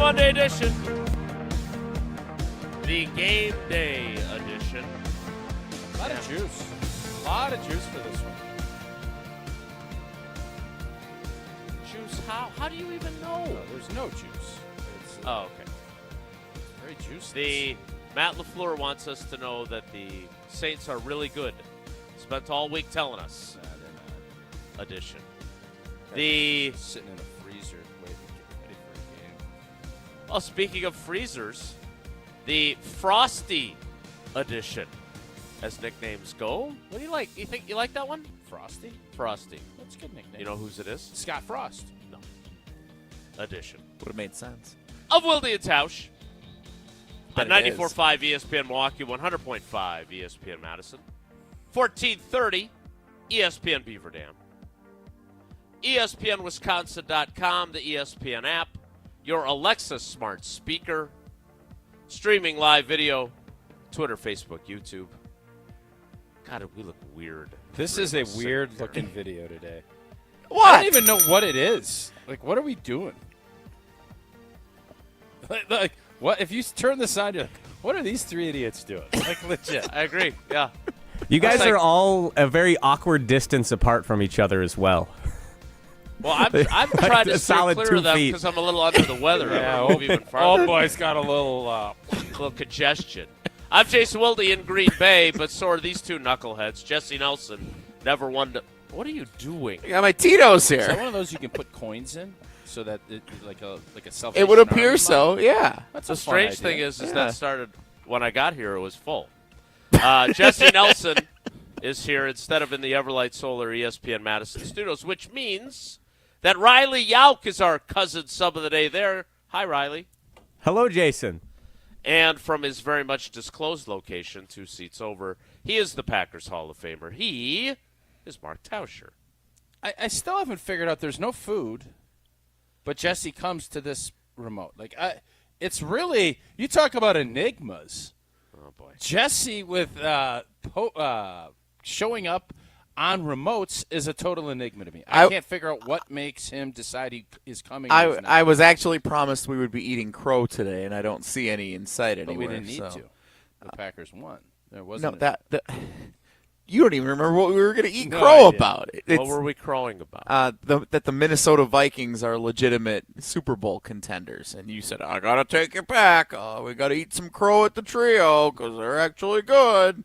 Monday edition. The game day edition. A lot of juice. A lot of juice for this one. Juice? How do you even know? No, there's no juice. Oh, okay. It's very juicy. Matt LaFleur wants us to know that the Saints are really good. Spent all week telling us. Nah, they're not. Edition. Sitting in a freezer waiting to get ready for a game. Well, speaking of freezers, the Frosty edition, as nicknames go. What do you like? You like that one? Frosty? Frosty. That's a good nickname. You know whose it is? Scott Frost. No. Edition. Would have made sense. Of Wilde And Tausch. But On it is. 94.5 ESPN Milwaukee, 100.5 ESPN Madison. 1430 ESPN Beaver Dam. ESPNWisconsin.com, the ESPN app, your Alexa smart speaker, streaming live video, Twitter, Facebook, YouTube. God, we look weird. This is a weird-looking video today. What? I don't even know what it is. Like, what are we doing? Like, what? If you turn this on, you're like, what are these three idiots doing? Like, legit. I agree, yeah. You guys like- are all a very awkward distance apart from each other as well. Well, I'm trying to a steer solid clear 2 of them feet. because I'm a little under the weather. Yeah, I'm move even farther. oh, boy's got a little... little congestion. I'm Jason Wilde in Green Bay, but so are these two knuckleheads. Jesse Nelson, never won to... What are you doing? I got my Tito's Is that here. one of those you can put coins in so that it like a Salvation It would appear Army so, model? yeah. That's The a fun strange idea. thing is Yeah. that started when I got here. It was full. Jesse Nelson is here instead of in the Everlight Solar ESPN Madison studios, which means that Riley Yauk is our cousin sub of the day there. Hi, Riley. Hello, Jason. And from his very much disclosed location, 2 seats over, he is the Packers Hall of Famer. He is Mark Tauscher. I still haven't figured out. There's no food, but Jesse comes to this remote. Like, it's really, you talk about enigmas. Oh, boy. Jesse with showing up on remotes is a total enigma to me. I can't figure out what makes him decide he is coming. and he's not. I was actually promised we would be eating crow today, and I don't see any in sight But anywhere. we didn't need so. to. The Packers won. There No, wasn't. you don't even remember what we were going to eat No crow idea. about. What were we crowing about? That the Minnesota Vikings are legitimate Super Bowl contenders, and you said, I got to take it back. We got to eat some crow at the trio because they're actually good.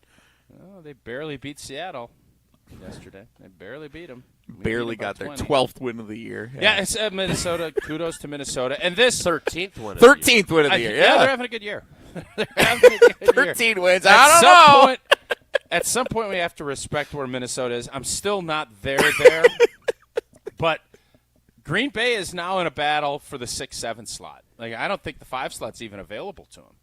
Oh, they barely beat Seattle yesterday. They barely beat them. Barely got their 12th win of the year. Yeah, it's Minnesota. Kudos to Minnesota. And this 13th win of the year. 13th win of the year. they're having a good year. They're having a good year. 13 wins. At I don't some know. point, at some point, we have to respect where Minnesota is. I'm still not there, but Green Bay is now in a battle for the 6-7 slot. Like, I don't think the 5 slot's even available to them.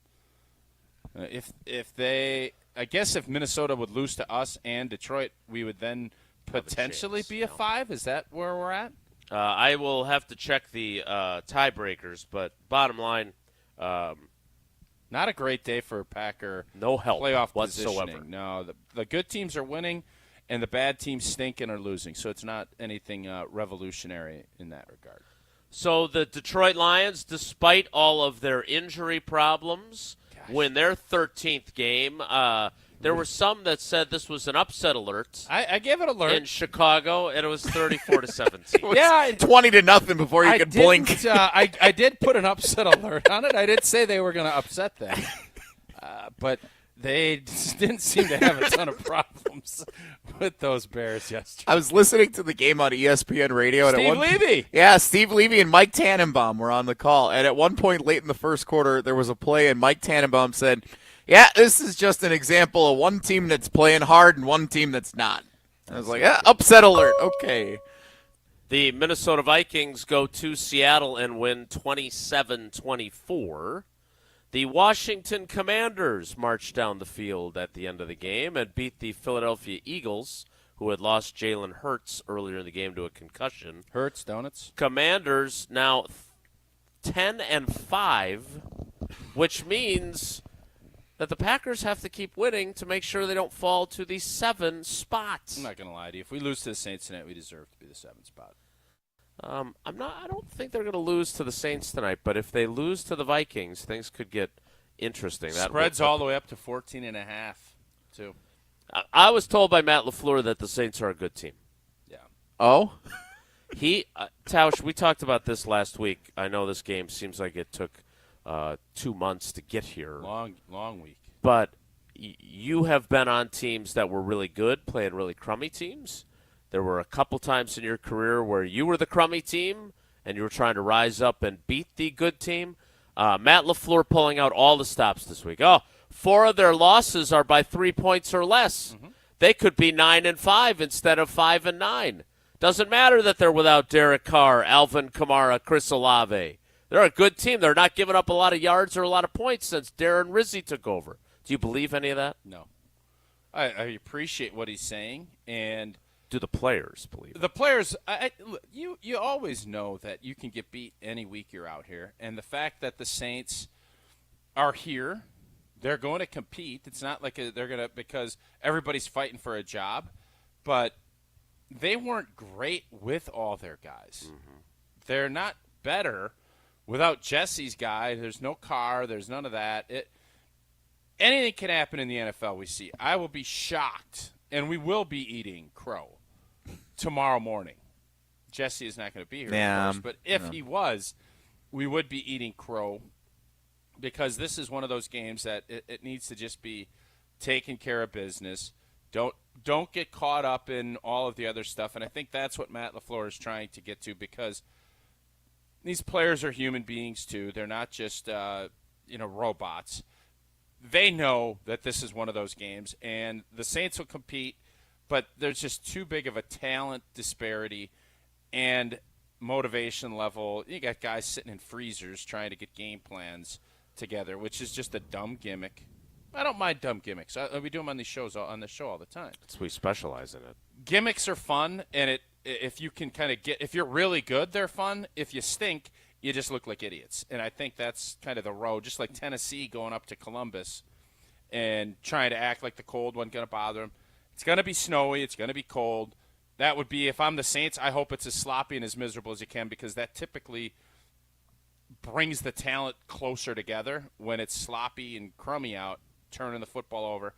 If they, I guess, if Minnesota would lose to us and Detroit, we would then potentially be a 5. Is that where we're at? I will have to check the tiebreakers, but bottom line, Not a great day for Packer no help playoff whatsoever. positioning. No, the good teams are winning, and the bad teams stink and are losing. So it's not anything revolutionary in that regard. So the Detroit Lions, despite all of their injury problems, win their 13th game. There were some that said this was an upset alert I gave it alert. in Chicago, and it was 34-17. Yeah, 20-0 before you could blink. I did put an upset alert on it. I did say they were going to upset them, but they just didn't seem to have a ton of problems with those Bears yesterday. I was listening to the game on ESPN radio. And Steve Levy. Yeah, Steve Levy and Mike Tannenbaum were on the call. And at one point late in the first quarter, there was a play, and Mike Tannenbaum said, yeah, this is just an example of one team that's playing hard and one team that's not. I was like, yeah, upset alert. Okay. The Minnesota Vikings go to Seattle and win 27-24. The Washington Commanders marched down the field at the end of the game and beat the Philadelphia Eagles, who had lost Jalen Hurts earlier in the game to a concussion. Hurts, donuts. Commanders now 10-5, which means that the Packers have to keep winning to make sure they don't fall to the 7 spot. I'm not going to lie to you. If we lose to the Saints tonight, we deserve to be the 7th spot. I don't think they're going to lose to the Saints tonight, but if they lose to the Vikings, things could get interesting. Spread's all the way up to 14.5, too. I was told by Matt LaFleur that the Saints are a good team. Yeah. Oh? Tausch, we talked about this last week. I know this game seems like it took 2 months to get here. Long week. But you have been on teams that were really good, playing really crummy teams. There were a couple times in your career where you were the crummy team and you were trying to rise up and beat the good team. Matt LaFleur pulling out all the stops this week. 4 of their losses are by 3 points or less. Mm-hmm. They could be 9-5 instead of 5-9. Doesn't matter that they're without Derek Carr, Alvin Kamara, Chris Olave. They're a good team. They're not giving up a lot of yards or a lot of points since Darren Rizzi took over. Do you believe any of that? No. I appreciate what he's saying, and do the players believe it? The players, you always know that you can get beat any week you're out here, and the fact that the Saints are here, they're going to compete. It's not like they're going to, because everybody's fighting for a job, but they weren't great with all their guys. Mm-hmm. They're not better without Jesse's guy. There's no Carr. There's none of that. Anything can happen in the NFL, we see. I will be shocked, and we will be eating crow tomorrow morning. Jesse is not going to be here, of course, but if he was, we would be eating crow, because this is one of those games that it needs to just be taking care of business. Don't get caught up in all of the other stuff, and I think that's what Matt LaFleur is trying to get to, because these players are human beings too. They're not just robots. They know that this is one of those games, and the Saints will compete, but there's just too big of a talent disparity and motivation level. You got guys sitting in freezers trying to get game plans together, which is just a dumb gimmick. I don't mind dumb gimmicks. We do them on these shows, on the show all the time. We specialize in it. Gimmicks are fun, and if you can kind of if you're really good, they're fun. If you stink, you just look like idiots. And I think that's kind of the road, just like Tennessee going up to Columbus and trying to act like the cold wasn't going to bother them. It's going to be snowy. It's going to be cold. That would be, if I'm the Saints, I hope it's as sloppy and as miserable as you can, because that typically brings the talent closer together. When it's sloppy and crummy out, turning the football over,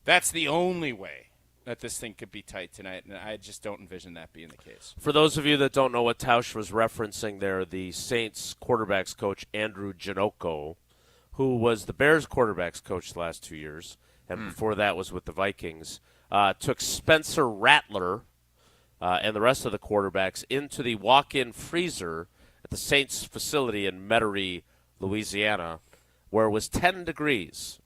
that's the only way that this thing could be tight tonight, and I just don't envision that being the case. For those of you that don't know what Tausch was referencing there, the Saints quarterbacks coach, Andrew Janocko, who was the Bears quarterbacks coach the last 2 years, and before that was with the Vikings, took Spencer Rattler and the rest of the quarterbacks into the walk-in freezer at the Saints facility in Metairie, Louisiana, where it was 10 degrees.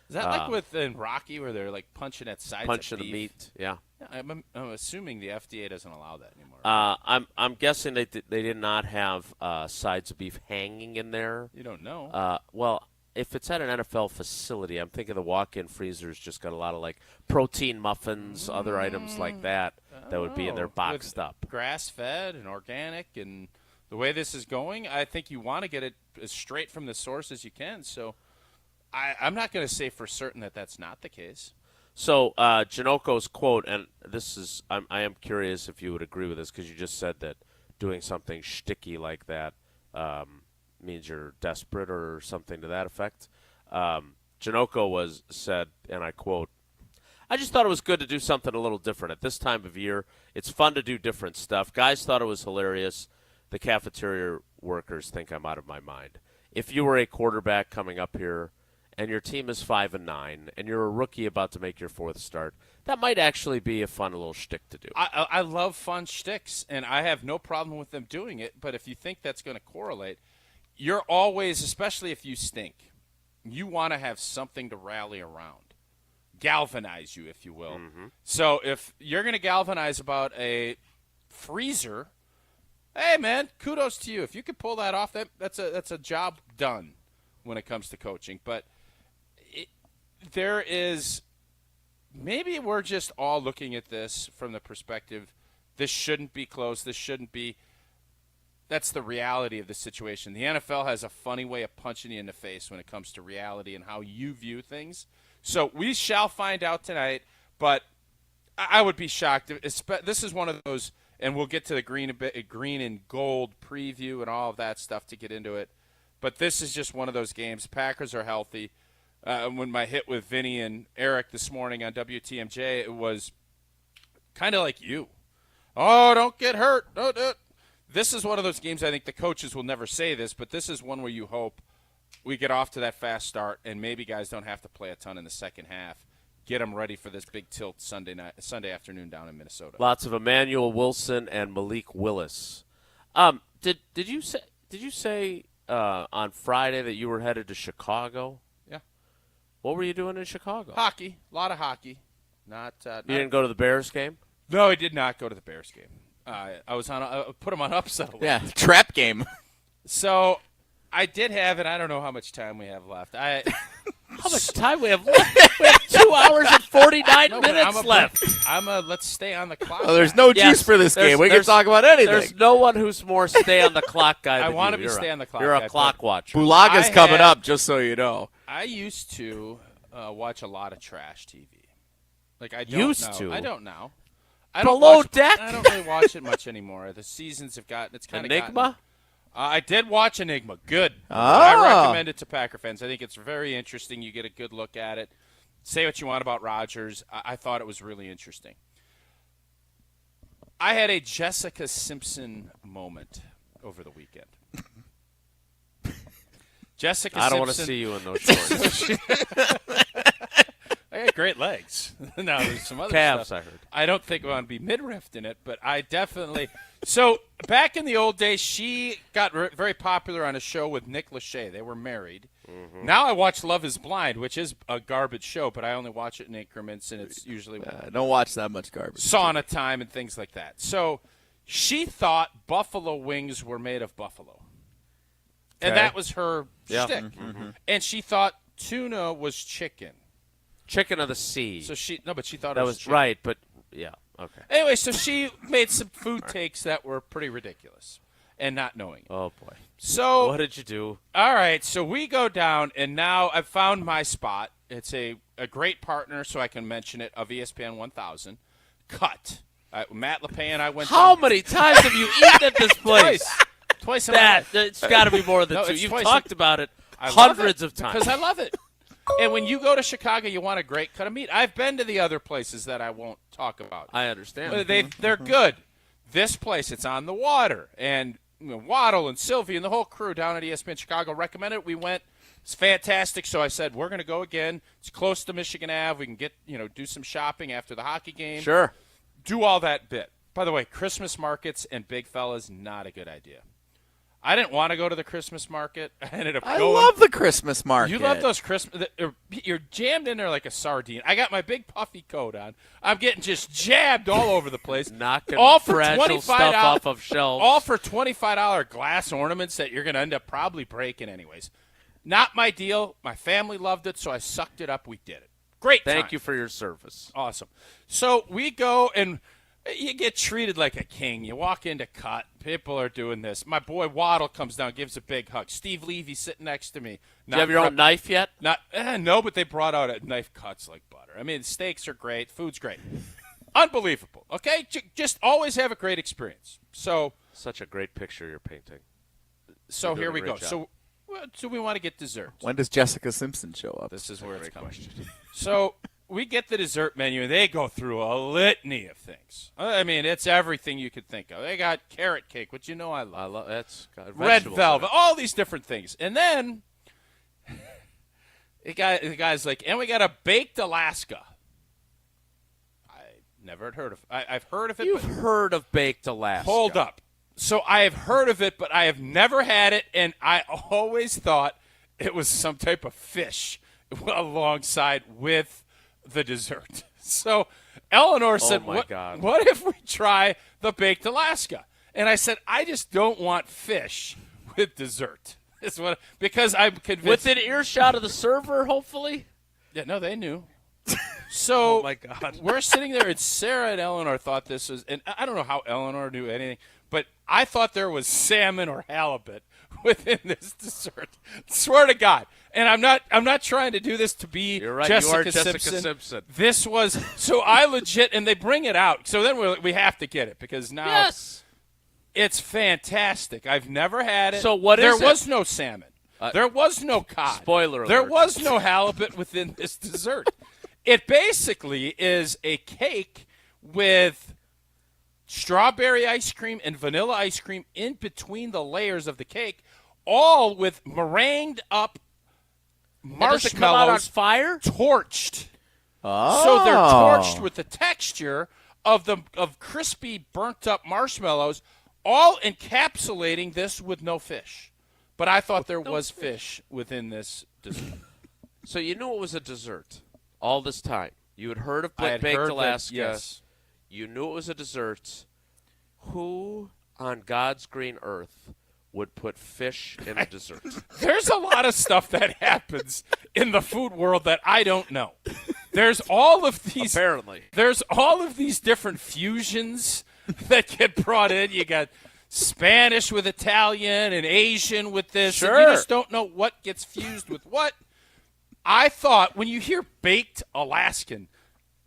Is that like within Rocky, where they're like punching at sides punching of beef? the meat? Yeah. I'm assuming the FDA doesn't allow that anymore. I'm guessing they did not have sides of beef hanging in there. You don't know. Well, if it's at an NFL facility, I'm thinking the walk-in freezer's just got a lot of like protein muffins, other items like that would be in there boxed up. Grass-fed and organic, and the way this is going, I think you want to get it as straight from the source as you can. So I'm not going to say for certain that that's not the case. So Janocko's quote, and this is, I am curious if you would agree with this, because you just said that doing something shticky like that means you're desperate or something to that effect. Janocko said, and I quote, "I just thought it was good to do something a little different at this time of year. It's fun to do different stuff. Guys thought it was hilarious. The cafeteria workers think I'm out of my mind. If you were a quarterback coming up here and your team is 5-9, and you're a rookie about to make your 4th start, that might actually be a fun little shtick to do." I love fun shticks, and I have no problem with them doing it. But if you think that's going to correlate, you're always, especially if you stink, you want to have something to rally around, galvanize you, if you will. Mm-hmm. So if you're going to galvanize about a freezer, hey man, kudos to you. If you could pull that off, that's a job done when it comes to coaching. But there is, maybe we're just all looking at this from the perspective, this shouldn't be close, this shouldn't be. That's the reality of the situation. The NFL has a funny way of punching you in the face when it comes to reality and how you view things. So we shall find out tonight, but I would be shocked. This is one of those, and we'll get to the green and gold preview and all of that stuff to get into it. But this is just one of those games. Packers are healthy. When my hit with Vinny and Eric this morning on WTMJ, it was kind of like you. Oh, don't get hurt. No. This is one of those games I think the coaches will never say this, but this is one where you hope we get off to that fast start and maybe guys don't have to play a ton in the second half. Get them ready for this big tilt Sunday afternoon down in Minnesota. Lots of Emmanuel Wilson and Malik Willis. Did you say on Friday that you were headed to Chicago? Yeah. What were you doing in Chicago? Hockey, a lot of hockey. You didn't go to the Bears game? No, I did not go to the Bears game. I was on. Put them on upset alert. Yeah, trap game. So I did have, and I don't know how much time we have left. How much time we have left? We have 2 hours and 49 minutes left. Let's stay on the clock. Oh, there's no juice for this game. We can talk about anything. There's no one who's more stay on the clock guy than I want to you. be stay on the clock. You're guy, a clock watcher. Bulaga's coming up, just so you know. I used to watch a lot of trash TV. Like I Used to? I don't now. Below Deck? I don't really watch it much anymore. The seasons have gotten. It's kind of Enigma? I did watch Enigma. Good. Oh. I recommend it to Packer fans. I think it's very interesting. You get a good look at it. Say what you want about Rodgers. I thought it was really interesting. I had a Jessica Simpson moment over the weekend. Jessica Simpson. I don't want to see you in those shorts. I got great legs. No, there's some other Calves, stuff. I heard. I don't think I want to be midriffed in it, but I definitely. So back in the old days, she got very popular on a show with Nick Lachey. They were married. Mm-hmm. Now I watch Love Is Blind, which is a garbage show, but I only watch it in increments, and it's usually don't watch that much garbage. Sauna time and things like that. So she thought buffalo wings were made of buffalo. And that was her shtick. Mm-hmm. And she thought tuna was chicken. Chicken of the sea. So she thought that it was chicken. right, but yeah, okay. Anyway, so she made some food takes that were pretty ridiculous and not knowing it. Oh boy. So what did you do? All right, so we go down, and now I've found my spot. It's a great partner, so I can mention it, of ESPN 1000. Cut. Matt LePay and I went How down. many times have you eaten at this place? Twice. It's got to be more than No, two. it's You've twice. talked about it I hundreds of times. Because I love it. And when you go to Chicago, you want a great cut of meat. I've been to the other places that I won't talk about. I understand. They're good. This place, it's on the water. And Waddle and Sylvie and the whole crew down at ESPN Chicago recommended it. We went. It's fantastic. So I said, we're going to go again. It's close to Michigan Ave. We can get, do some shopping after the hockey game. Sure. Do all that bit. By the way, Christmas markets and big fellas, not a good idea. I didn't want to go to the Christmas market. I ended up going. I love the Christmas market. You love those Christmas. You're jammed in there like a sardine. I got my big puffy coat on. I'm getting just jabbed all over the place. Knocking all for fragile stuff off of shelves. All for $25 glass ornaments that you're going to end up probably breaking anyways. Not my deal. My family loved it, so I sucked it up. We did it. Great time. Thank you for your service. Awesome. So we go and you get treated like a king. You walk into cut. People are doing this. My boy Waddle comes down, gives a big hug. Steve Levy sitting next to me. Do you have your own knife yet? No, but they brought out a knife cuts like butter. I mean, steaks are great. Food's great. Unbelievable. Okay? Just always have a great experience. So Such a great picture you're painting. So here we go. Job. So we want to get dessert. When does Jessica Simpson show up? This is where it's coming. So we get the dessert menu, and they go through a litany of things. I mean, it's everything you could think of. They got carrot cake, which I love. That's got Red vegetables velvet, in it. all these different things. And then the guy's like, and we got a baked Alaska. I never had heard of. I've heard of it. You've heard of baked Alaska. Hold up. So I have heard of it, but I have never had it, and I always thought it was some type of fish alongside with the dessert. So Eleanor said, my God. What if we try the baked Alaska? And I said, I just don't want fish with dessert. Because I'm convinced. Within earshot of the server, hopefully? Yeah, no, they knew. So Oh, my God. We're sitting there, and Sarah and Eleanor thought this was, and I don't know how Eleanor knew anything, but I thought there was salmon or halibut within this dessert. Swear to God. And I'm not trying to do this to be You're right. Jessica, You are Jessica Simpson. Simpson. This was so I legit, and they bring it out. So then we have to get it because now Yes. it's fantastic. I've never had it. So what is there it? was no salmon. There was no cod. Spoiler There alert. was no halibut within this dessert. It basically is a cake with strawberry ice cream and vanilla ice cream in between the layers of the cake, all with meringued up And does it come out on marshmallows fire? torched. Oh. So they're torched with the texture of crispy burnt up marshmallows, all encapsulating this with no fish. But I thought there was fish within this dessert. So you knew it was a dessert all this time. You had heard of I had Baked heard that- Alaska. yes. You knew it was a dessert. Who on God's green earth would put fish in a dessert? There's a lot of stuff that happens in the food world that I don't know. There's all of these Apparently. There's all of these different fusions that get brought in. You got Spanish with Italian and Asian with this. And you Sure. just don't know what gets fused with what. I thought when you hear baked Alaskan,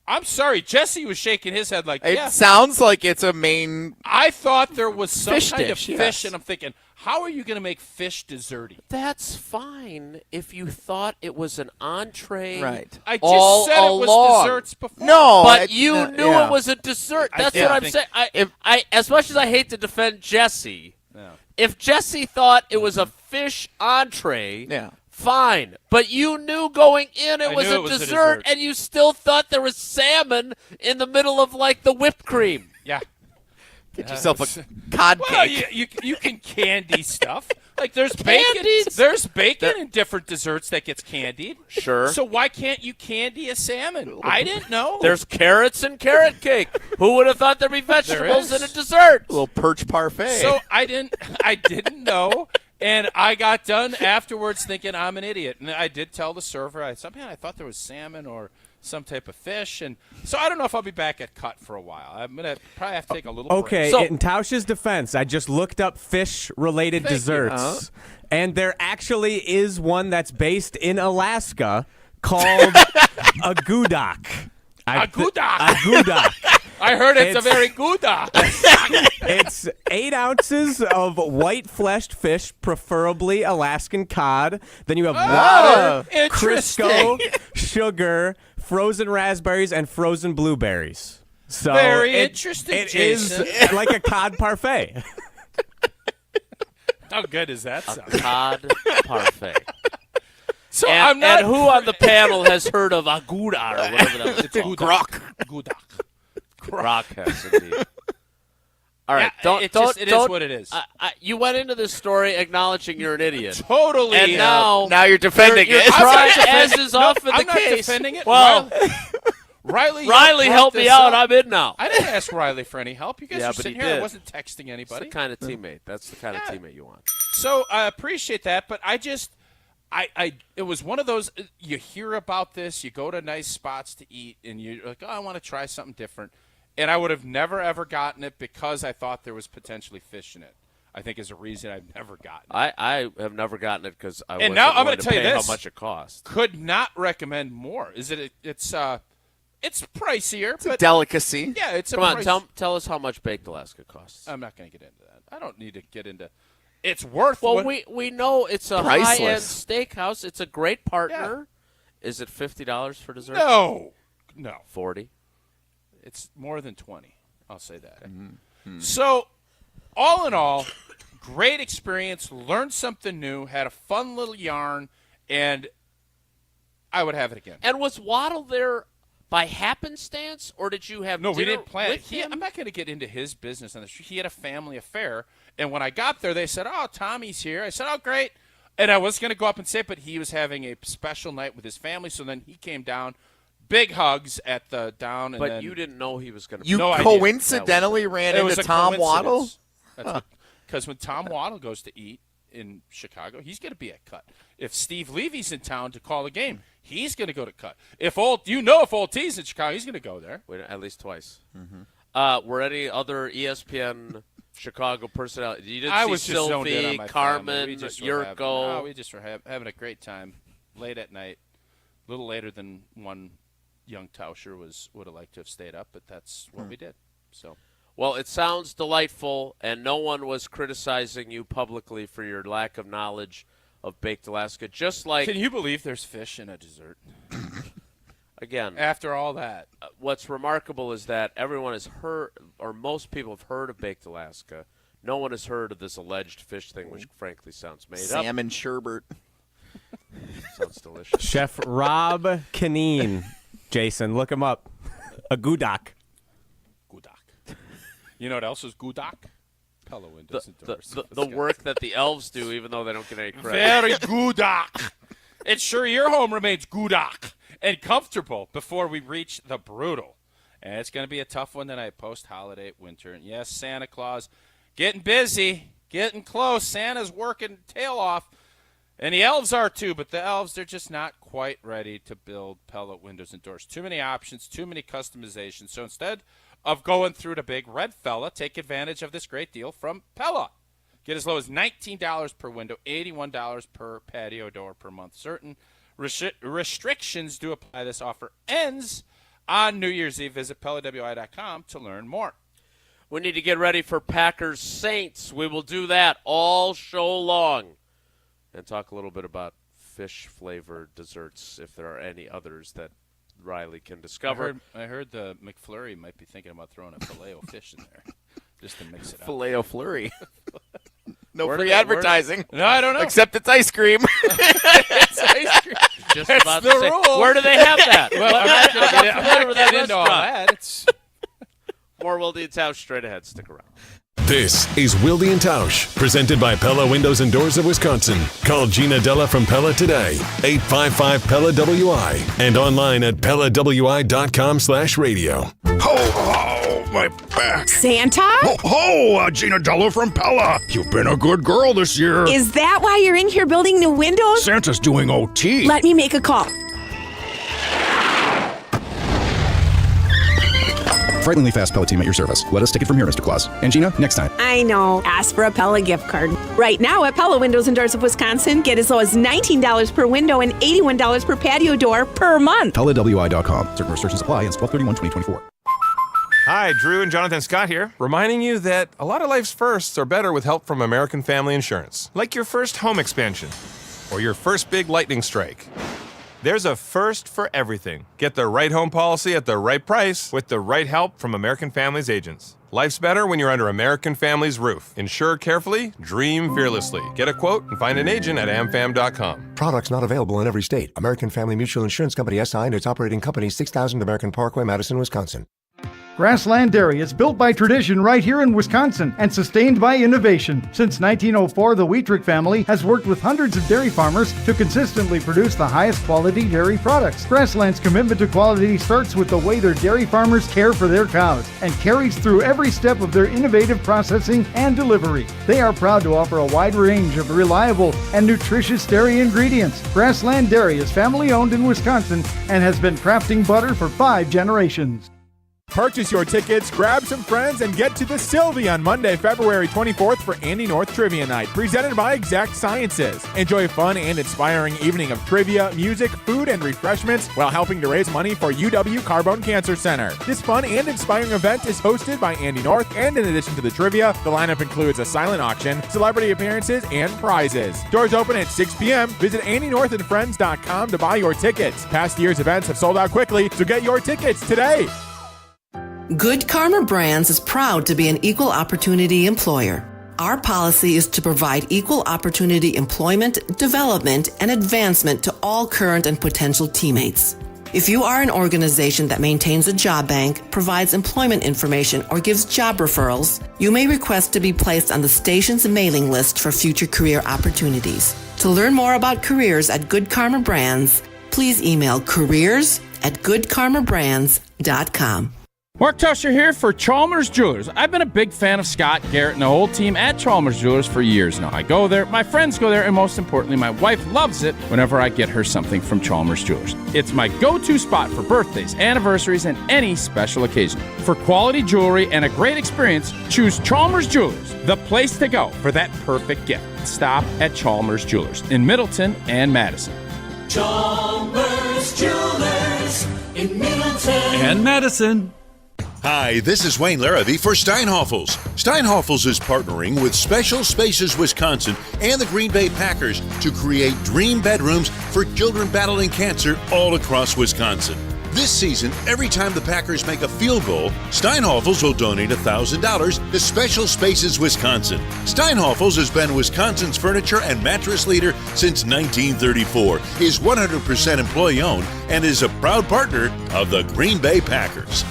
I'm sorry, Jesse was shaking his head like, It yeah. sounds like it's a main. I thought there was some Fish kind dish, of fish, yes. and I'm thinking, how are you going to make fish desserty? That's fine if you thought it was an entree. I just All said it was along. desserts before. No, But you knew yeah. it was a dessert. I That's didn't what I'm think- saying. I, as much as I hate to defend Jesse, if Jesse thought it was a fish entree, Yeah. fine. But you knew going in it I was knew a it was a dessert, dessert. and you still thought there was salmon in the middle of like the whipped cream. Yeah. Get yourself a cod Well, cake. you can candy stuff. Like there's bacon. Candies? There's bacon in different desserts that gets candied. Sure. So why can't you candy a salmon? I didn't know. There's carrots and carrot cake. Who would have thought there'd be vegetables is. in a dessert? A little perch parfait. So I didn't know, and I got done afterwards thinking I'm an idiot. And I did tell the server, I thought there was salmon or some type of fish, and so I don't know if I'll be back at Cut for a while. I'm gonna probably have to take a little Okay, break. in Tausch's defense, I just looked up fish-related Thank you. desserts, and there actually is one that's based in Alaska called a goudak. A goudak. A goudak. I heard it's a It's- very good. It's 8 ounces of white-fleshed fish, preferably Alaskan cod. Then you have water, interesting. Crisco, sugar, frozen raspberries, and frozen blueberries. So Very interesting, It is Jason. like a cod parfait. How good is that sound? Cod parfait. So And, I'm not and who on the panel has heard of agouda or whatever that was called? Goudak. Grok has indeed. All right, Yeah, it is don't. what it is. You went into this story acknowledging you're an idiot, Totally. and now you're defending you're it. trying, I'm not as defending- is no, often I'm the not case. defending it. Well, Riley Riley, brought help me this out. up. I'm in now. I didn't ask Riley for any help. You guys Yeah, were but sitting he here. I did. wasn't texting That's anybody. the kind of teammate. That's the kind of teammate you want. So I appreciate that, but I it was one of those, you hear about this, you go to nice spots to eat, and you're like, oh, I want to try something different. And I would have never, ever gotten it because I thought there was potentially fish in it. I think is a reason I've never gotten it. I have never gotten it because I And wasn't now I'm going gonna to tell you pay this. how much it cost. Could not recommend more. It's pricier, but Delicacy. yeah, it's a Come on, price. tell us how much Baked Alaska costs. I'm not going to get into that. I don't need to get into. It's worth. Well, what, we know it's a Priceless. high-end steakhouse. It's a great partner. Is it $50 for dessert? no, 40. it's more than 20. I'll say that. Mm-hmm. So, all in all, great experience. Learned something new. Had a fun little yarn, and I would have it again. And was Waddle there by happenstance, or did you have No, we dinner didn't plan it. with him? I'm not going to get into his business on the street. He had a family affair, and when I got there, they said, "Oh, Tommy's here." I said, "Oh, great." And I was going to go up and say it, but he was having a special night with his family, so then he came down. Big hugs at the down. And But then you didn't know he was going to. You No idea. coincidentally ran it was into a Tom Waddle? coincidence. Because when Tom Waddle goes to eat in Chicago, he's going to be at Cut. If Steve Levy's in town to call a game, he's going to go to Cut. If Old T's in Chicago, he's going to go there. Wait, at least twice. Mm-hmm. Were any other ESPN Chicago personality? You didn't I see was just zoned in on Sylvie, my Carmen, family. We just were Yurko. we just were having a great time. late at night, a little later than one young Tauscher would have liked to have stayed up, but that's what we did. So. Well, it sounds delightful, and no one was criticizing you publicly for your lack of knowledge of baked Alaska. Just like, Can you believe there's fish in a dessert? again, After all that. what's remarkable is that everyone has heard, or most people have heard of baked Alaska. No one has heard of this alleged fish thing, which frankly sounds made up. Salmon sherbet. Sounds delicious. Chef Rob Kineen. Jason, look him up. A goudak. Goudak. You know what else is goudak? Pella windows and doors. The work that the elves do, even though they don't get any credit. Very goudak. Ensure your home remains goudak and comfortable before we reach the brutal. And it's going to be a tough one tonight, post-holiday winter. And yes, Santa Claus getting busy, getting close. Santa's working tail off. And the elves are too, but the elves, they're just not quite ready to build Pella windows and doors. Too many options, too many customizations. So instead of going through the big red fella, take advantage of this great deal from Pella. Get as low as $19 per window, $81 per patio door per month. Certain restrictions do apply. This offer ends on New Year's Eve. Visit PellaWI.com to learn more. We need to get ready for Packers Saints. We will do that all show long. And talk a little bit about fish-flavored desserts, if there are any others that Riley can discover. I heard the McFlurry might be thinking about throwing a filet-o-fish in there just to mix it up. Filet-o-flurry. No Where free do they- advertising. No, I don't know. Except it's ice cream. It's ice cream. Just about the to say, rule. where do they have that? Well, I'm not going to get into all that. It's More Wilde And Tausch straight ahead. Stick around. This is Wilde And Tausch, presented by Pella Windows and Doors of Wisconsin. Call Gina Della from Pella today, 855-PELLA-WI, and online at PellaWI.com/radio. Ho, my back. Santa? Ho, Gina Della from Pella. You've been a good girl this year. Is that why you're in here building new windows? Santa's doing OT. Let me make a call. Frighteningly fast Pella team at your service. Let us take it from here, Mr. Claus. And Gina, next time. I know. Ask for a Pella gift card. Right now at Pella Windows and Doors of Wisconsin, get as low as $19 per window and $81 per patio door per month. PellaWI.com. Certain restrictions apply. Ends 12/31/2024. Hi, Drew and Jonathan Scott here, reminding you that a lot of life's firsts are better with help from American Family Insurance. Like your first home expansion or your first big lightning strike. There's a first for everything. Get the right home policy at the right price with the right help from American Family's agents. Life's better when you're under American Family's roof. Insure carefully, dream fearlessly. Get a quote and find an agent at amfam.com. Products not available in every state. American Family Mutual Insurance Company SI and its operating company 6000 American Parkway, Madison, Wisconsin. Grassland Dairy is built by tradition right here in Wisconsin and sustained by innovation. Since 1904, the Wheatrick family has worked with hundreds of dairy farmers to consistently produce the highest quality dairy products. Grassland's commitment to quality starts with the way their dairy farmers care for their cows and carries through every step of their innovative processing and delivery. They are proud to offer a wide range of reliable and nutritious dairy ingredients. Grassland Dairy is family owned in Wisconsin and has been crafting butter for 5 generations. Purchase your tickets, grab some friends, and get to the Sylvie on Monday, February 24th for Andy North Trivia Night, presented by Exact Sciences. Enjoy a fun and inspiring evening of trivia, music, food, and refreshments while helping to raise money for UW Carbone Cancer Center. This fun and inspiring event is hosted by Andy North, and in addition to the trivia, the lineup includes a silent auction, celebrity appearances, and prizes. Doors open at 6 p.m. Visit AndyNorthandFriends.com to buy your tickets. Past year's events have sold out quickly, so get your tickets today. Good Karma Brands is proud to be an equal opportunity employer. Our policy is to provide equal opportunity employment, development, and advancement to all current and potential teammates. If you are an organization that maintains a job bank, provides employment information, or gives job referrals, you may request to be placed on the station's mailing list for future career opportunities. To learn more about careers at Good Karma Brands, please email careers@goodkarmabrands.com. Mark Tauscher here for Chalmers Jewelers. I've been a big fan of Scott, Garrett, and the whole team at Chalmers Jewelers for years now. I go there, my friends go there, and most importantly, my wife loves it whenever I get her something from Chalmers Jewelers. It's my go-to spot for birthdays, anniversaries, and any special occasion. For quality jewelry and a great experience, choose Chalmers Jewelers, the place to go for that perfect gift. Stop at Chalmers Jewelers in Middleton and Madison. Chalmers Jewelers in Middleton and Madison. Hi, this is Wayne Larrabee for Steinhoffels. Steinhoffels is partnering with Special Spaces Wisconsin and the Green Bay Packers to create dream bedrooms for children battling cancer all across Wisconsin. This season, every time the Packers make a field goal, Steinhoffels will donate $1,000 to Special Spaces Wisconsin. Steinhoffels has been Wisconsin's furniture and mattress leader since 1934, is 100% employee-owned, and is a proud partner of the Green Bay Packers.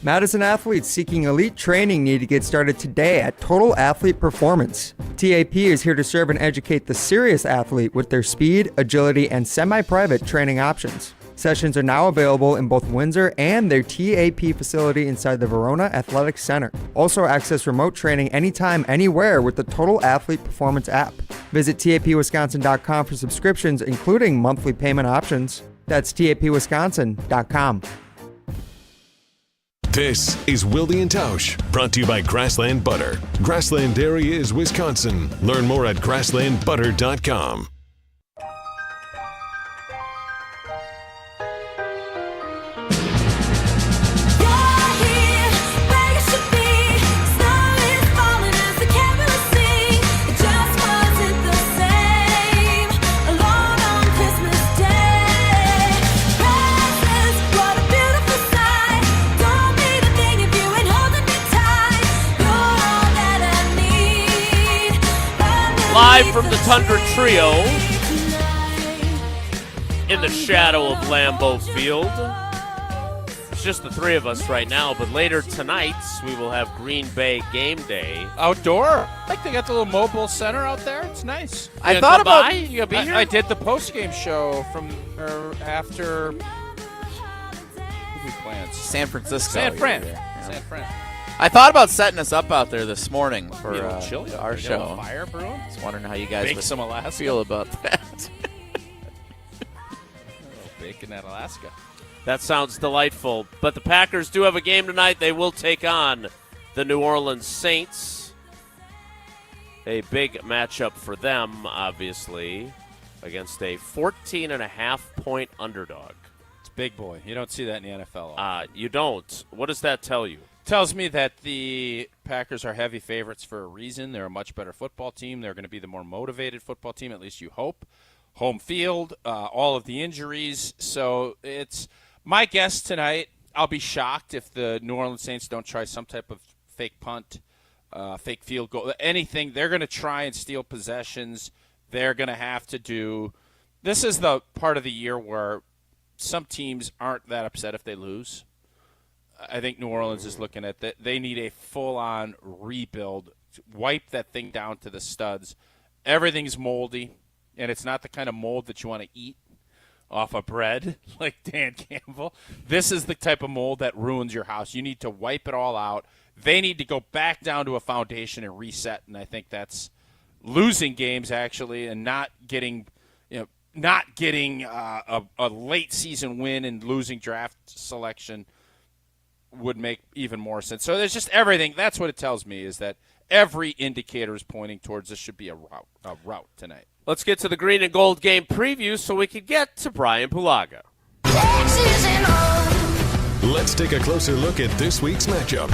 Madison athletes seeking elite training need to get started today at Total Athlete Performance. TAP is here to serve and educate the serious athlete with their speed, agility, and semi-private training options. Sessions are now available in both Windsor and their TAP facility inside the Verona Athletic Center. Also access remote training anytime, anywhere with the Total Athlete Performance app. Visit tapwisconsin.com for subscriptions, including monthly payment options. That's tapwisconsin.com. This is Wilde and Tausch, brought to you by Grassland Butter. Grassland Dairy is Wisconsin. Learn more at grasslandbutter.com. Live from the Tundra Trio in the shadow of Lambeau Field. It's just the three of us right now, but later tonight we will have Green Bay game day. Outdoor. I think they got the little mobile center out there. It's nice. I thought about you gonna be here? I did the post-game show from after who we playing? San Francisco. San Fran. Yeah. San Fran. I thought about setting us up out there this morning for chilly our show. Fire brewing. Just wondering how you guys Bake would some Alaska. feel about that. Bacon at Alaska. That sounds delightful. But the Packers do have a game tonight. They will take on the New Orleans Saints. A big matchup for them, obviously, against a 14.5-point underdog. It's big boy. You don't see that in the NFL. You don't. What does that tell you? Tells me that the Packers are heavy favorites for a reason. They're a much better football team. They're going to be the more motivated football team, at least you hope. Home field, all of the injuries. So it's my guess tonight. I'll be shocked if the New Orleans Saints don't try some type of fake punt, fake field goal, anything. They're going to try and steal possessions. They're going to have to do – this is the part of the year where some teams aren't that upset if they lose. I think New Orleans is looking at that. They need a full-on rebuild, wipe that thing down to the studs. Everything's moldy, and it's not the kind of mold that you want to eat off of bread like Dan Campbell. This is the type of mold that ruins your house. You need to wipe it all out. They need to go back down to a foundation and reset, and I think that's losing games, actually, and not getting a late season win and losing draft selection would make even more sense. So there's just everything. That's what it tells me, is that every indicator is pointing towards this should be a rout tonight. Let's get to the green and gold game preview so we can get to Brian Pulaga. Let's take a closer look at this week's matchup.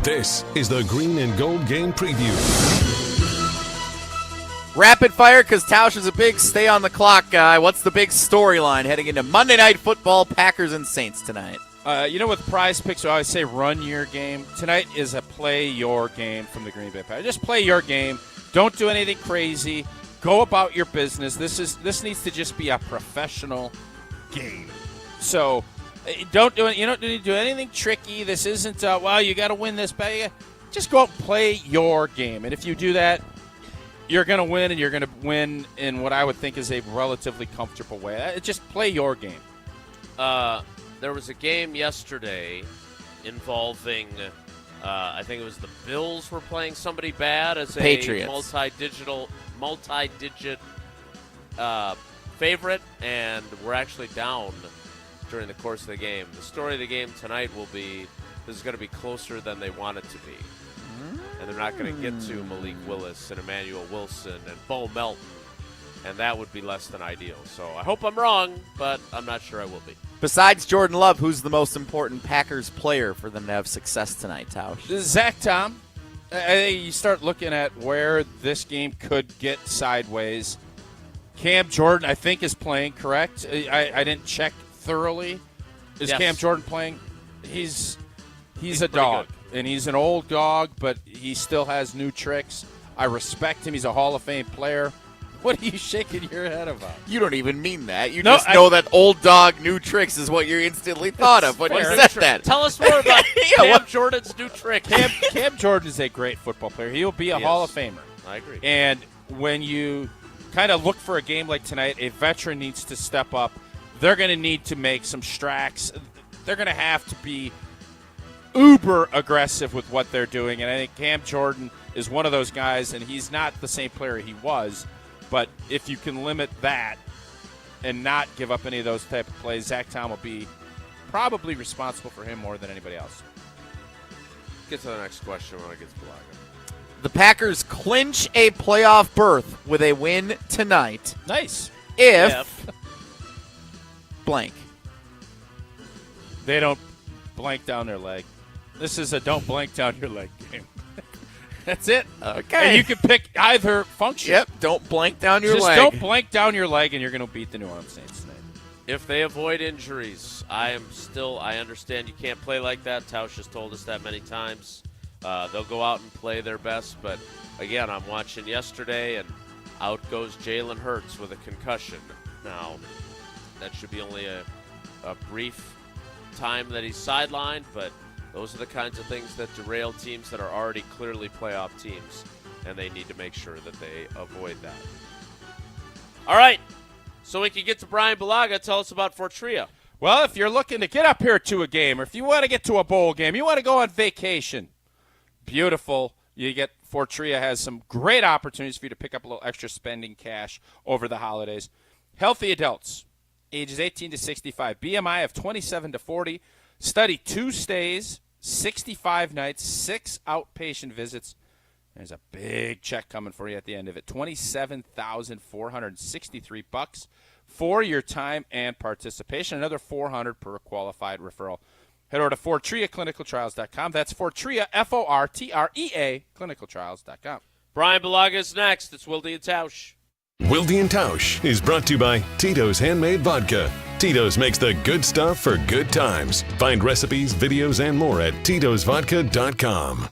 This is the green and gold game preview. Rapid fire, because Tausch is a big stay-on-the-clock guy. What's the big storyline heading into Monday Night Football, Packers and Saints tonight? With Prize Picks, I always say run your game. Tonight is a play your game from the Green Bay Packers. Just play your game. Don't do anything crazy. Go about your business. This needs to just be a professional game. So you don't need to do anything tricky. This isn't you got to win this. Just go out and play your game. And if you do that, you're going to win, and you're going to win in what I would think is a relatively comfortable way. Just play your game. There was a game yesterday involving, I think it was the Bills were playing somebody bad as Patriots. A multi-digit favorite, and we're actually down during the course of the game. The story of the game tonight will be this is going to be closer than they want it to be. And they're not going to get to Malik Willis and Emmanuel Wilson and Bo Melton and that would be less than ideal. So I hope I'm wrong, but I'm not sure I will be. Besides Jordan Love, who's the most important Packers player for them to have success tonight, Tausch? Zach Tom. I think you start looking at where this game could get sideways. Cam Jordan, I think, is playing, correct? I didn't check thoroughly. Is Yes. Cam Jordan playing? He's a dog, and he's an old dog, but he still has new tricks. I respect him. He's a Hall of Fame player. What are you shaking your head about? You don't even mean that. You No, just know that old dog, new tricks is what you instantly thought of when you said that. Tell us more about Cam Jordan's new trick. Cam Jordan is a great football player. He'll be a Hall of Famer. I agree. And when you kind of look for a game like tonight, a veteran needs to step up. They're going to need to make some strikes. They're going to have to be uber aggressive with what they're doing. And I think Cam Jordan is one of those guys, and he's not the same player he was. But if you can limit that and not give up any of those type of plays, Zach Tom will be probably responsible for him more than anybody else. Get to the next question when it gets Bulaga. The Packers clinch a playoff berth with a win tonight. Nice. If blank. They don't blank down their leg. This is a don't blank down your leg game. That's it. Okay. And you can pick either function. Yep, don't blank down your leg. Just don't blank down your leg, and you're going to beat the New Orleans Saints tonight. If they avoid injuries, I understand you can't play like that. Tausch has told us that many times. They'll go out and play their best, but again, I'm watching yesterday, and out goes Jalen Hurts with a concussion. Now, that should be only a brief time that he's sidelined, but those are the kinds of things that derail teams that are already clearly playoff teams, and they need to make sure that they avoid that. All right, so we can get to Brian Bulaga. Tell us about Fortria. Well, if you're looking to get up here to a game, or if you want to get to a bowl game, you want to go on vacation, beautiful. You get Fortria has some great opportunities for you to pick up a little extra spending cash over the holidays. Healthy adults, ages 18 to 65, BMI of 27 to 40, study 2 stays, 65 nights, 6 outpatient visits. There's a big check coming for you at the end of it. $27,463 for your time and participation. Another $400 per qualified referral. Head over to FortriaClinicalTrials.com. That's Fortria, Fortrea, clinicaltrials.com. Brian Bulaga is next. It's Wilde And Tausch. Wilde And Tausch is brought to you by Tito's Handmade Vodka. Tito's makes the good stuff for good times. Find recipes, videos, and more at titosvodka.com.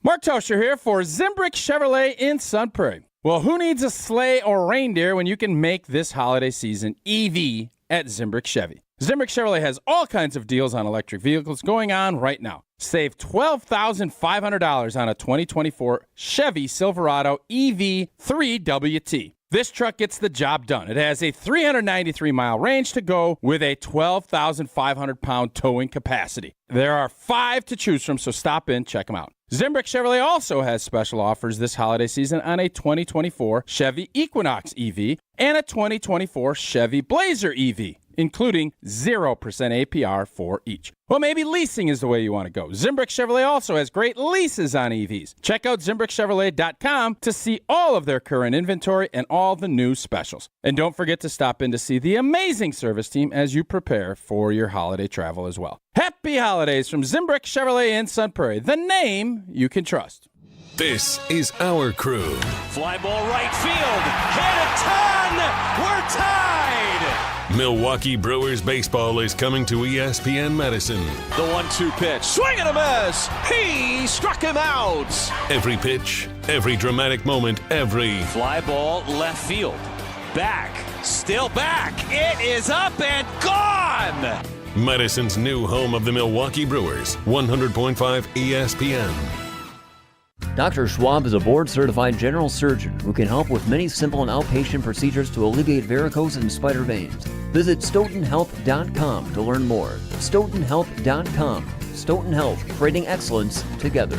Mark Tauscher here for Zimbrick Chevrolet in Sun Prairie. Well, who needs a sleigh or reindeer when you can make this holiday season EV at Zimbrick Chevy? Zimbrick Chevrolet has all kinds of deals on electric vehicles going on right now. Save $12,500 on a 2024 Chevy Silverado EV 3WT. This truck gets the job done. It has a 393-mile range to go with a 12,500-pound towing capacity. There are 5 to choose from, so stop in, check them out. Zimbrick Chevrolet also has special offers this holiday season on a 2024 Chevy Equinox EV and a 2024 Chevy Blazer EV, including 0% APR for each. Well, maybe leasing is the way you want to go. Zimbrick Chevrolet also has great leases on EVs. Check out ZimbrickChevrolet.com to see all of their current inventory and all the new specials. And don't forget to stop in to see the amazing service team as you prepare for your holiday travel as well. Happy holidays from Zimbrick Chevrolet in Sun Prairie, the name you can trust. This is our crew. Fly ball right field. Hit a ton. We're tied. Milwaukee Brewers baseball is coming to ESPN Madison. The 1-2 pitch. Swing and a miss. He struck him out. Every pitch, every dramatic moment, every Fly ball left field. Back. Still back. It is up and gone. Madison's new home of the Milwaukee Brewers. 100.5 ESPN. Dr. Schwab is a board-certified general surgeon who can help with many simple and outpatient procedures to alleviate varicose and spider veins. Visit StoughtonHealth.com to learn more. StoughtonHealth.com. Stoughton Health, creating excellence together.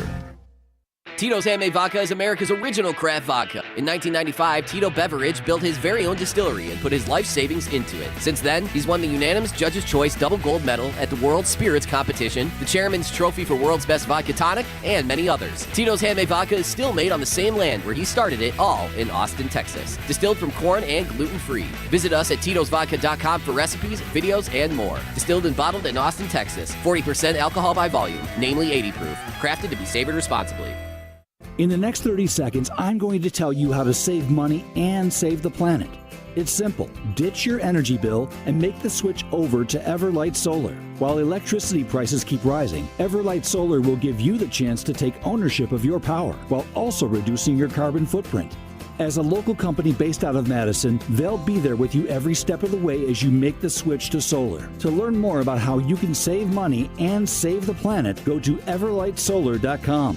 Tito's Handmade Vodka is America's original craft vodka. In 1995, Tito Beveridge built his very own distillery and put his life savings into it. Since then, he's won the unanimous Judge's Choice Double Gold Medal at the World Spirits Competition, the Chairman's Trophy for World's Best Vodka Tonic, and many others. Tito's Handmade Vodka is still made on the same land where he started it, all in Austin, Texas. Distilled from corn and gluten-free. Visit us at Tito'sVodka.com for recipes, videos, and more. Distilled and bottled in Austin, Texas. 40% alcohol by volume, namely 80 proof. Crafted to be savored responsibly. In the next 30 seconds, I'm going to tell you how to save money and save the planet. It's simple. Ditch your energy bill and make the switch over to Everlight Solar. While electricity prices keep rising, Everlight Solar will give you the chance to take ownership of your power while also reducing your carbon footprint. As a local company based out of Madison, they'll be there with you every step of the way as you make the switch to solar. To learn more about how you can save money and save the planet, go to everlightsolar.com.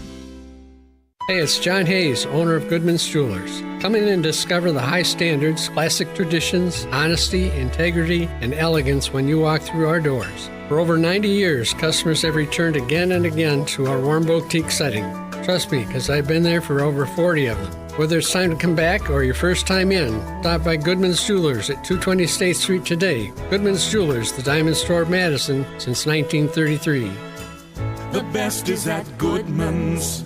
Hey, it's John Hayes, owner of Goodman's Jewelers. Come in and discover the high standards, classic traditions, honesty, integrity, and elegance when you walk through our doors. For over 90 years, customers have returned again and again to our warm boutique setting. Trust me, because I've been there for over 40 of them. Whether it's time to come back or your first time in, stop by Goodman's Jewelers at 220 State Street today. Goodman's Jewelers, the diamond store of Madison since 1933. The best is at Goodman's.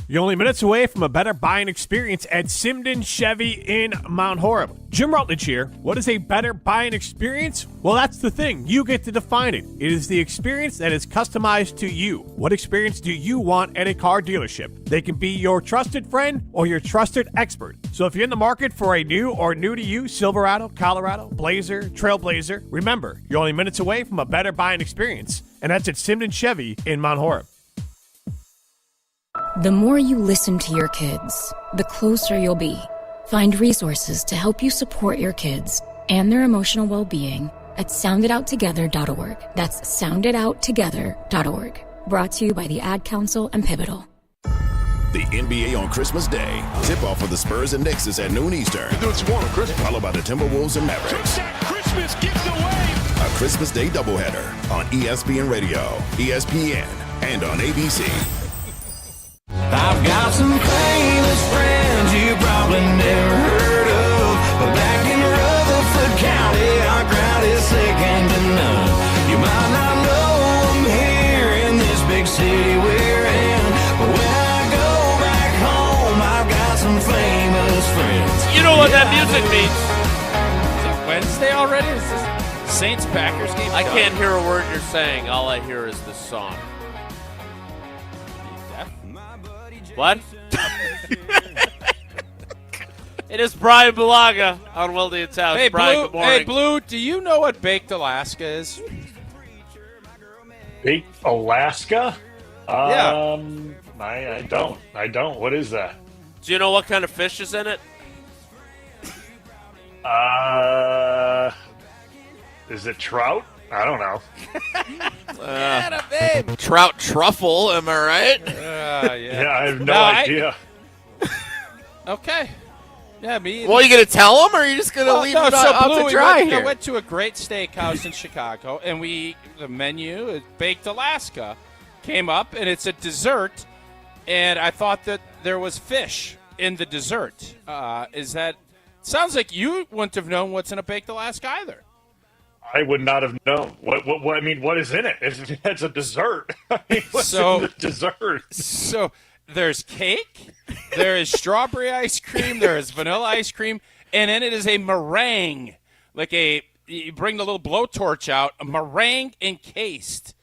You're only minutes away from a better buying experience at Simden Chevy in Mount Horeb. Jim Rutledge here. What is a better buying experience? Well, that's the thing. You get to define it. It is the experience that is customized to you. What experience do you want at a car dealership? They can be your trusted friend or your trusted expert. So if you're in the market for a new or new to you Silverado, Colorado, Blazer, Trailblazer, remember, you're only minutes away from a better buying experience. And that's at Simden Chevy in Mount Horeb. The more you listen to your kids, the closer you'll be. Find resources to help you support your kids and their emotional well-being at sounditouttogether.org. That's sounditouttogether.org. Brought to you by the Ad Council and Pivotal. The NBA on Christmas Day. Tip-off for the Spurs and Knicks is at noon Eastern. Do what you want on Christmas. Followed by the Timberwolves and Mavericks. Christmas gives away. A Christmas Day doubleheader on ESPN Radio, ESPN, and on ABC. I've got some famous friends you probably never heard of, but back in Rutherford County, our crowd is second to none. You might not know them here in this big city we're in, but when I go back home, I've got some famous friends. You know what that music means. Is it Wednesday already? Is this Saints-Packers game? I can't hear a word you're saying. All I hear is the song. What? It is Brian Bulaga on Wilde And Tausch. Hey, Brian, Blue, good morning. hey, Blue, do you know what Baked Alaska is? Baked Alaska? Yeah. I don't. What is that? Do you know what kind of fish is in it? Is it trout? I don't know. Trout truffle, am I right? Yeah, I have no idea. Okay. Yeah, me. Well, you going to tell them, or are you just going to leave it up Blue, to dry I here? went to a great steakhouse in Chicago, and the menu is Baked Alaska came up, and it's a dessert, and I thought that there was fish in the dessert. Sounds like you wouldn't have known what's in a Baked Alaska either. I would not have known. What I mean, what is in it? It's a dessert. I mean, what's in the dessert? So there's cake, there is strawberry ice cream, there is vanilla ice cream, and then it is a meringue. You bring the little blowtorch out, a meringue encased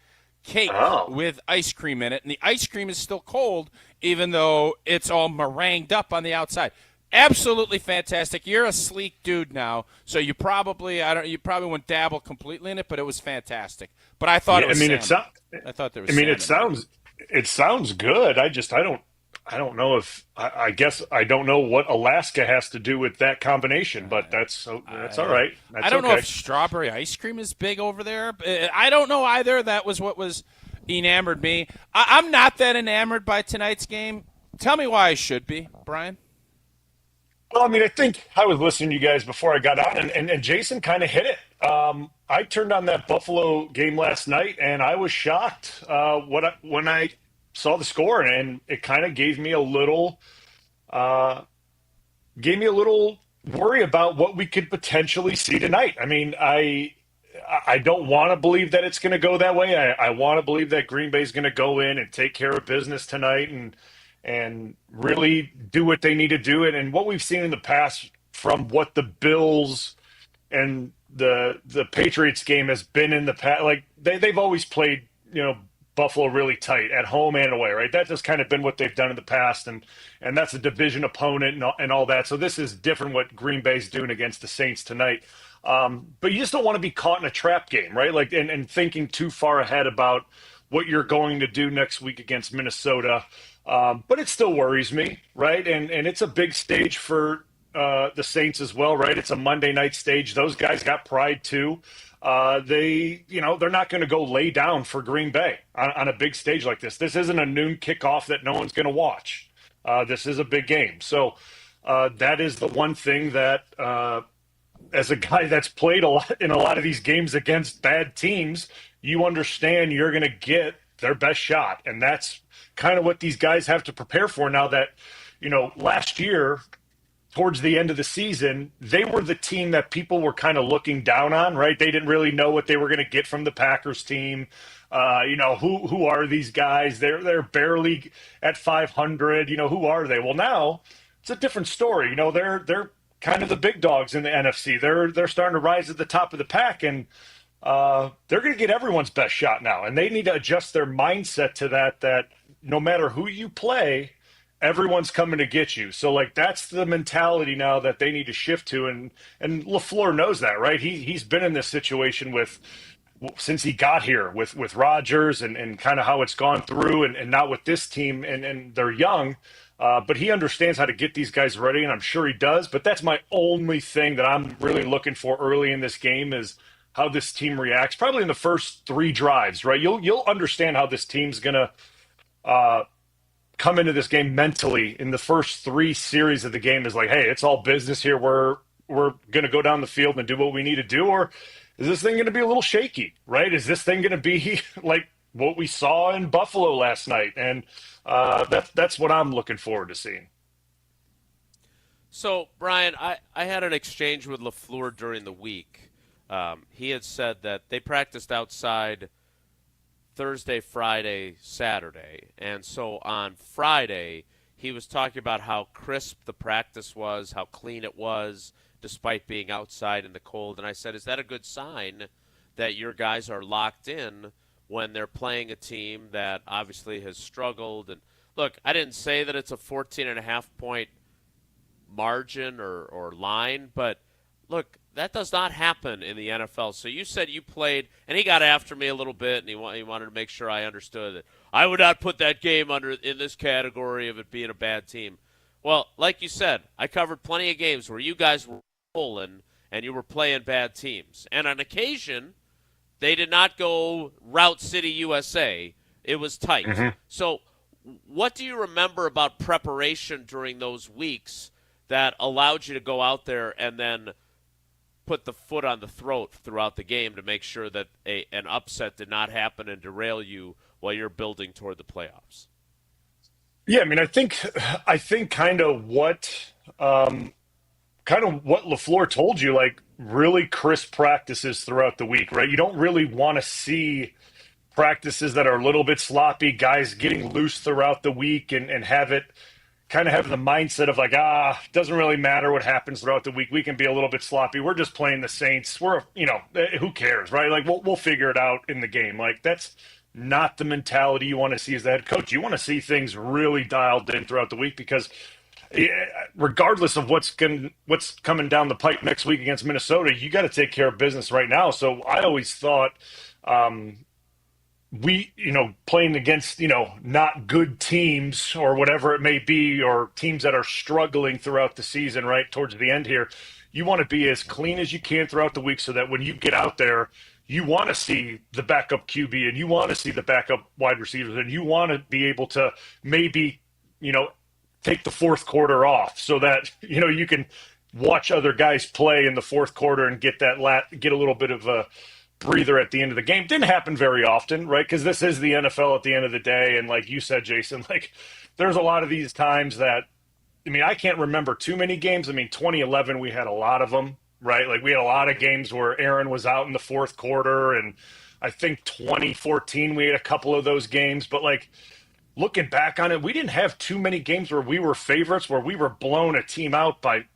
cake with ice cream in it, and the ice cream is still cold, even though it's all meringued up on the outside. Absolutely fantastic. You're a sleek dude now, so you probably wouldn't dabble completely in it, but it was fantastic. But I thought it was salmon. I thought there was salmon. It sounds good. I don't know if I guess I don't know what Alaska has to do with that combination, but that's all right. That's I don't know if strawberry ice cream is big over there. I don't know either. That was what was enamored me. I'm not that enamored by tonight's game. Tell me why I should be, Brian. Well, I mean, I think I was listening to you guys before I got on, and Jason kind of hit it. I turned on that Buffalo game last night, and I was shocked when I saw the score, and it kind of gave me a little worry about what we could potentially see tonight. I mean, I don't want to believe that it's going to go that way. I want to believe that Green Bay is going to go in and take care of business tonight and really do what they need to do. And what we've seen in the past from what the Bills and the Patriots game has been in the past, like they've always played, Buffalo really tight at home and away, right? That's just kind of been what they've done in the past, and that's a division opponent and all that. So this is different what Green Bay's doing against the Saints tonight. But you just don't want to be caught in a trap game, right? Like and thinking too far ahead about what you're going to do next week against Minnesota. But it still worries me, right? And it's a big stage for the Saints as well, right? It's a Monday night stage. Those guys got pride too. They're not going to go lay down for Green Bay on a big stage like this. This isn't a noon kickoff that no one's going to watch. This is a big game. So that is the one thing that, as a guy that's played a lot in a lot of these games against bad teams, you understand you're going to get their best shot. And that's kind of what these guys have to prepare for now that, last year, towards the end of the season, they were the team that people were kind of looking down on, right? They didn't really know what they were going to get from the Packers team. Who are these guys? They're barely at 500. Who are they? Well, now it's a different story. They're kind of the big dogs in the NFC. They're starting to rise at the top of the pack, and they're going to get everyone's best shot now. And they need to adjust their mindset to that no matter who you play, everyone's coming to get you. So that's the mentality now that they need to shift to. And LaFleur knows that, right? He's been in this situation since he got here with Rodgers and kind of how it's gone through and now with this team and they're young. But he understands how to get these guys ready, and I'm sure he does. But that's my only thing that I'm really looking for early in this game is how this team reacts. Probably in the first 3 drives, right? You'll understand how this team's going to come into this game mentally in the first 3 series of the game is like, hey, it's all business here. We're going to go down the field and do what we need to do. Or is this thing going to be a little shaky, right? Is this thing going to be like what we saw in Buffalo last night? And that's what I'm looking forward to seeing. So, Brian, I had an exchange with LaFleur during the week. He had said that they practiced outside Thursday, Friday, Saturday. And so on Friday, he was talking about how crisp the practice was, how clean it was, despite being outside in the cold. And I said, is that a good sign that your guys are locked in when they're playing a team that obviously has struggled? And look, I didn't say that it's a 14.5-point margin or line, but look, that does not happen in the NFL. So you said you played, and he got after me a little bit, and he wanted to make sure I understood that I would not put that game in this category of it being a bad team. Well, like you said, I covered plenty of games where you guys were rolling and you were playing bad teams. And on occasion, they did not go Route City, USA. It was tight. Mm-hmm. So what do you remember about preparation during those weeks that allowed you to go out there and then put the foot on the throat throughout the game to make sure that an upset did not happen and derail you while you're building toward the playoffs? Yeah, I mean, I think kind of what LaFleur told you, like really crisp practices throughout the week, right? You don't really want to see practices that are a little bit sloppy, guys getting loose throughout the week and have it kind of have the mindset of like, it doesn't really matter what happens throughout the week. We can be a little bit sloppy. We're just playing the Saints. Who cares, right? Like we'll figure it out in the game. Like that's not the mentality you want to see as the head coach. You want to see things really dialed in throughout the week because regardless of what's coming down the pipe next week against Minnesota, you got to take care of business right now. So I always thought, playing against, not good teams or whatever it may be, or teams that are struggling throughout the season, right, towards the end here, you want to be as clean as you can throughout the week so that when you get out there, you want to see the backup QB and you want to see the backup wide receivers and you want to be able to maybe, take the fourth quarter off so that, you can watch other guys play in the fourth quarter and get a little bit of breather at the end of the game. Didn't happen very often, right? Because this is the NFL at the end of the day. And like you said, Jason, like there's a lot of these times that, I mean, I can't remember too many games. I mean, 2011, we had a lot of them, right? Like we had a lot of games where Aaron was out in the fourth quarter. And I think 2014, we had a couple of those games. But like looking back on it, we didn't have too many games where we were favorites, where we were blown a team out by,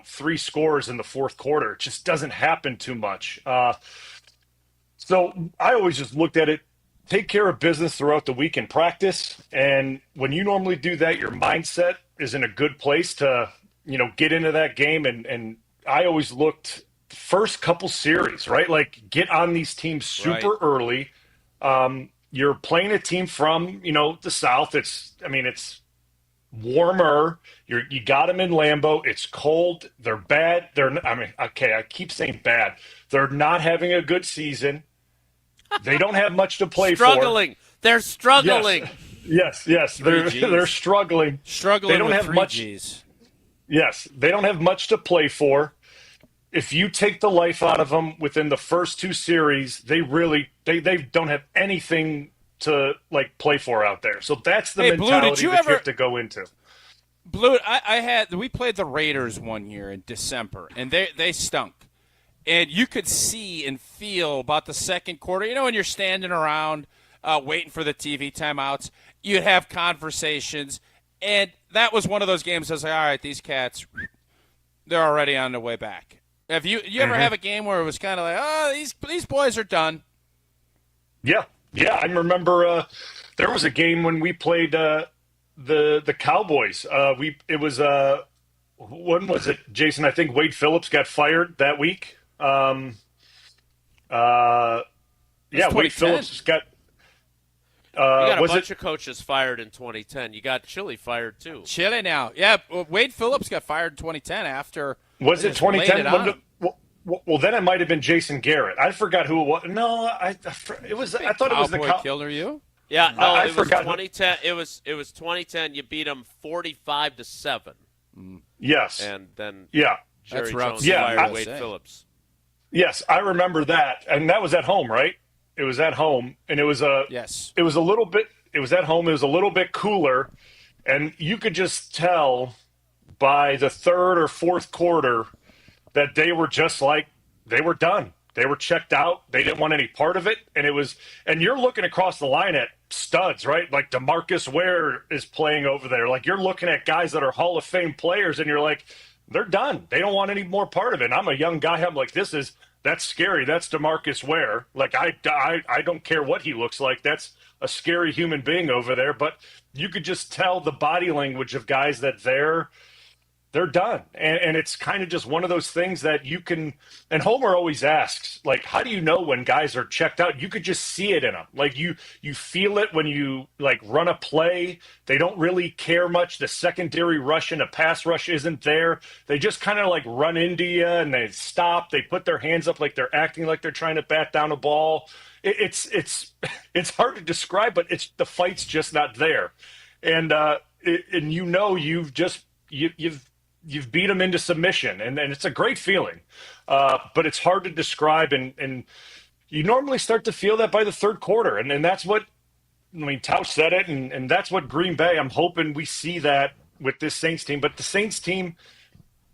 3 scores in the fourth quarter. It just doesn't happen too much. So I always just looked at it, take care of business throughout the week in practice. And when you normally do that, your mindset is in a good place to, get into that game. And I always looked first couple series, right? Like get on these teams super early. You're playing a team from, the South. It's warmer. You got them in Lambeau. It's cold. They're bad. I keep saying bad. They're not having a good season. They don't have much to play struggling. for. They're struggling. Yes. They're struggling. Struggling they don't with have much. Gs. Yes, they don't have much to play for. If you take the life out of them within the first 2 series, they don't have anything to play for out there. So that's the mentality you have to go into. Blue, we played the Raiders one year in December, and they stunk. And you could see and feel about the second quarter. When you're standing around waiting for the TV timeouts, you'd have conversations. And that was one of those games I was like, all right, these cats, they're already on their way back. Have you ever have a game where it was kind of like, oh, these boys are done? Yeah. I remember there was a game when we played the Cowboys. When was it, Jason? I think Wade Phillips got fired that week. Wade Phillips got. You got a bunch of coaches fired in 2010. You got Chile fired too. Chile now, yeah. Wade Phillips got fired in 2010 after. Was it 2010? Well, then it might have been Jason Garrett. I forgot who it was. No, it was. I thought it was the killer. You? Yeah, no, it was 2010. It was 2010. You beat them 45-7. Yes, and then Jerry Jones fired Wade Phillips. Yes, I remember that, and that was at home, right? It was at home, and it was It was a little bit. It was at home. It was a little bit cooler, and you could just tell by the third or fourth quarter that they were just they were done. They were checked out. They didn't want any part of it, and you're looking across the line at studs, right? Like DeMarcus Ware is playing over there. Like you're looking at guys that are Hall of Fame players, and you're like, they're done. They don't want any more part of it. And I'm a young guy. I'm like, that's scary. That's DeMarcus Ware. Like I don't care what he looks like. That's a scary human being over there. But you could just tell the body language of guys that they're done. And it's kind of just one of those things that you can, and Homer always asks, like, how do you know when guys are checked out? You could just see it in them. Like you feel it when you run a play. They don't really care much. The secondary rush and a pass rush isn't there. They just kind of run into you and they stop. They put their hands up like they're acting like they're trying to bat down a ball. It's hard to describe, but the fight's just not there. And you've beat them into submission, and it's a great feeling. But it's hard to describe, and you normally start to feel that by the third quarter. And that's what, Tausch said it, and that's what Green Bay, I'm hoping we see that with this Saints team. But the Saints team,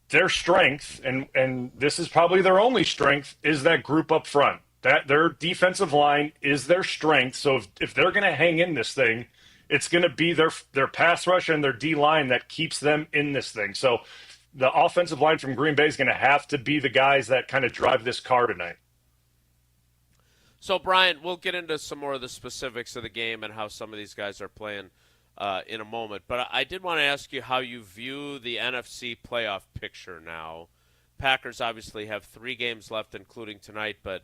their strength, and this is probably their only strength, is that group up front. That their defensive line is their strength. So if they're going to hang in this thing, it's going to be their pass rush and their D-line that keeps them in this thing. So the offensive line from Green Bay is going to have to be the guys that kind of drive this car tonight. So, Brian, we'll get into some more of the specifics of the game and how some of these guys are playing in a moment. But I did want to ask you how you view the NFC playoff picture now. Packers obviously have 3 games left, including tonight, but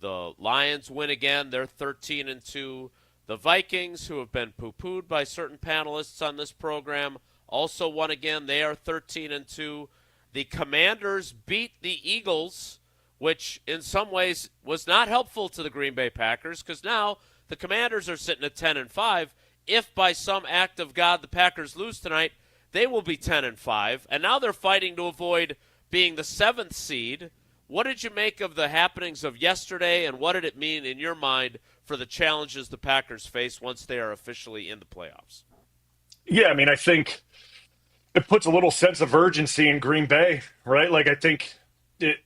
the Lions win again. They're 13-2. The Vikings, who have been poo-pooed by certain panelists on this program, also won again. They are 13-2. The Commanders beat the Eagles, which in some ways was not helpful to the Green Bay Packers, because now the Commanders are sitting at 10-5. If by some act of God the Packers lose tonight, they will be 10-5. And now they're fighting to avoid being the 7th seed, what did you make of the happenings of yesterday, and what did it mean in your mind for the challenges the Packers face once they are officially in the playoffs? Yeah, I mean, I think it puts a little sense of urgency in Green Bay, right? Like, I think it,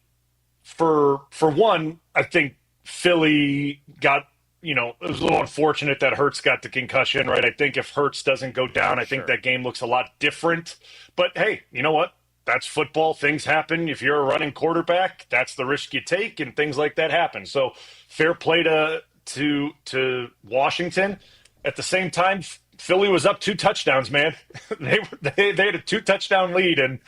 for one, I think Philly got, it was a little unfortunate that Hurts got the concussion, right? I think if Hurts doesn't go down, I think that game looks a lot different. But hey, you know what? That's football. Things happen. If you're a running quarterback, that's the risk you take, and things like that happen. So fair play to Washington. At the same time, Philly was up 2 touchdowns, man. They had a 2-touchdown lead, and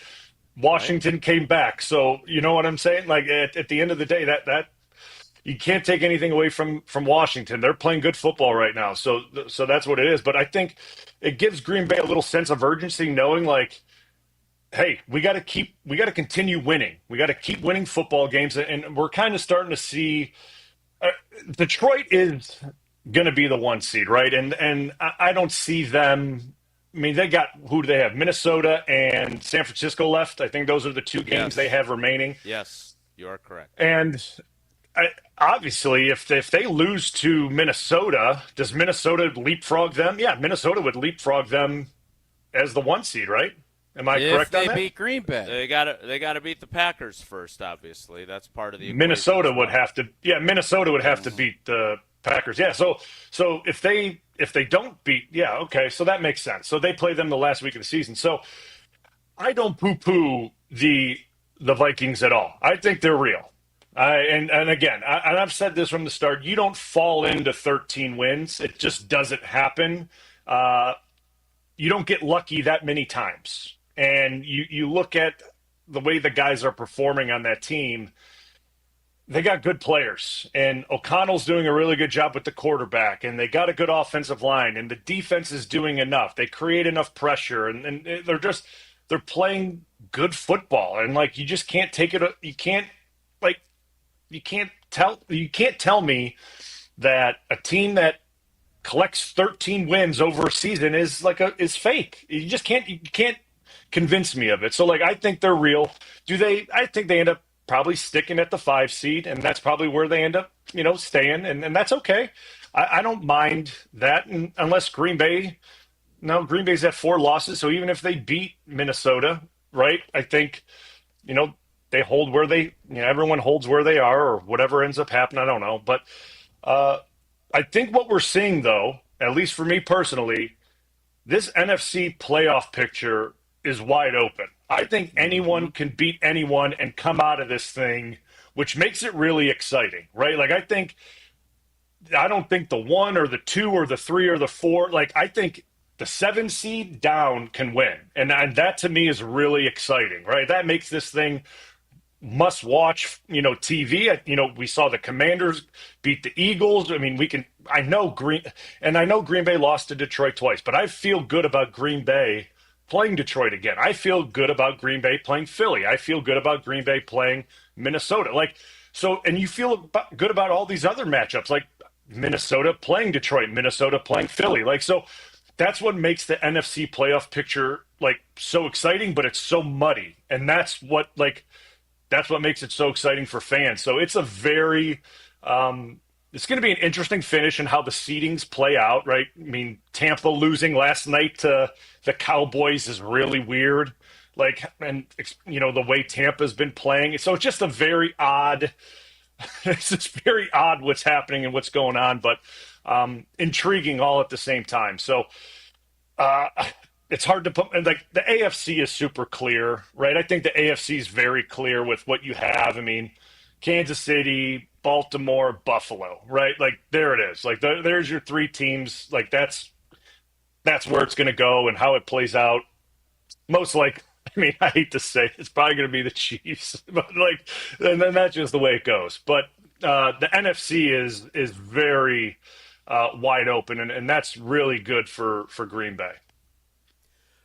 Washington came back. So you know what I'm saying? Like at the end of the day, that you can't take anything away from Washington. They're playing good football right now. So that's what it is. But I think it gives Green Bay a little sense of urgency, knowing like, hey, we got to continue winning. We got to keep winning football games, and we're kind of starting to see Detroit is going to be the 1 seed, right? And I don't see them. I mean, they got, who do they have? Minnesota and San Francisco left. I think those are the 2 games they have remaining. Yes, you are correct. And obviously, if they lose to Minnesota, does Minnesota leapfrog them? Yeah, Minnesota would leapfrog them as the 1 seed, right? Am I correct on that? If they beat Green Bay. They got to beat the Packers first, obviously. That's part of the equation. Minnesota would have to beat the Packers. Yeah, so if they don't beat, okay, so that makes sense. So they play them the last week of the season. So I don't poo-poo the Vikings at all. I think they're real. And again, I've said this from the start, you don't fall into 13 wins. It just doesn't happen. You don't get lucky that many times. And you look at the way the guys are performing on that team, they got good players. And O'Connell's doing a really good job with the quarterback, and they got a good offensive line, and the defense is doing enough. They create enough pressure, and they're playing good football. And like, you just can't take it. You can't tell me that a team that collects 13 wins over a season is fake. You can't convince me of it. So like, I think they're real. I think they end up probably sticking at the 5 seed, and that's probably where they end up, staying, and that's okay. I don't mind that, unless Green Bay's at 4 losses. So even if they beat Minnesota, right, I think, they hold where everyone holds where they are, or whatever ends up happening. I don't know. But I think what we're seeing, though, at least for me personally, this NFC playoff picture is wide open. I think anyone can beat anyone and come out of this thing, which makes it really exciting, right? Like, I don't think the 1 or the 2 or the 3 or the 4, like, I think the 7 seed down can win. And that to me is really exciting, right? That makes this thing must watch, TV. We saw the Commanders beat the Eagles. I mean, I know Green Bay lost to Detroit twice, but I feel good about Green Bay playing Detroit again. I feel good about Green Bay playing Philly. I feel good about Green Bay playing Minnesota. And you feel good about all these other matchups, like Minnesota playing Detroit, Minnesota playing Philly. So that's what makes the NFC playoff picture so exciting, but it's so muddy. And that's what makes it so exciting for fans. So it's it's going to be an interesting finish in how the seedings play out, right? I mean, Tampa losing last night to the Cowboys is really weird. The way Tampa's been playing. So it's just it's just very odd what's happening and what's going on, but intriguing all at the same time. So it's hard to put, the AFC is super clear, right? I think the AFC is very clear with what you have. I mean, Kansas City, Baltimore, Buffalo, right? There it is. There's your 3 teams. That's where it's going to go, and how it plays out. I hate to say it's probably going to be the Chiefs, but and then that's just the way it goes. But the NFC is very wide open, and that's really good for Green Bay.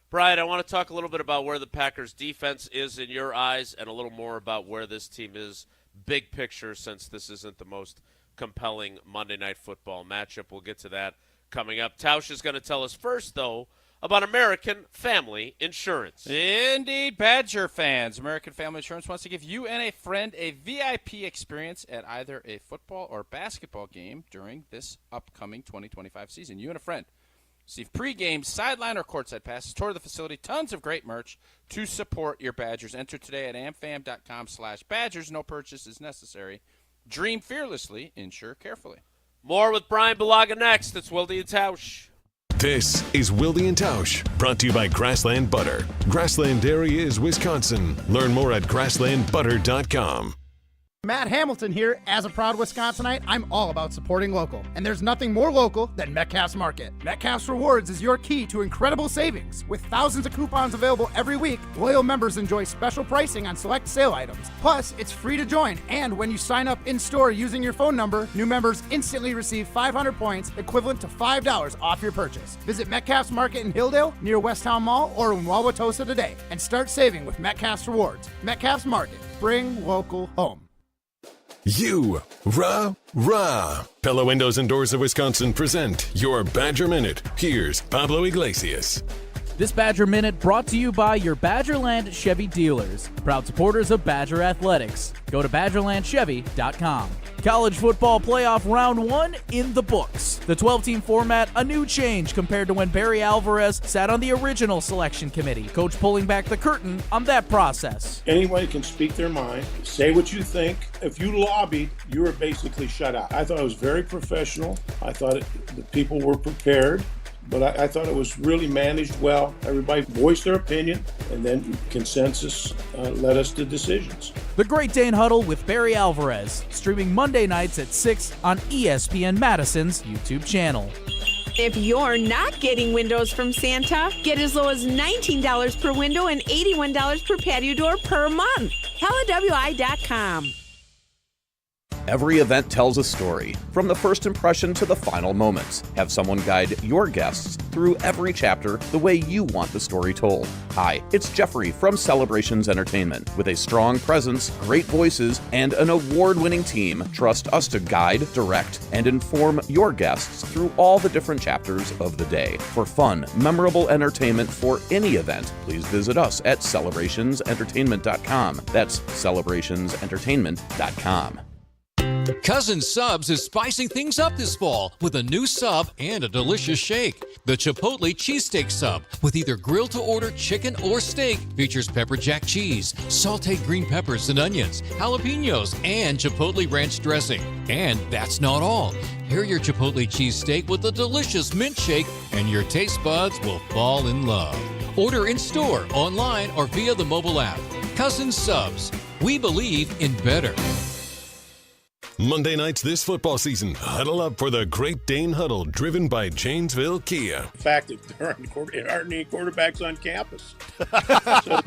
Brian, I want to talk a little bit about where the Packers' defense is in your eyes, and a little more about where this team is big picture, since this isn't the most compelling Monday Night Football matchup. We'll get to that coming up. Tausch is going to tell us first, though, about American Family Insurance. Indeed, Badger fans. American Family Insurance wants to give you and a friend a VIP experience at either a football or basketball game during this upcoming 2025 season. You and a friend receive pregame, sideline, or courtside passes, tour of the facility, tons of great merch to support your Badgers. Enter today at amfam.com/Badgers. No purchase is necessary. Dream fearlessly, insure carefully. More with Brian Balaga next. It's Wilde and Tausch. This is Wilde and Tausch, brought to you by Grassland Butter. Grassland Dairy is Wisconsin. Learn more at grasslandbutter.com. Matt Hamilton here. As a proud Wisconsinite, I'm all about supporting local. And there's nothing more local than Metcalf's Market. Metcalf's Rewards is your key to incredible savings. With thousands of coupons available every week, loyal members enjoy special pricing on select sale items. Plus, it's free to join. And when you sign up in-store using your phone number, new members instantly receive 500 points, equivalent to $5 off your purchase. Visit Metcalf's Market in Hilldale, near Westtown Mall, or in Wauwatosa today. And start saving with Metcalf's Rewards. Metcalf's Market. Bring local home. You, rah. Pella Windows and Doors of Wisconsin present your Badger Minute. Here's Pablo Iglesias. This Badger Minute brought to you by your Badgerland Chevy dealers, proud supporters of Badger Athletics. Go to BadgerlandChevy.com. College football playoff round 1 in the books. The 12-team format, a new change compared to when Barry Alvarez sat on the original selection committee. Coach pulling back the curtain on that process. Anyone can speak their mind, say what you think. If you lobbied, you were basically shut out. I thought it was very professional. I thought the people were prepared. But I thought it was really managed well. Everybody voiced their opinion, and then consensus led us to decisions. The Great Dane Huddle with Barry Alvarez, streaming Monday nights at 6 on ESPN Madison's YouTube channel. If you're not getting windows from Santa, get as low as $19 per window and $81 per patio door per month. PellaWI.com. Every event tells a story, from the first impression to the final moments. Have someone guide your guests through every chapter the way you want the story told. Hi, it's Jeffrey from Celebrations Entertainment. With a strong presence, great voices, and an award-winning team, trust us to guide, direct, and inform your guests through all the different chapters of the day. For fun, memorable entertainment for any event, please visit us at celebrationsentertainment.com. That's celebrationsentertainment.com. Cousin Subs is spicing things up this fall with a new sub and a delicious shake. The Chipotle Cheesesteak Sub, with either grilled-to-order chicken or steak, features pepper jack cheese, sauteed green peppers and onions, jalapenos, and Chipotle ranch dressing. And that's not all. Pair your Chipotle cheesesteak with a delicious mint shake, and your taste buds will fall in love. Order in-store, online, or via the mobile app. Cousin Subs. We believe in better. Monday nights this football season, huddle up for the Great Dane Huddle, driven by Janesville Kia. The fact that there aren't any quarterbacks on campus. So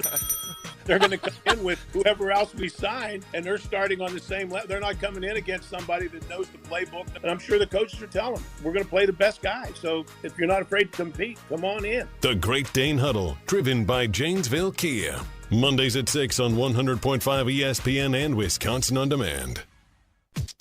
they're going to come in with whoever else we sign, and they're starting on the same level. They're not coming in against somebody that knows the playbook. And I'm sure the coaches are telling them, we're going to play the best guy. So if you're not afraid to compete, come on in. The Great Dane Huddle, driven by Janesville Kia. Mondays at 6 on 100.5 ESPN and Wisconsin On Demand.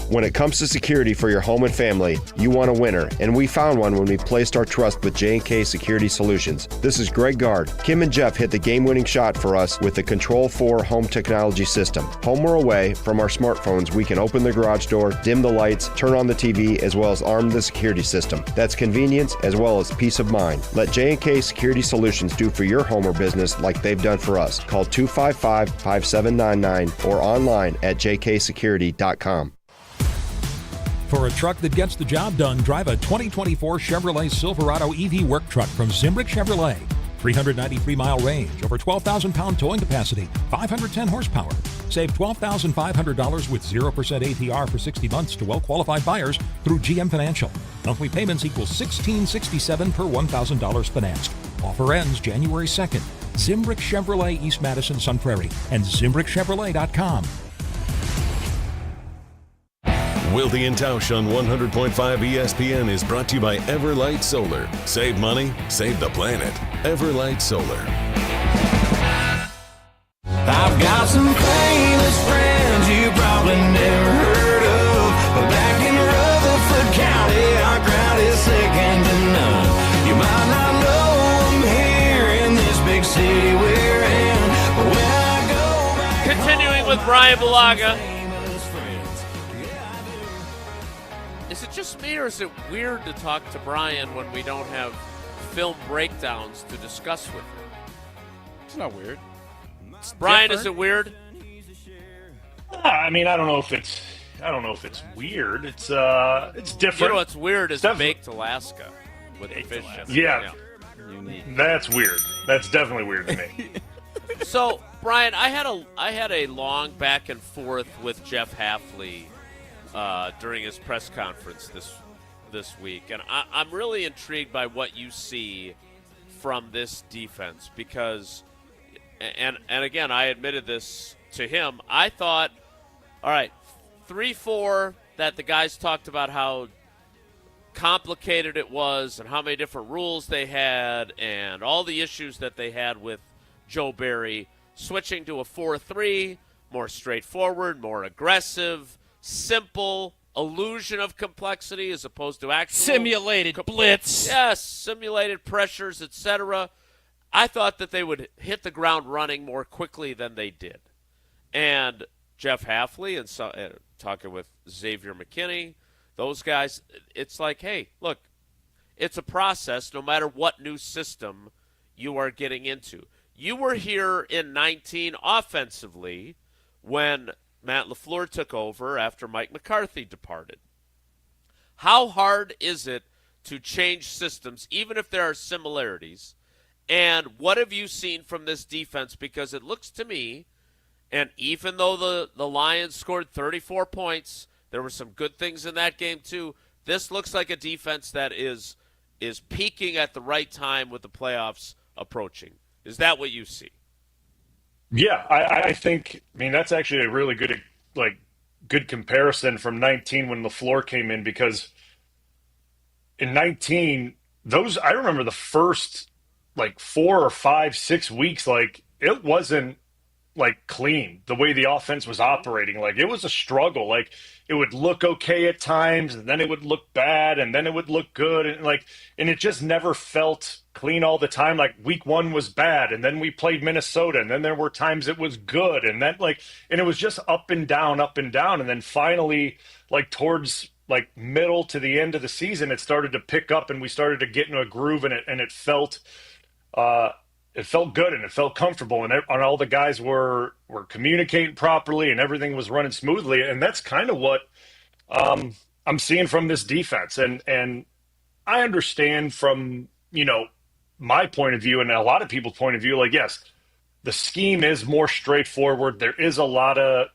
When it comes to security for your home and family, you want a winner, and we found one when we placed our trust with J&K Security Solutions. This is Greg Gard. Kim and Jeff hit the game-winning shot for us with the Control 4 home technology system. Home or away, from our smartphones, we can open the garage door, dim the lights, turn on the TV, as well as arm the security system. That's convenience as well as peace of mind. Let J&K Security Solutions do for your home or business like they've done for us. Call 255-5799 or online at jksecurity.com. For a truck that gets the job done, drive a 2024 Chevrolet Silverado EV work truck from Zimbrick Chevrolet. 393-mile range, over 12,000-pound towing capacity, 510 horsepower. Save $12,500 with 0% APR for 60 months to well-qualified buyers through GM Financial. Monthly payments equal $1,667 per $1,000 financed. Offer ends January 2nd. Zimbrick Chevrolet, East Madison, Sun Prairie, and ZimbrickChevrolet.com. Wilde and Tausch on 100.5 ESPN is brought to you by Everlight Solar. Save money, save the planet. Everlight Solar. I've got some famous friends you probably never heard of, but back in Rutherford County, our crowd is second to none. You might not know them with Brian Bulaga. Is it just me, or is it weird to talk to Brian when we don't have film breakdowns to discuss with him? It's not weird. Brian, is it weird? I mean, I don't know if it's weird. It's different. You know what's weird is baked Alaska with the fish. Yeah. That's weird. That's definitely weird to me. So, Brian, I had a long back and forth with Jeff Hafley during his press conference this week, and I'm really intrigued by what you see from this defense because, and again, I admitted this to him. I thought, all right, 3-4 that the guys talked about how complicated it was and how many different rules they had and all the issues that they had with Joe Barry. Switching to a 4-3, more straightforward, more aggressive, simple, illusion of complexity as opposed to actual simulated blitz. Yes, simulated pressures, etc. I thought that they would hit the ground running more quickly than they did. And Jeff Hafley and talking with Xavier McKinney, those guys, it's like, hey, look, it's a process no matter what new system you are getting into. You were here in 19 offensively when Matt LaFleur took over after Mike McCarthy departed. How hard is it to change systems, even if there are similarities? And what have you seen from this defense? Because it looks to me, and even though the Lions scored 34 points, there were some good things in that game too. This looks like a defense that is peaking at the right time with the playoffs approaching. Is that what you see? Yeah, I think. I mean, that's actually a really good comparison from 19 when LaFleur came in, because in 19, I remember the first 4 or 5, 6 weeks, it wasn't clean the way the offense was operating. It was a struggle. It would look okay at times, and then it would look bad, and then it would look good, and it just never felt clean all the time. Week 1 was bad, and then we played Minnesota, and then there were times it was good, and then and it was just up and down, and then finally towards middle to the end of the season, it started to pick up, and we started to get into a groove, and it felt good and it felt comfortable, and all the guys were communicating properly and everything was running smoothly. And that's kind of what I'm seeing from this defense. And I understand from, my point of view and a lot of people's point of view, yes, the scheme is more straightforward. There is a lot of,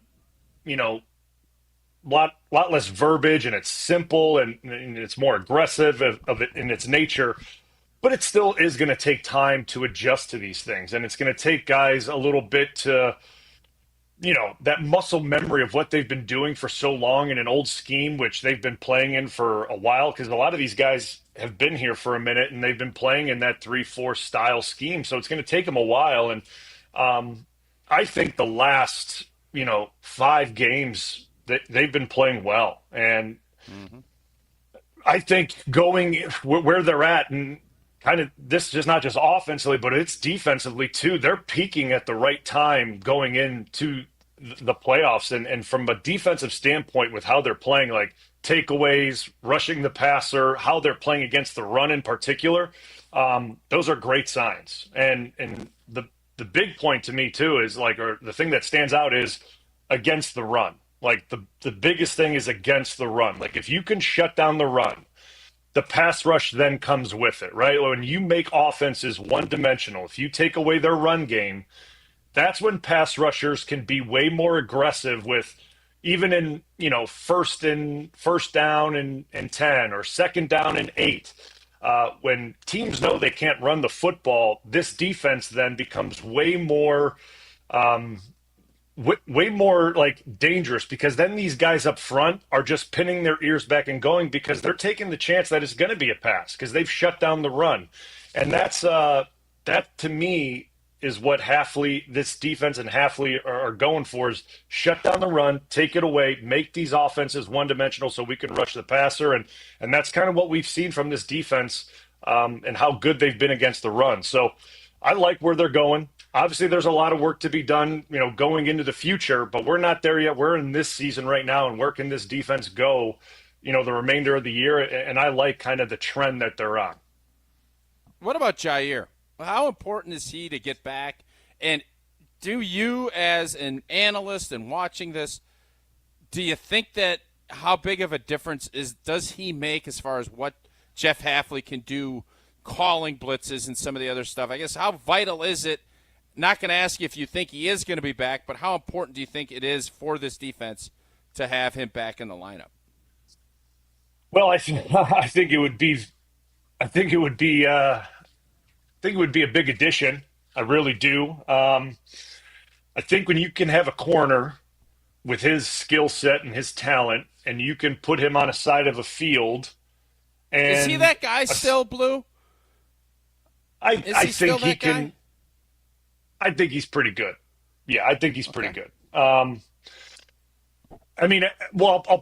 lot less verbiage, and it's simple and it's more aggressive of it in its nature. But it still is going to take time to adjust to these things. And it's going to take guys a little bit to, that muscle memory of what they've been doing for so long in an old scheme, which they've been playing in for a while. Because a lot of these guys have been here for a minute and they've been playing in that 3-4 style scheme. So it's going to take them a while. And I think the last, 5 games that they've been playing well. And I think going where they're at, and kind of this is not just offensively, but it's defensively too. They're peaking at the right time going into the playoffs. And from a defensive standpoint with how they're playing, takeaways, rushing the passer, how they're playing against the run in particular, those are great signs. And the big point to me too is or the thing that stands out is against the run. The biggest thing is against the run. If you can shut down the run, the pass rush then comes with it, right? When you make offenses one-dimensional, if you take away their run game, that's when pass rushers can be way more aggressive with, even in, first down and 10 or second down and 8. When teams know they can't run the football, this defense then becomes way more dangerous, because then these guys up front are just pinning their ears back and going, because they're taking the chance that it's going to be a pass because they've shut down the run. And that's that to me is what this defense and Hafley are going for, is shut down the run, take it away, make these offenses one-dimensional so we can rush the passer. And that's kind of what we've seen from this defense and how good they've been against the run. So I like where they're going. obviously there's a lot of work to be done, going into the future, but we're not there yet. We're in this season right now, and where can this defense go, the remainder of the year? And I like kind of the trend that they're on. What about Jair? How important is he to get back? And do you, as an analyst and watching this, do you think that how big of a difference does he make as far as what Jeff Hafley can do calling blitzes and some of the other stuff? I guess how vital is it? Not going to ask you if you think he is going to be back, but how important do you think it is for this defense to have him back in the lineup? Well, I think it would be a big addition. I really do. I think when you can have a corner with his skill set and his talent, and you can put him on a side of a field, and is he that guy still, Blue? I think he can. I think he's pretty good. Yeah, I think he's pretty good. I'll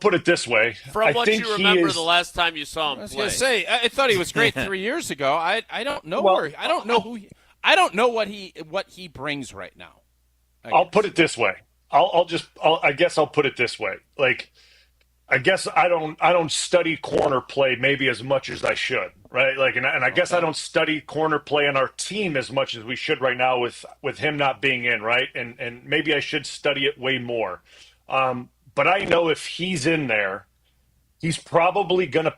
put it this way. From what you remember the last time you saw him play. I was going to say, I thought he was great 3 years ago. I don't know I don't know what he brings right now. I'll put it this way. I guess I'll put it this way. Like, I guess I don't study corner play maybe as much as I should, right? Like, and I guess I don't study corner play on our team as much as we should right now with him not being in, right? And maybe I should study it way more. But I know if he's in there, he's probably going to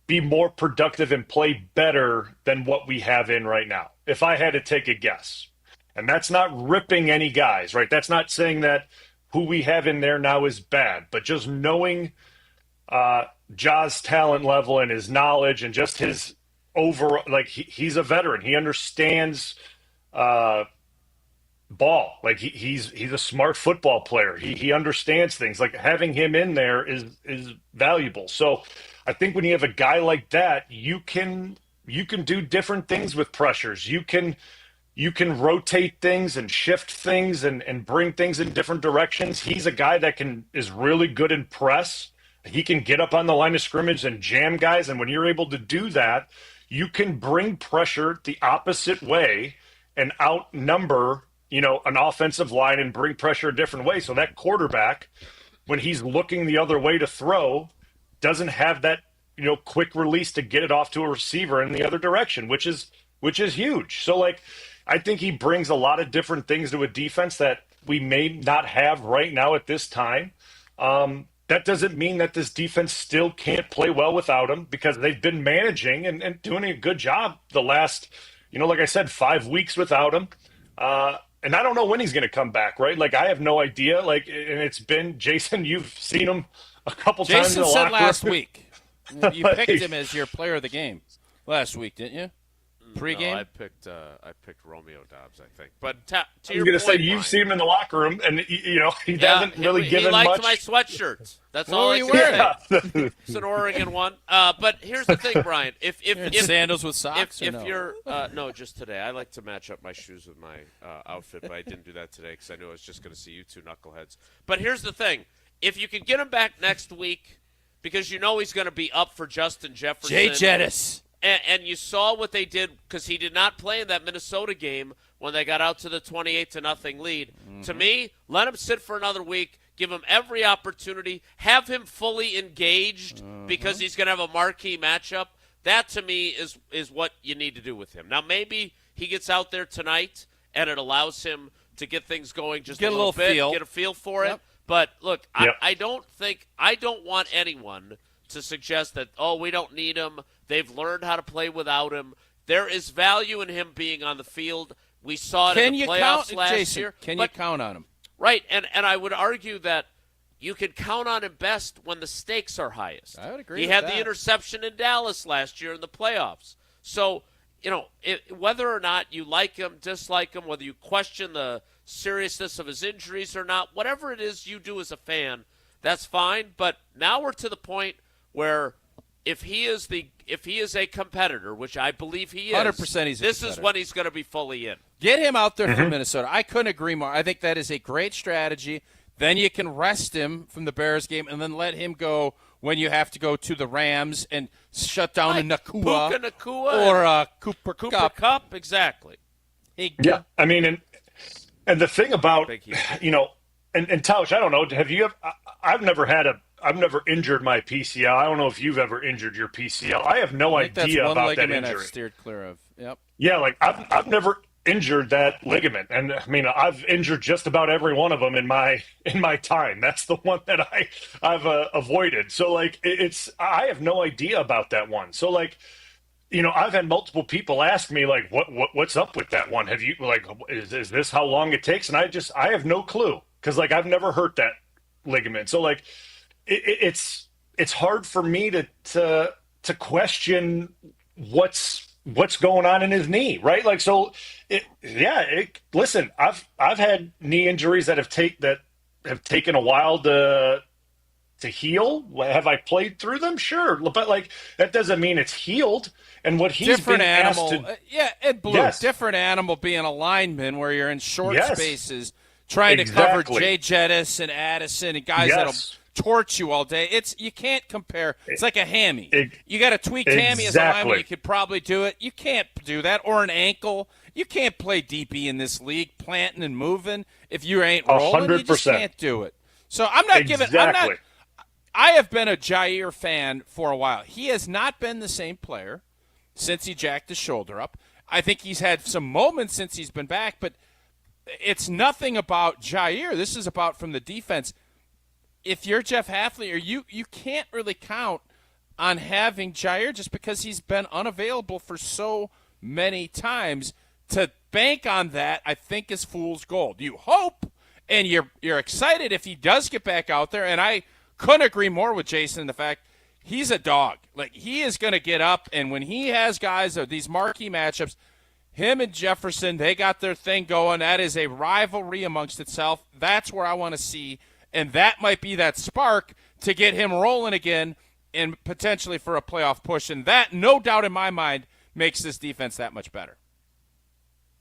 be more productive and play better than what we have in right now, if I had to take a guess. And that's not ripping any guys, right? That's not saying that who we have in there now is bad, but just knowing Ja's talent level and his knowledge and just his overall, like he's a veteran. He understands ball. Like he's a smart football player. He understands things. Like having him in there is valuable. So I think when you have a guy like that, you can do different things with pressures. You can rotate things and shift things and bring things in different directions. He's a guy that is really good in press. He can get up on the line of scrimmage and jam guys. And when you're able to do that, you can bring pressure the opposite way and outnumber, an offensive line and bring pressure a different way. So that quarterback, when he's looking the other way to throw, doesn't have that, quick release to get it off to a receiver in the other direction, which is huge. So I think he brings a lot of different things to a defense that we may not have right now at this time. That doesn't mean that this defense still can't play well without him, because they've been managing and doing a good job the last, like I said, 5 weeks without him. And I don't know when he's going to come back, right? Like, I have no idea. And it's been, Jason, you've seen him a couple times in the locker room. Jason said last week you picked him as your player of the game last week, didn't you? Pre-game? No, I picked Romeo Doubs, I think. But to I was going to say, you've seen him in the locker room, and he hasn't really given much. He liked my sweatshirts. That's all I can say. It's an Oregon one. But here's the thing, Brian. If sandals with socks, if you're no, just today. I like to match up my shoes with my outfit, but I didn't do that today because I knew I was just going to see you two knuckleheads. But here's the thing: if you can get him back next week, because he's going to be up for Justin Jefferson, Jay Jettis. And you saw what they did, because he did not play in that Minnesota game when they got out to the 28-0 lead. Mm-hmm. To me, let him sit for another week, give him every opportunity, have him fully engaged, because he's going to have a marquee matchup. That, to me, is what you need to do with him. Now, maybe he gets out there tonight, and it allows him to get things going just a little bit, get a feel for it. But, look, I don't want anyone to suggest that, we don't need him. They've learned how to play without him. There is value in him being on the field. We saw it in the playoffs last year. Can you count on him? Right, and I would argue that you can count on him best when the stakes are highest. I would agree He with had that. the interception in Dallas last year in the playoffs. So, whether or not you like him, dislike him, whether you question the seriousness of his injuries or not, whatever it is you do as a fan, that's fine. But now we're to the point where if he is a competitor, which I believe he is, 100% he's a competitor. This is when he's going to be fully in. Get him out there for Minnesota. I couldn't agree more. I think that is a great strategy. Then you can rest him from the Bears game and then let him go when you have to go to the Rams and shut down a Nakua Puka Nakua or a Cooper Kupp. Exactly. Yeah, I mean, and the thing about, you know, and Tausch, I don't know, have you ever, I've never injured my PCL. I don't know if you've ever injured your PCL. I have no I think idea that's one about that ligament injury. I've steered clear of. Yep. Yeah, like I've never injured that ligament, and I mean I've injured just about every one of them in my time. That's the one that I've avoided. So like I have no idea about that one. So like, you know, I've had multiple people ask me like, what's up with that one? Have you like, is this how long it takes? And I have no clue, because like I've never hurt that ligament. So like it's hard for me to question what's going on in his knee, right? Like, so listen, I've had knee injuries that have taken a while to heal. Have I played through them? Sure, but like that doesn't mean it's healed. And what he's different been animal, asked to, Ed Blue, yes. different animal being a lineman where you're in short Yes. spaces trying to cover Jay Jettis and Addison and guys that'll torch you all day. You can't compare. It's like a hammy. You got a tweaked hammy as a lineman. You could probably do it. You can't do that. Or an ankle. You can't play DB in this league, planting and moving. If you ain't rolling, 100%. you just can't do it. So I'm not giving. I have been a Jair fan for a while. He has not been the same player since he jacked his shoulder up. I think he's had some moments since he's been back, but it's nothing about Jair. This is about from the defense. If you're Jeff Hafley, or you can't really count on having Jair just because he's been unavailable for so many times. To bank on that, I think, is fool's gold. You hope, and you're excited if he does get back out there, and I couldn't agree more with Jason in the fact he's a dog. Like, he is going to get up, and when he has guys of these marquee matchups, him and Jefferson, they got their thing going. That is a rivalry amongst itself. That's where I want to see, and that might be that spark to get him rolling again and potentially for a playoff push. And that, no doubt in my mind, makes this defense that much better.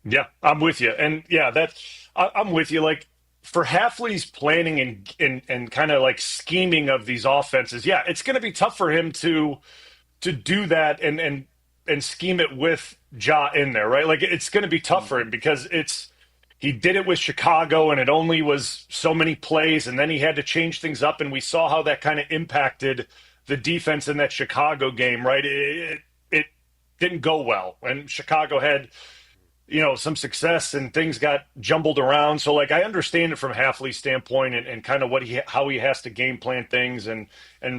Yeah, I'm with you. And yeah, I'm with you. Like, for Hafley's planning and kind of like scheming of these offenses, yeah, it's going to be tough for him to do that and scheme it with Ja in there, right? Like, it's going to be tough for him because he did it with Chicago and it only was so many plays, and then he had to change things up, and we saw how that kind of impacted the defense in that Chicago game, right? It didn't go well, and Chicago had, you know, some success and things got jumbled around. So like, I understand it from Hafley's standpoint and kind of how he has to game plan things and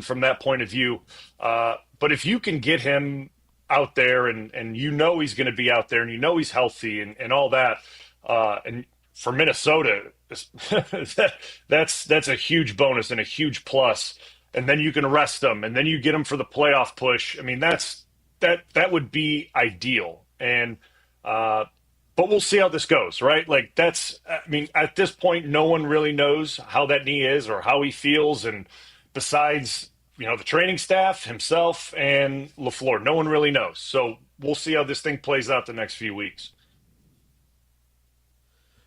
from that point of view. But if you can get him out there and you know he's going to be out there and you know he's healthy and all that, and for Minnesota, that's a huge bonus and a huge plus. And then you can rest him and then you get him for the playoff push. I mean, that would be ideal. And but we'll see how this goes, right? Like, at this point, no one really knows how that knee is or how he feels. And besides, you know, the training staff, himself, and LaFleur, no one really knows. So we'll see how this thing plays out the next few weeks.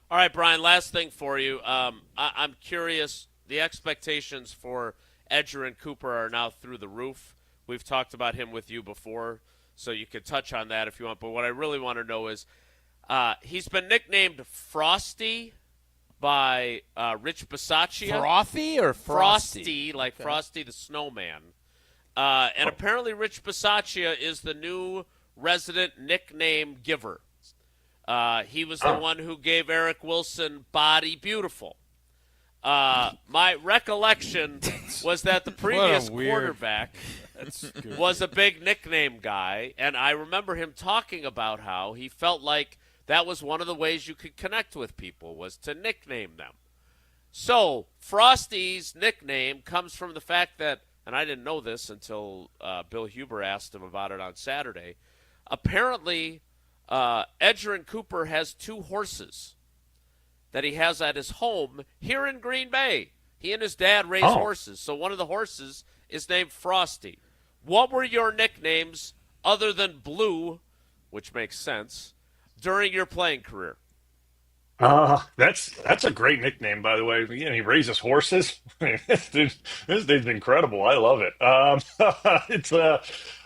All right, Brian, last thing for you. I'm curious, the expectations for Edgerrin Cooper are now through the roof. We've talked about him with you before, so you can touch on that if you want. But what I really want to know is, he's been nicknamed Frosty by Rich Bisaccia. Frothy or Frosty? Frosty, like Frosty the Snowman. And apparently Rich Bisaccia is the new resident nickname giver. He was the one who gave Eric Wilson Body Beautiful. My recollection was that the previous quarterback was a big nickname guy, and I remember him talking about how he felt like that was one of the ways you could connect with people, was to nickname them. So Frosty's nickname comes from the fact that, and I didn't know this until Bill Huber asked him about it on Saturday, apparently Edgerrin Cooper has 2 horses that he has at his home here in Green Bay. He and his dad raise horses, so one of the horses is named Frosty. What were your nicknames other than Blue, which makes sense, during your playing career? That's a great nickname, by the way. You know, he raises horses. This dude's incredible. I love it.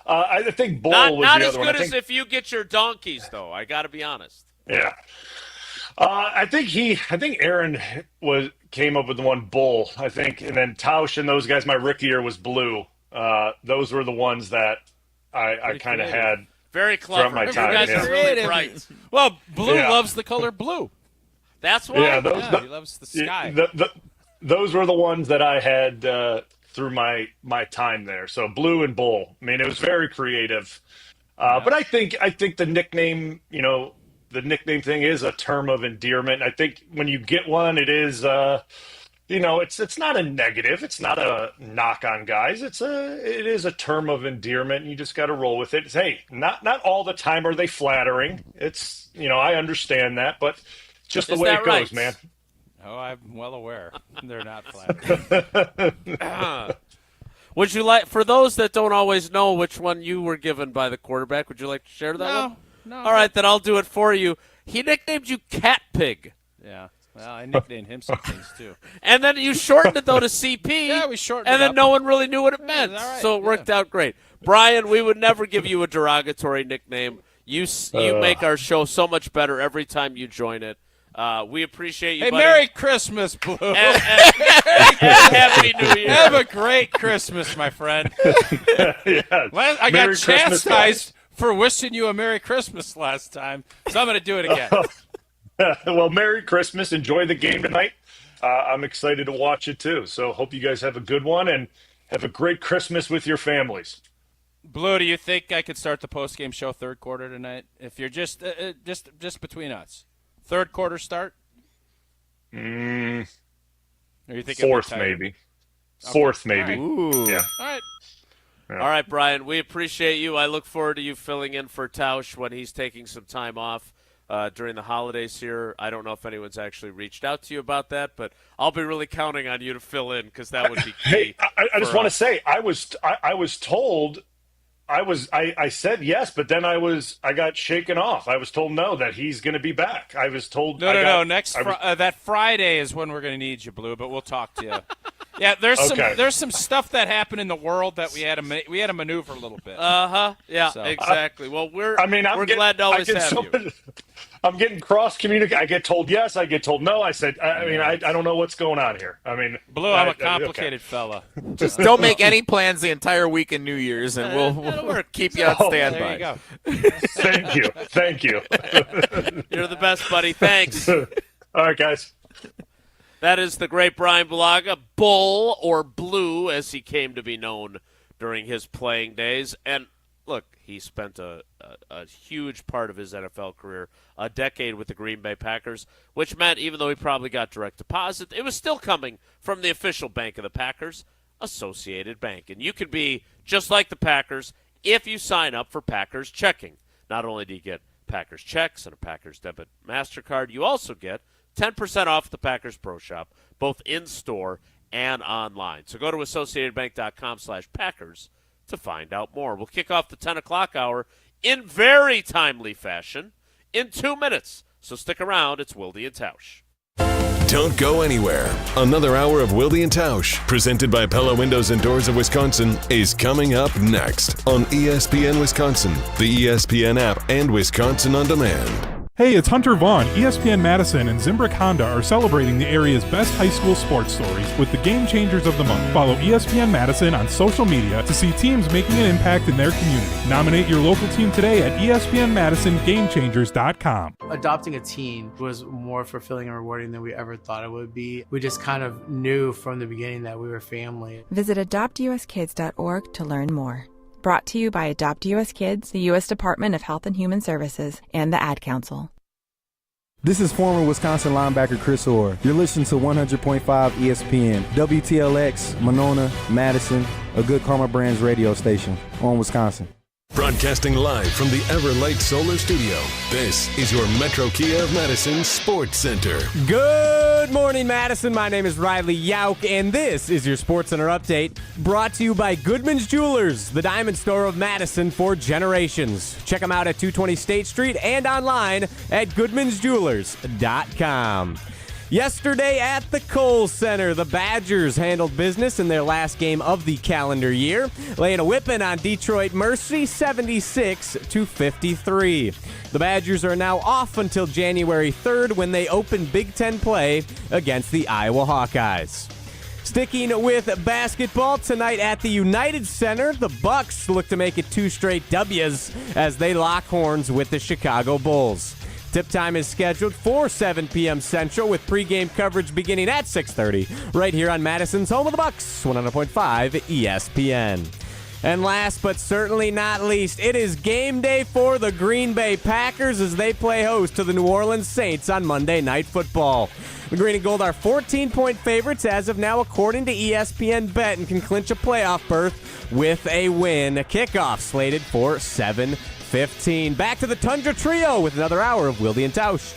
I think Bull was not the as other good one. as if you get your donkeys, though. I got to be honest. Yeah. I think Aaron came up with the one Bull, I think, and then Tausch and those guys. My rookie year was Blue. Those were the ones that I kind of had very clever. throughout my You time. guys Yeah. are really bright. Well, Blue Yeah. loves the color blue. That's why. He loves the sky. Those were the ones that I had through my time there. So Blue and Bull. I mean, it was very creative. But I think the nickname, the nickname thing is a term of endearment. I think when you get one, it is, it's not a negative. It's not a knock on guys. It is a term of endearment. And you just got to roll with it. It's, hey, not all the time are they flattering. It's, I understand that, but just the way it goes, man. Oh, I'm well aware. They're not flattering. Would you like, for those that don't always know which one you were given by the quarterback, would you like to share that one? No. All right, then I'll do it for you. He nicknamed you Cat Pig. Yeah. Well, I nicknamed him some things, too. And then you shortened it, though, to CP. Yeah, we shortened it and then up. no one really knew what it meant. All right, So it worked out great. Brian, we would never give you a derogatory nickname. You make our show so much better every time you join it. We appreciate you, Hey, buddy. Merry Christmas, Blue. And Happy New Year. Have a great Christmas, my friend. I got chastised for wishing you a Merry Christmas last time, so I'm going to do it again. Well, Merry Christmas. Enjoy the game tonight. I'm excited to watch it, too. So hope you guys have a good one and have a great Christmas with your families. Blue, do you think I could start the post-game show third quarter tonight? If you're just between us. Third quarter start? Or you think Fourth, maybe. Okay. Fourth, maybe. All right. Ooh. Yeah. All right. Yeah. All right, Brian, we appreciate you. I look forward to you filling in for Tausch when he's taking some time off during the holidays here. I don't know if anyone's actually reached out to you about that, but I'll be really counting on you to fill in because that would be key. Hey, I just want to say, I was told, I said yes, but then I got shaken off. I was told no, that he's going to be back. I was told No. That Friday is when we're going to need you, Blue. But we'll talk to you. Yeah, there's some stuff that happened in the world that we had to maneuver a little bit. Yeah, So. exactly. Well, we're I'm glad to always have you. I'm getting cross-communicated. I get told yes, I get told no. I said, I don't know what's going on here. Blue, I'm a complicated fella. Just don't make any plans the entire week in New Year's, and we'll keep you on standby. There you go. Thank you. You're the best, buddy. Thanks. All right, guys. That is the great Brian Bulaga, Bull or Blue, as he came to be known during his playing days. And look, he spent a huge part of his NFL career, a decade with the Green Bay Packers, which meant even though he probably got direct deposit, it was still coming from the official bank of the Packers, Associated Bank. And you could be just like the Packers if you sign up for Packers checking. Not only do you get Packers checks and a Packers debit MasterCard, you also get 10% off the Packers Pro Shop, both in-store and online. So go to associatedbank.com/Packers to find out more. We'll kick off the 10 o'clock hour in very timely fashion in 2 minutes. So stick around. It's Wilde and Tausch. Don't go anywhere. Another hour of Wilde and Tausch, presented by Pella Windows and Doors of Wisconsin, is coming up next on ESPN Wisconsin, the ESPN app, and Wisconsin On Demand. Hey, it's Hunter Vaughn. ESPN Madison and Zimbrick Honda are celebrating the area's best high school sports stories with the Game Changers of the Month. Follow ESPN Madison on social media to see teams making an impact in their community. Nominate your local team today at ESPNMadisonGameChangers.com. Adopting a teen was more fulfilling and rewarding than we ever thought it would be. We just kind of knew from the beginning that we were family. Visit adoptuskids.org to learn more. Brought to you by Adopt US Kids, the U.S. Department of Health and Human Services, and the Ad Council. This is former Wisconsin linebacker Chris Orr. You're listening to 100.5 ESPN, WTLX, Monona, Madison, a Good Karma Brands radio station on Wisconsin. Broadcasting live from the Everlight Solar Studio, this is your Metro Kia of Madison Sports Center. Good morning, Madison. My name is Riley Yauk, and this is your Sports Center update, brought to you by Goodman's Jewelers, the diamond store of Madison for generations. Check them out at 220 State Street and online at goodmansjewelers.com. Yesterday at the Kohl Center, the Badgers handled business in their last game of the calendar year, laying a whipping on Detroit Mercy 76-53. The Badgers are now off until January 3rd when they open Big Ten play against the Iowa Hawkeyes. Sticking with basketball tonight at the United Center, the Bucks look to make it 2 straight W's as they lock horns with the Chicago Bulls. Tip time is scheduled for 7 p.m. Central with pregame coverage beginning at 6:30 right here on Madison's home of the Bucks, 100.5 ESPN. And last but certainly not least, it is game day for the Green Bay Packers as they play host to the New Orleans Saints on Monday Night Football. The Green and Gold are 14-point favorites as of now according to ESPN Bet and can clinch a playoff berth with a win. A kickoff slated for 7:15. Back to the Tundra Trio with another hour of Wilde And Tausch.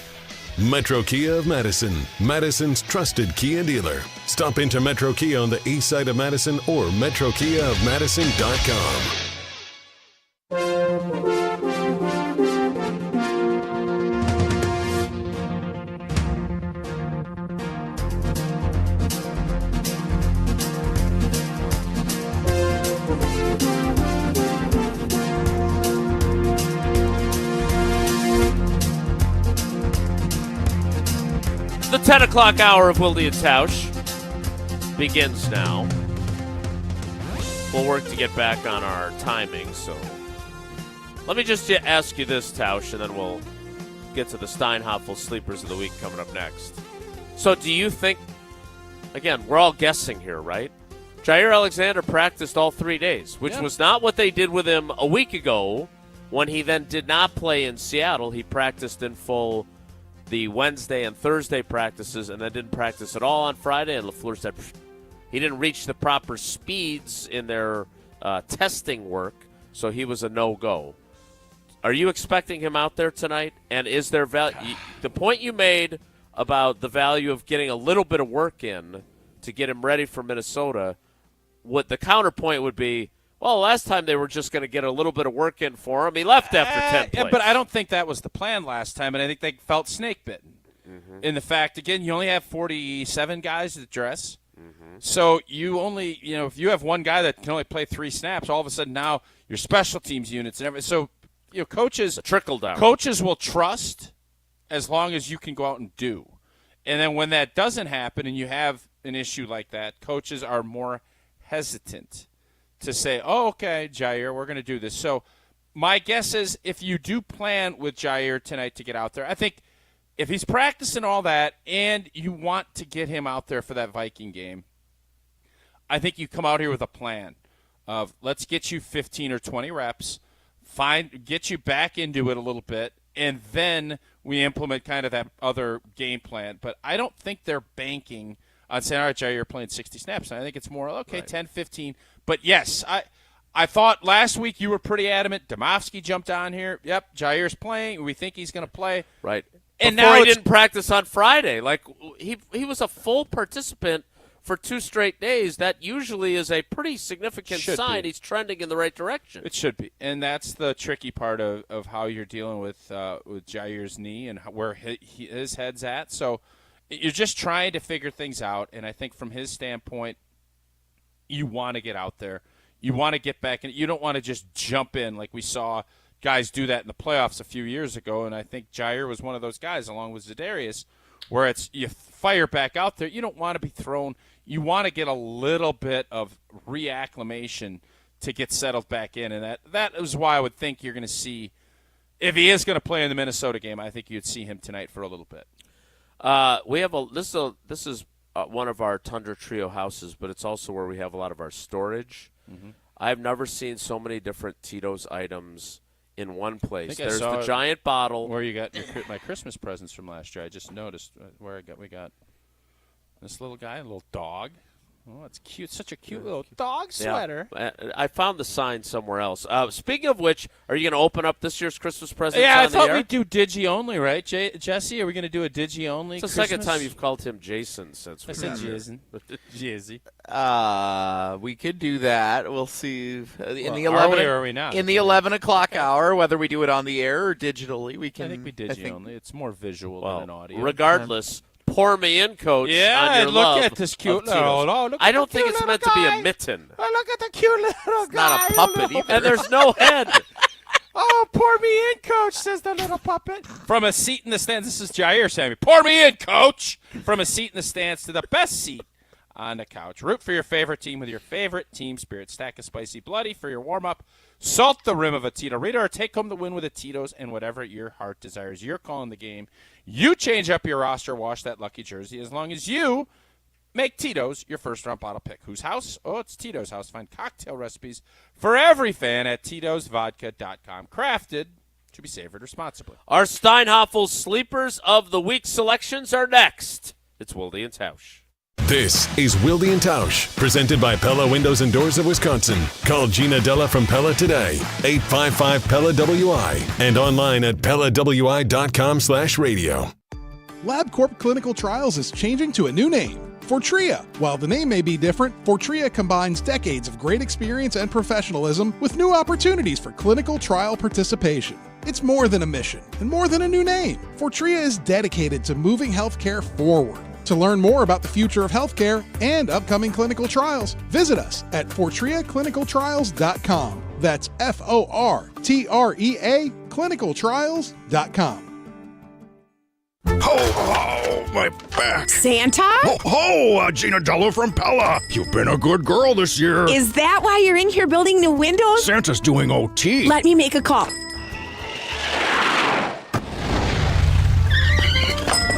Metro Kia of Madison, Madison's trusted Kia dealer. Stop into Metro Kia on the east side of Madison or metrokiaofmadison.com. The 10 o'clock hour of Wilde And Tausch begins now. We'll work to get back on our timing, so let me just ask you this, Tausch, and then we'll get to the Steinhoffel Sleepers of the Week coming up next. So do you think, again, we're all guessing here, right? Jair Alexander practiced all 3 days, which was not what they did with him a week ago when he then did not play in Seattle. He practiced in full the Wednesday and Thursday practices and then didn't practice at all on Friday. And LaFleur said he didn't reach the proper speeds in their testing work, so he was a no-go. Are you expecting him out there tonight? And is there value? The point you made about the value of getting a little bit of work in to get him ready for Minnesota, what the counterpoint would be, well, last time they were just going to get a little bit of work in for him. He left after 10 plays. Yeah, but I don't think that was the plan last time, and I think they felt snake bitten. In the fact, again, you only have 47 guys to dress. So you only, if you have one guy that can only play 3 snaps, all of a sudden now your special teams units and everything. So, coaches trickle down. Coaches will trust as long as you can go out and do. And then when that doesn't happen and you have an issue like that, coaches are more hesitant to say, oh, okay, Jair, we're going to do this. So my guess is if you do plan with Jair tonight to get out there, I think if he's practicing all that and you want to get him out there for that Viking game, I think you come out here with a plan of let's get you 15 or 20 reps, get you back into it a little bit, and then we implement kind of that other game plan. But I don't think they're banking on saying, all right, Jair, you're playing 60 snaps. And I think it's more, okay, right. 10, 15. But, yes, I thought last week you were pretty adamant. Domofsky jumped on here. Yep, Jair's playing. We think he's going to play. Right. And Before now he didn't practice on Friday. Like, he was a full participant for 2 straight days. That usually is a pretty significant sign he's trending in the right direction. It should be. And that's the tricky part of how you're dealing with Jair's knee and where his head's at. So you're just trying to figure things out. And I think from his standpoint, you want to get out there. You want to get back in. You don't want to just jump in like we saw guys do that in the playoffs a few years ago. And I think Jair was one of those guys along with Za'Darius where it's you fire back out there. You don't want to be thrown. You want to get a little bit of reacclimation to get settled back in. And that is why I would think you're going to see, if he is going to play in the Minnesota game, I think you'd see him tonight for a little bit. We have this is one of our Tundra Trio houses, but it's also where we have a lot of our storage. I've never seen so many different Tito's items in one place. There's the giant bottle. Where you got my Christmas presents from last year. I just noticed where we got this little guy, a little dog. Oh, it's cute. Such a cute little dog sweater. Yeah. I found the sign somewhere else. Speaking of which, are you going to open up this year's Christmas presents Yeah, on I thought the air? we'd do Digi-only, right? Jesse, are we going to do a Digi-only It's the Christmas? second time you've called him Jason since I said Jason. Jizzy. We could do that. We'll see in the 11 are we or are we not? in the 11 o'clock hour, whether we do it on the air or digitally. We can. I think we Digi-only. It's more visual than an audio. Regardless, pour me in, coach. Yeah, on your look love at this cute of Tito's. I don't think it's meant to be a mitten. Oh, look at the cute little It's not a puppet either. And there's no head. Oh, pour me in, coach, says the little puppet. From a seat in the stands, this is Jair Sammy. Pour me in, coach. From a seat in the stands to the best seat on the couch. Root for your favorite team with your favorite team spirit. Stack a spicy bloody for your warm-up. Salt the rim of a Tito Rita or take home the win with a Tito's and whatever your heart desires. You're calling the game. You change up your roster, wash that lucky jersey as long as you make Tito's your first-round bottle pick. Whose house? Oh, it's Tito's house. Find cocktail recipes for every fan at Tito'sVodka.com. Crafted to be savored responsibly. Our Steinhoffel Sleepers of the Week selections are next. It's Wilde and Tausch. This is Wilde And Tausch, presented by Pella Windows and Doors of Wisconsin. Call Gina Della from Pella today, 855-PELLA-WI, and online at PellaWI.com/radio. LabCorp Clinical Trials is changing to a new name, Fortrea. While the name may be different, Fortrea combines decades of great experience and professionalism with new opportunities for clinical trial participation. It's more than a mission and more than a new name. Fortrea is dedicated to moving healthcare forward. To learn more about the future of healthcare and upcoming clinical trials, visit us at FortreaClinicalTrials.com. That's FORTREA clinicaltrials.com. Ho, my back. Santa? Ho, Gina Della from Pella. You've been a good girl this year. Is that why you're in here building new windows? Santa's doing OT. Let me make a call.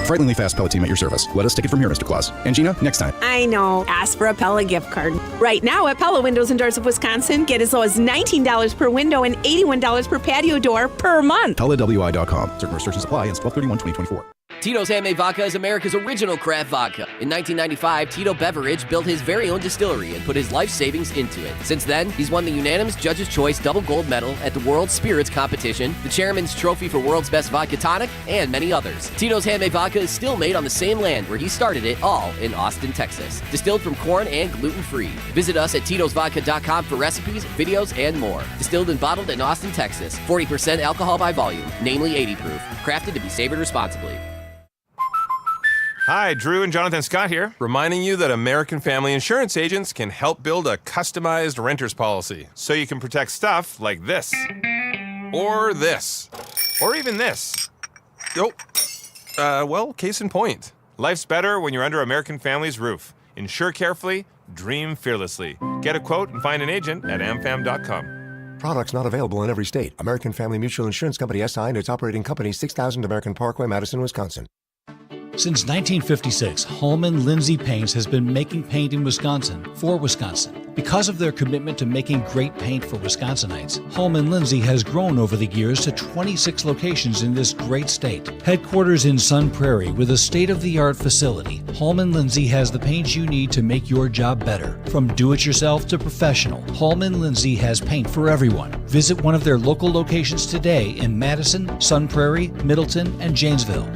Frighteningly fast Pella team at your service. Let us take it from here, Mr. Claus. And Gina, next time. I know. Ask for a Pella gift card. Right now at Pella Windows and Doors of Wisconsin, get as low as $19 per window and $81 per patio door per month. PellaWI.com. Certain restrictions apply. Ends 12/31/2024. Tito's Handmade Vodka is America's original craft vodka. In 1995, Tito Beveridge built his very own distillery and put his life savings into it. Since then, he's won the unanimous Judge's Choice Double Gold Medal at the World Spirits Competition, the Chairman's Trophy for World's Best Vodka Tonic, and many others. Tito's Handmade Vodka is still made on the same land where he started it, all in Austin, Texas. Distilled from corn and gluten-free. Visit us at Tito'sVodka.com for recipes, videos, and more. Distilled and bottled in Austin, Texas. 40% alcohol by volume, namely 80 proof. Crafted to be savored responsibly. Hi, Drew and Jonathan Scott here, reminding you that American Family Insurance agents can help build a customized renter's policy so you can protect stuff like this, or this, or even this. Well, case in point. Life's better when you're under American Family's roof. Insure carefully, dream fearlessly. Get a quote and find an agent at amfam.com. Products not available in every state. American Family Mutual Insurance Company SI and its operating company, 6000 American Parkway, Madison, Wisconsin. Since 1956, Holman Lindsay Paints has been making paint in Wisconsin for Wisconsin. Because of their commitment to making great paint for Wisconsinites, Holman Lindsay has grown over the years to 26 locations in this great state. Headquarters in Sun Prairie with a state-of-the-art facility, Holman Lindsay has the paint you need to make your job better. From do-it-yourself to professional, Holman Lindsay has paint for everyone. Visit one of their local locations today in Madison, Sun Prairie, Middleton, and Janesville.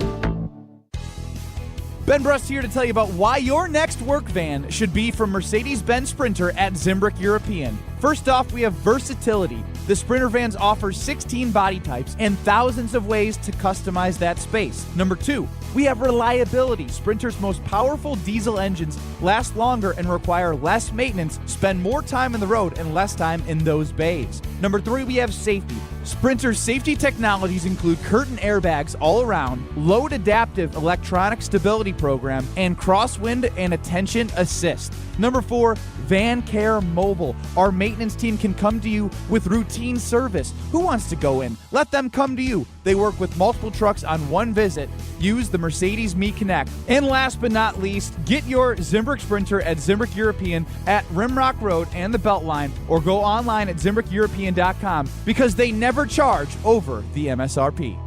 Ben Brust here to tell you about why your next work van should be from Mercedes-Benz Sprinter at Zimbrick European. First off, we have versatility. The Sprinter vans offer 16 body types and thousands of ways to customize that space. Number 2, we have reliability. Sprinter's most powerful diesel engines last longer and require less maintenance, spend more time on the road and less time in those bays. Number 3, we have safety. Sprinter's safety technologies include curtain airbags all around, load adaptive electronic stability program, and crosswind and attention assist. Number 4, Van Care Mobile. Our maintenance team can come to you with routine service. Who wants to go in? Let them come to you. They work with multiple trucks on one visit. Use the Mercedes Me Connect. And last but not least, get your Zimbrick Sprinter at Zimbrick European at Rimrock Road and the Beltline, or go online at ZimbrickEuropean.com because they never charge over the MSRP.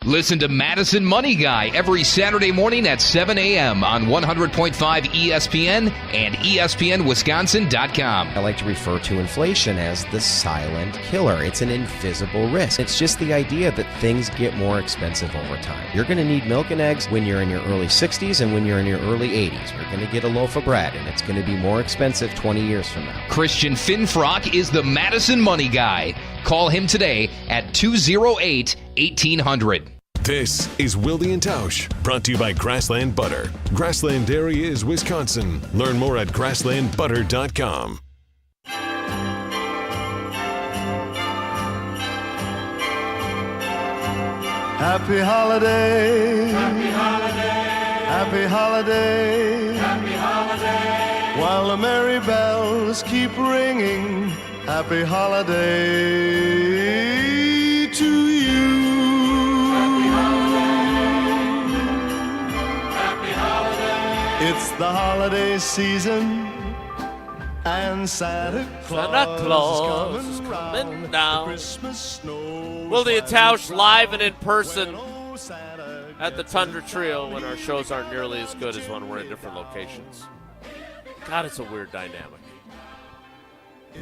Listen to Madison Money Guy every Saturday morning at 7 a.m. on 100.5 ESPN and ESPNWisconsin.com. I like to refer to inflation as the silent killer. It's an invisible risk. It's just the idea that things get more expensive over time. You're going to need milk and eggs when you're in your early 60s and when you're in your early 80s. You're going to get a loaf of bread, and it's going to be more expensive 20 years from now. Christian Finfrock is the Madison Money Guy. Call him today at 208-1800. This is Wilde and Tausch, brought to you by Grassland Butter. Grassland Dairy is Wisconsin. Learn more at grasslandbutter.com. Happy holiday. Happy holiday. Happy holiday. Happy holiday. While the merry bells keep ringing. Happy holiday to you. Happy holiday. Happy holiday. It's the holiday season. And Santa Claus is coming down. Christmas snow. Wilde and Tausch live and in person at the Tundra Trio when our shows aren't nearly as good as when we're in different locations. God, it's a weird dynamic.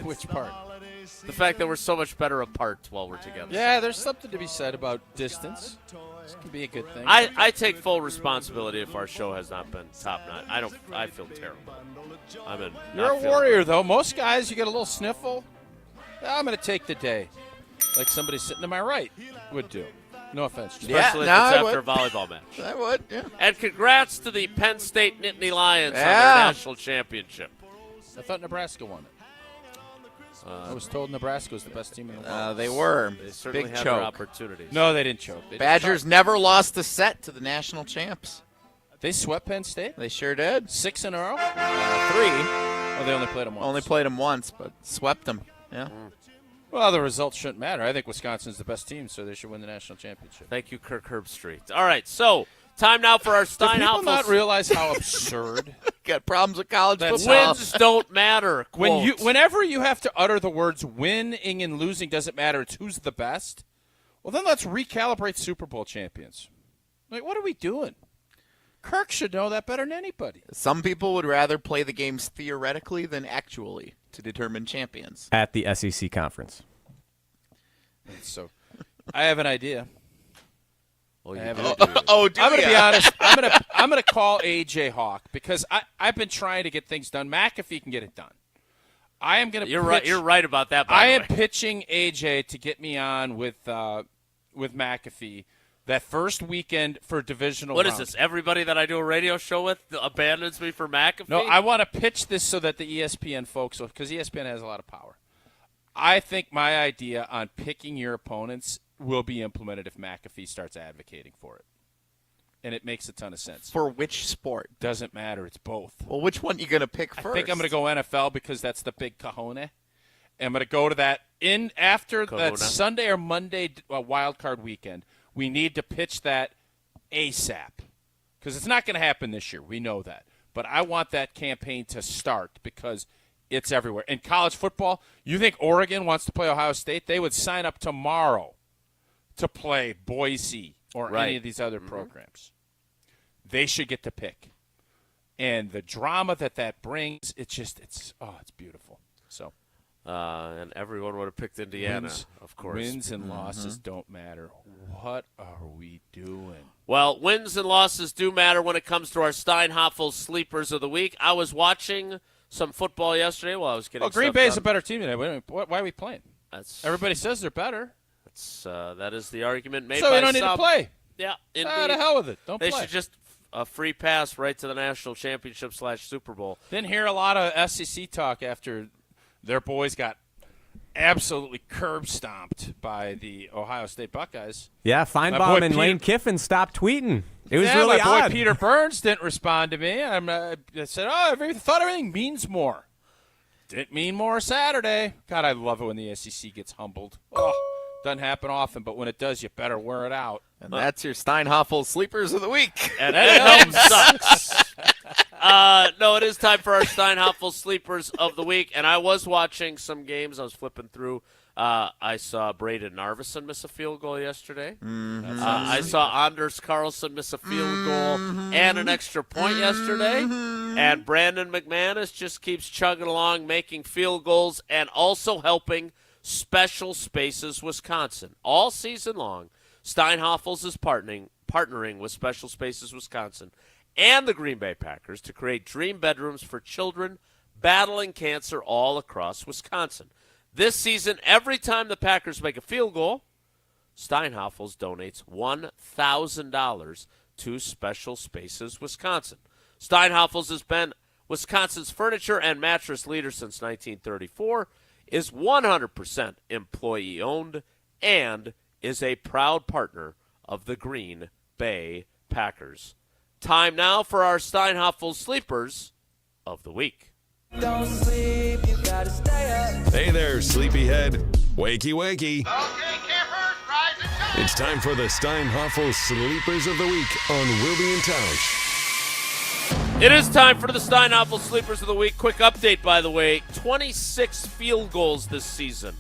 Which part? The fact that we're so much better apart while we're together. Yeah, there's something to be said about distance. This can be a good thing. I take full responsibility if our show has not been top notch. I feel terrible. You're a warrior, though. Most guys, you get a little sniffle. I'm going to take the day, like somebody sitting to my right would do. No offense. Especially if it's after a volleyball match. I would, yeah. And congrats to the Penn State Nittany Lions on their national championship. I thought Nebraska won it. I was told Nebraska was the best team in the world. They were. They certainly Big had choke. their opportunities. No, they didn't choke. Badgers never lost a set to the national champs. They swept Penn State? They sure did. 6 in a row? 3. Oh, they only played them once. Only played them once, but swept them. Yeah. Well, the results shouldn't matter. I think Wisconsin's the best team, so they should win the national championship. Thank you, Kirk Herbstreit. All right, so time now for our Steinhoffel. Do people not realize how absurd? Got problems with college football. Wins don't matter. Whenever you have to utter the words winning and losing doesn't matter, it's who's the best. Well, then let's recalibrate Super Bowl champions. Like, what are we doing? Kirk should know that better than anybody. Some people would rather play the games theoretically than actually to determine champions. At the SEC conference. So, I have an idea. Well, I'm do going to ya? be honest. I'm going to call A.J. Hawk because I've been trying to get things done. McAfee can get it done. I am going to. You're right. You're right about that. By the way, pitching A.J. to get me on with McAfee that first weekend for divisional. What round. is this? Everybody that I do a radio show with abandons me for McAfee? No, I want to pitch this so that the ESPN folks, because ESPN has a lot of power. I think my idea on picking your opponents will be implemented if McAfee starts advocating for it. And it makes a ton of sense. For which sport? Doesn't matter. It's both. Well, which one are you going to pick first? I think I'm going to go NFL because that's the big cojones. And I'm going to go to that after that Sunday or Monday wild card weekend. We need to pitch that ASAP because it's not going to happen this year. We know that. But I want that campaign to start because it's everywhere. In college football, you think Oregon wants to play Ohio State? They would sign up tomorrow to play Boise or any of these other programs. They should get to pick. And the drama that brings, it's beautiful. So, and everyone would have picked Indiana, of course. Wins and losses don't matter. What are we doing? Well, wins and losses do matter when it comes to our Steinhoffel Sleepers of the Week. I was watching some football yesterday while I was getting Green stuff Bay is done. a better team today. Why are we playing? Everybody says they're better. That is the argument made by So we don't need some. to play. Yeah, indeed. To hell with it. Don't They play. should just a free pass right to the national championship / Super Bowl. Didn't hear a lot of SEC talk after their boys got absolutely curb stomped by the Ohio State Buckeyes. Yeah, Feinbaum and Lane Kiffin stopped tweeting. It was really my boy odd. Peter Burns didn't respond to me. I said, I thought everything means more. Didn't mean more Saturday. God, I love it when the SEC gets humbled. Oh, doesn't happen often, but when it does, you better wear it out. And that's your Steinhoffel Sleepers of the Week. And that sucks. No, it is time for our Steinhoffel Sleepers of the Week. And I was watching some games. I was flipping through. I saw Braden Narveson miss a field goal yesterday. I saw Anders Carlson miss a field goal and an extra point yesterday. And Brandon McManus just keeps chugging along, making field goals and also helping Special Spaces Wisconsin. All season long, Steinhoffels is partnering with Special Spaces Wisconsin and the Green Bay Packers to create dream bedrooms for children battling cancer all across Wisconsin. This season, every time the Packers make a field goal, Steinhafels donates $1,000 to Special Spaces Wisconsin. Steinhafels has been Wisconsin's furniture and mattress leader since 1934, is 100% employee-owned, and is a proud partner of the Green Bay Packers. Time now for our Steinhafels Sleepers of the Week. Don't sleep, you gotta stay up. Hey there, sleepyhead. Wakey, wakey. It's time for the Steinhafels Sleepers of the Week on Wilde And Tausch. It is time for the Steinhafels Sleepers of the Week. Quick update, by the way. 26 field goals this season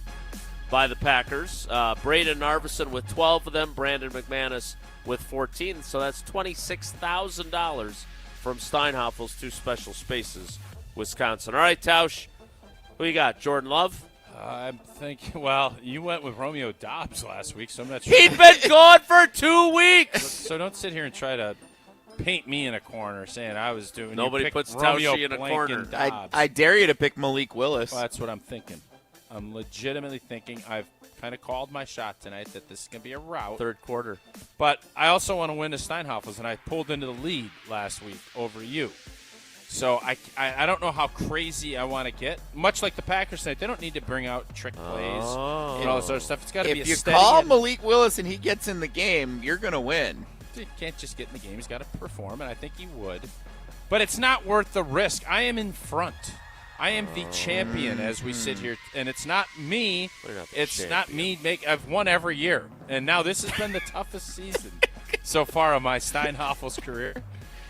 by the Packers. Braden Narveson with 12 of them. Brandon McManus with 14. So that's $26,000 from Steinhafels to Special Spaces Wisconsin. All right, Tausch, who you got? Jordan Love? I'm thinking, well, you went with Romeo Dobbs last week, so I'm not sure. He'd been gone for 2 weeks. So don't sit here and try to paint me in a corner saying I was doing. Nobody puts Romeo Tausch in a Blank corner. And Dobbs. I dare you to pick Malik Willis. Well, that's what I'm thinking. I'm legitimately thinking I've kind of called my shot tonight that this is going to be a rout. Third quarter. But I also want to win the Steinhafels, and I pulled into the lead last week over you. So I don't know how crazy I want to get. Much like the Packers tonight, they don't need to bring out trick plays and all this other stuff. It's got to be a steady. If you call Malik Willis and he gets in the game, you're going to win. He can't just get in the game. He's got to perform, and I think he would. But it's not worth the risk. I am in front. I am the champion as we sit here, and it's not me. It's not me. I've won every year, and now this has been the toughest season so far of my Steinhafels career.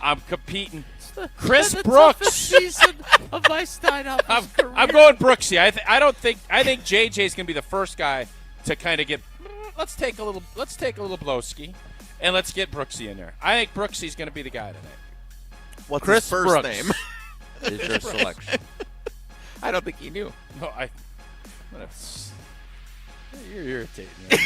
I'm competing. Chris Brooks. Season of my Steinhafels career. I'm going Brooksy. I think JJ's gonna be the first guy to kind of get. Let's take a little blowski, and let's get Brooksy in there. I think Brooksy's gonna be the guy tonight. What's Chris his first Brooks name? Is your selection? I don't think he knew. No, you're irritating me.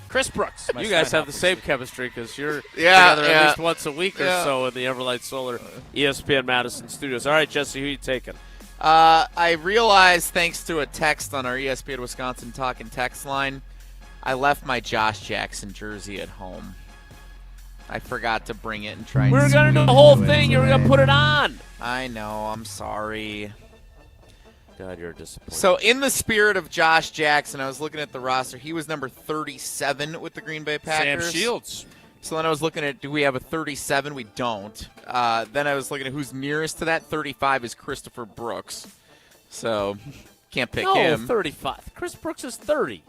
Chris Brooks. You guys have the same chemistry because you're Yeah, together yeah. at least once a week or Yeah. so in the Everlight Solar ESPN Madison studios. All right, Jesse, who you taking? I realized, thanks to a text on our ESPN Wisconsin Talking text line, I left my Josh Jackson jersey at home. I forgot to bring it and try. We're and gonna do squeeze the whole into it thing. You're gonna today. put it on. I know. I'm sorry. God, you're disappointed. So, in the spirit of Josh Jackson, I was looking at the roster. He was number 37 with the Green Bay Packers. Sam Shields. So then I was looking at, do we have a 37? We don't. Then I was looking at who's nearest to that. 35 is Christopher Brooks. So, can't pick him. 35. Chris Brooks is 30.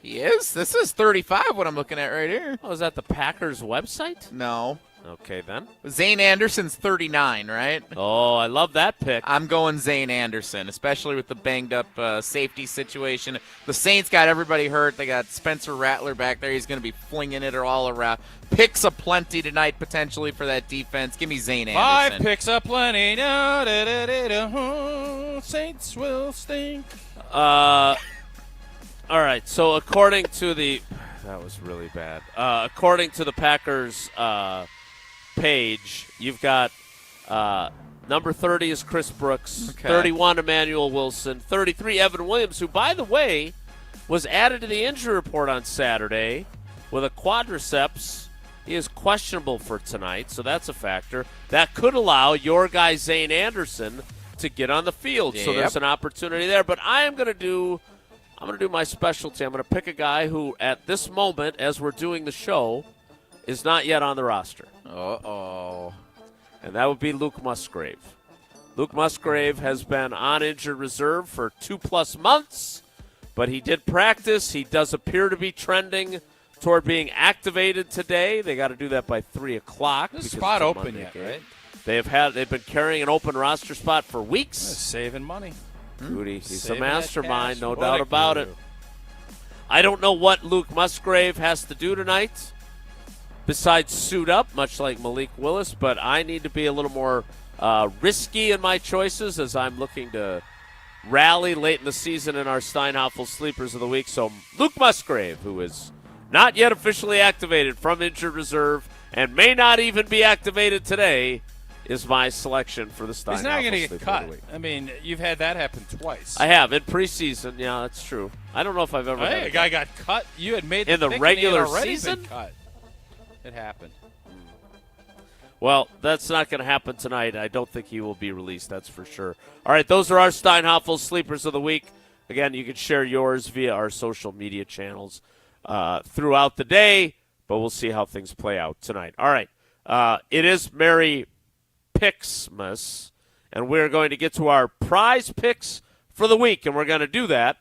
He is? This is 35, what I'm looking at right here. Oh, is that the Packers website? No. Okay, then. Zane Anderson's 39, right? Oh, I love that pick. I'm going Zane Anderson, especially with the banged-up safety situation. The Saints got everybody hurt. They got Spencer Rattler back there. He's going to be flinging it all around. Picks aplenty tonight, potentially, for that defense. Give me Zane Anderson. 5 picks up plenty. Saints will stink. All right, so according to the – that was really bad. According to the Packers page, you've got number 30 is Chris Brooks, Okay. 31 Emmanuel Wilson, 33 Evan Williams, who, by the way, was added to the injury report on Saturday with a quadriceps. He is questionable for tonight, so that's a factor. That could allow your guy Zane Anderson to get on the field, so there's an opportunity there. But I'm going to do my specialty. I'm going to pick a guy who, at this moment, as we're doing the show, is not yet on the roster. Uh-oh. And that would be Luke Musgrave. Luke Musgrave has been on injured reserve for 2+ months, but he did practice. He does appear to be trending toward being activated today. They got to do that by 3 o'clock. This because spot it's a open Monday yet, game. right? They've been carrying an open roster spot for weeks. Saving money. Goody, he's a Saving that mastermind, cash. no What doubt a about guru. it. I don't know what Luke Musgrave has to do tonight besides suit up, much like Malik Willis, but I need to be a little more risky in my choices as I'm looking to rally late in the season in our Steinhafels Sleepers of the Week. So Luke Musgrave, who is not yet officially activated from injured reserve and may not even be activated today, is my selection for the Steinhoffel. He's not going to get Sleeper cut. of the Week. I mean, you've had that happen twice. I have in preseason. Yeah, that's true. I don't know if I've ever. Hey, a guy got cut. You had made in the pick regular and he had already season. been cut. It happened. Well, that's not going to happen tonight. I don't think he will be released, that's for sure. All right, those are our Steinhoffel Sleepers of the Week. Again, you can share yours via our social media channels throughout the day, but we'll see how things play out tonight. All right, it is Merry Picksmas, and we're going to get to our prize picks for the week, and we're going to do that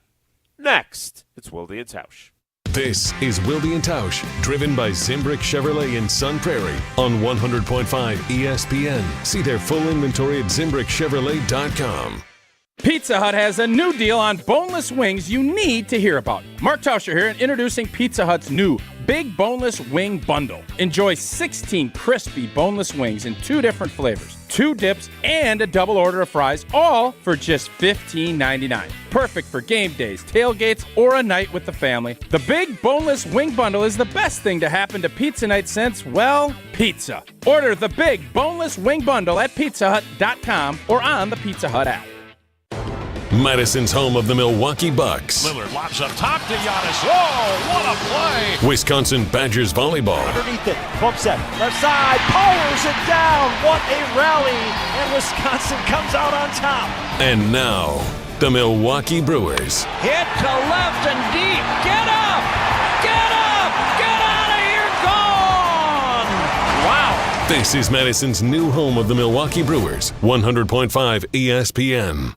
next. It's Wilde And Tausch. This is Wilde And Tausch, driven by Zimbrick Chevrolet in Sun Prairie on 100.5 ESPN. See their full inventory at ZimbrickChevrolet.com. Pizza Hut has a new deal on boneless wings you need to hear about. Mark Tauscher here, and introducing Pizza Hut's new Big Boneless Wing Bundle. Enjoy 16 crispy boneless wings in 2 different flavors, 2 dips, and a double order of fries, all for just $15.99. Perfect for game days, tailgates, or a night with the family. The Big Boneless Wing Bundle is the best thing to happen to pizza night since, well, pizza. Order the Big Boneless Wing Bundle at PizzaHut.com or on the Pizza Hut app. Madison's home of the Milwaukee Bucks. Lillard lobs up top to Giannis. Oh, what a play! Wisconsin Badgers volleyball. Underneath it, bump set, left side, powers it down. What a rally! And Wisconsin comes out on top. And now, the Milwaukee Brewers. Hit to left and deep. Get up! Get up! Get out of here! Gone! Wow! This is Madison's new home of the Milwaukee Brewers. 100.5 ESPN.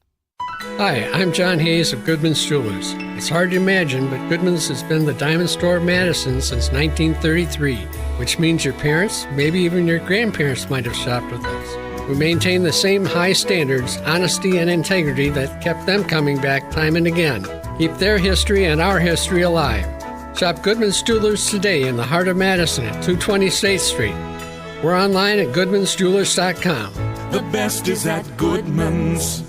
Hi, I'm John Hayes of Goodman's Jewelers. It's hard to imagine, but Goodman's has been the diamond store of Madison since 1933, which means your parents, maybe even your grandparents might have shopped with us. We maintain the same high standards, honesty, and integrity that kept them coming back time and again. Keep their history and our history alive. Shop Goodman's Jewelers today in the heart of Madison at 220 State Street. We're online at goodmansjewelers.com. The best is at Goodman's.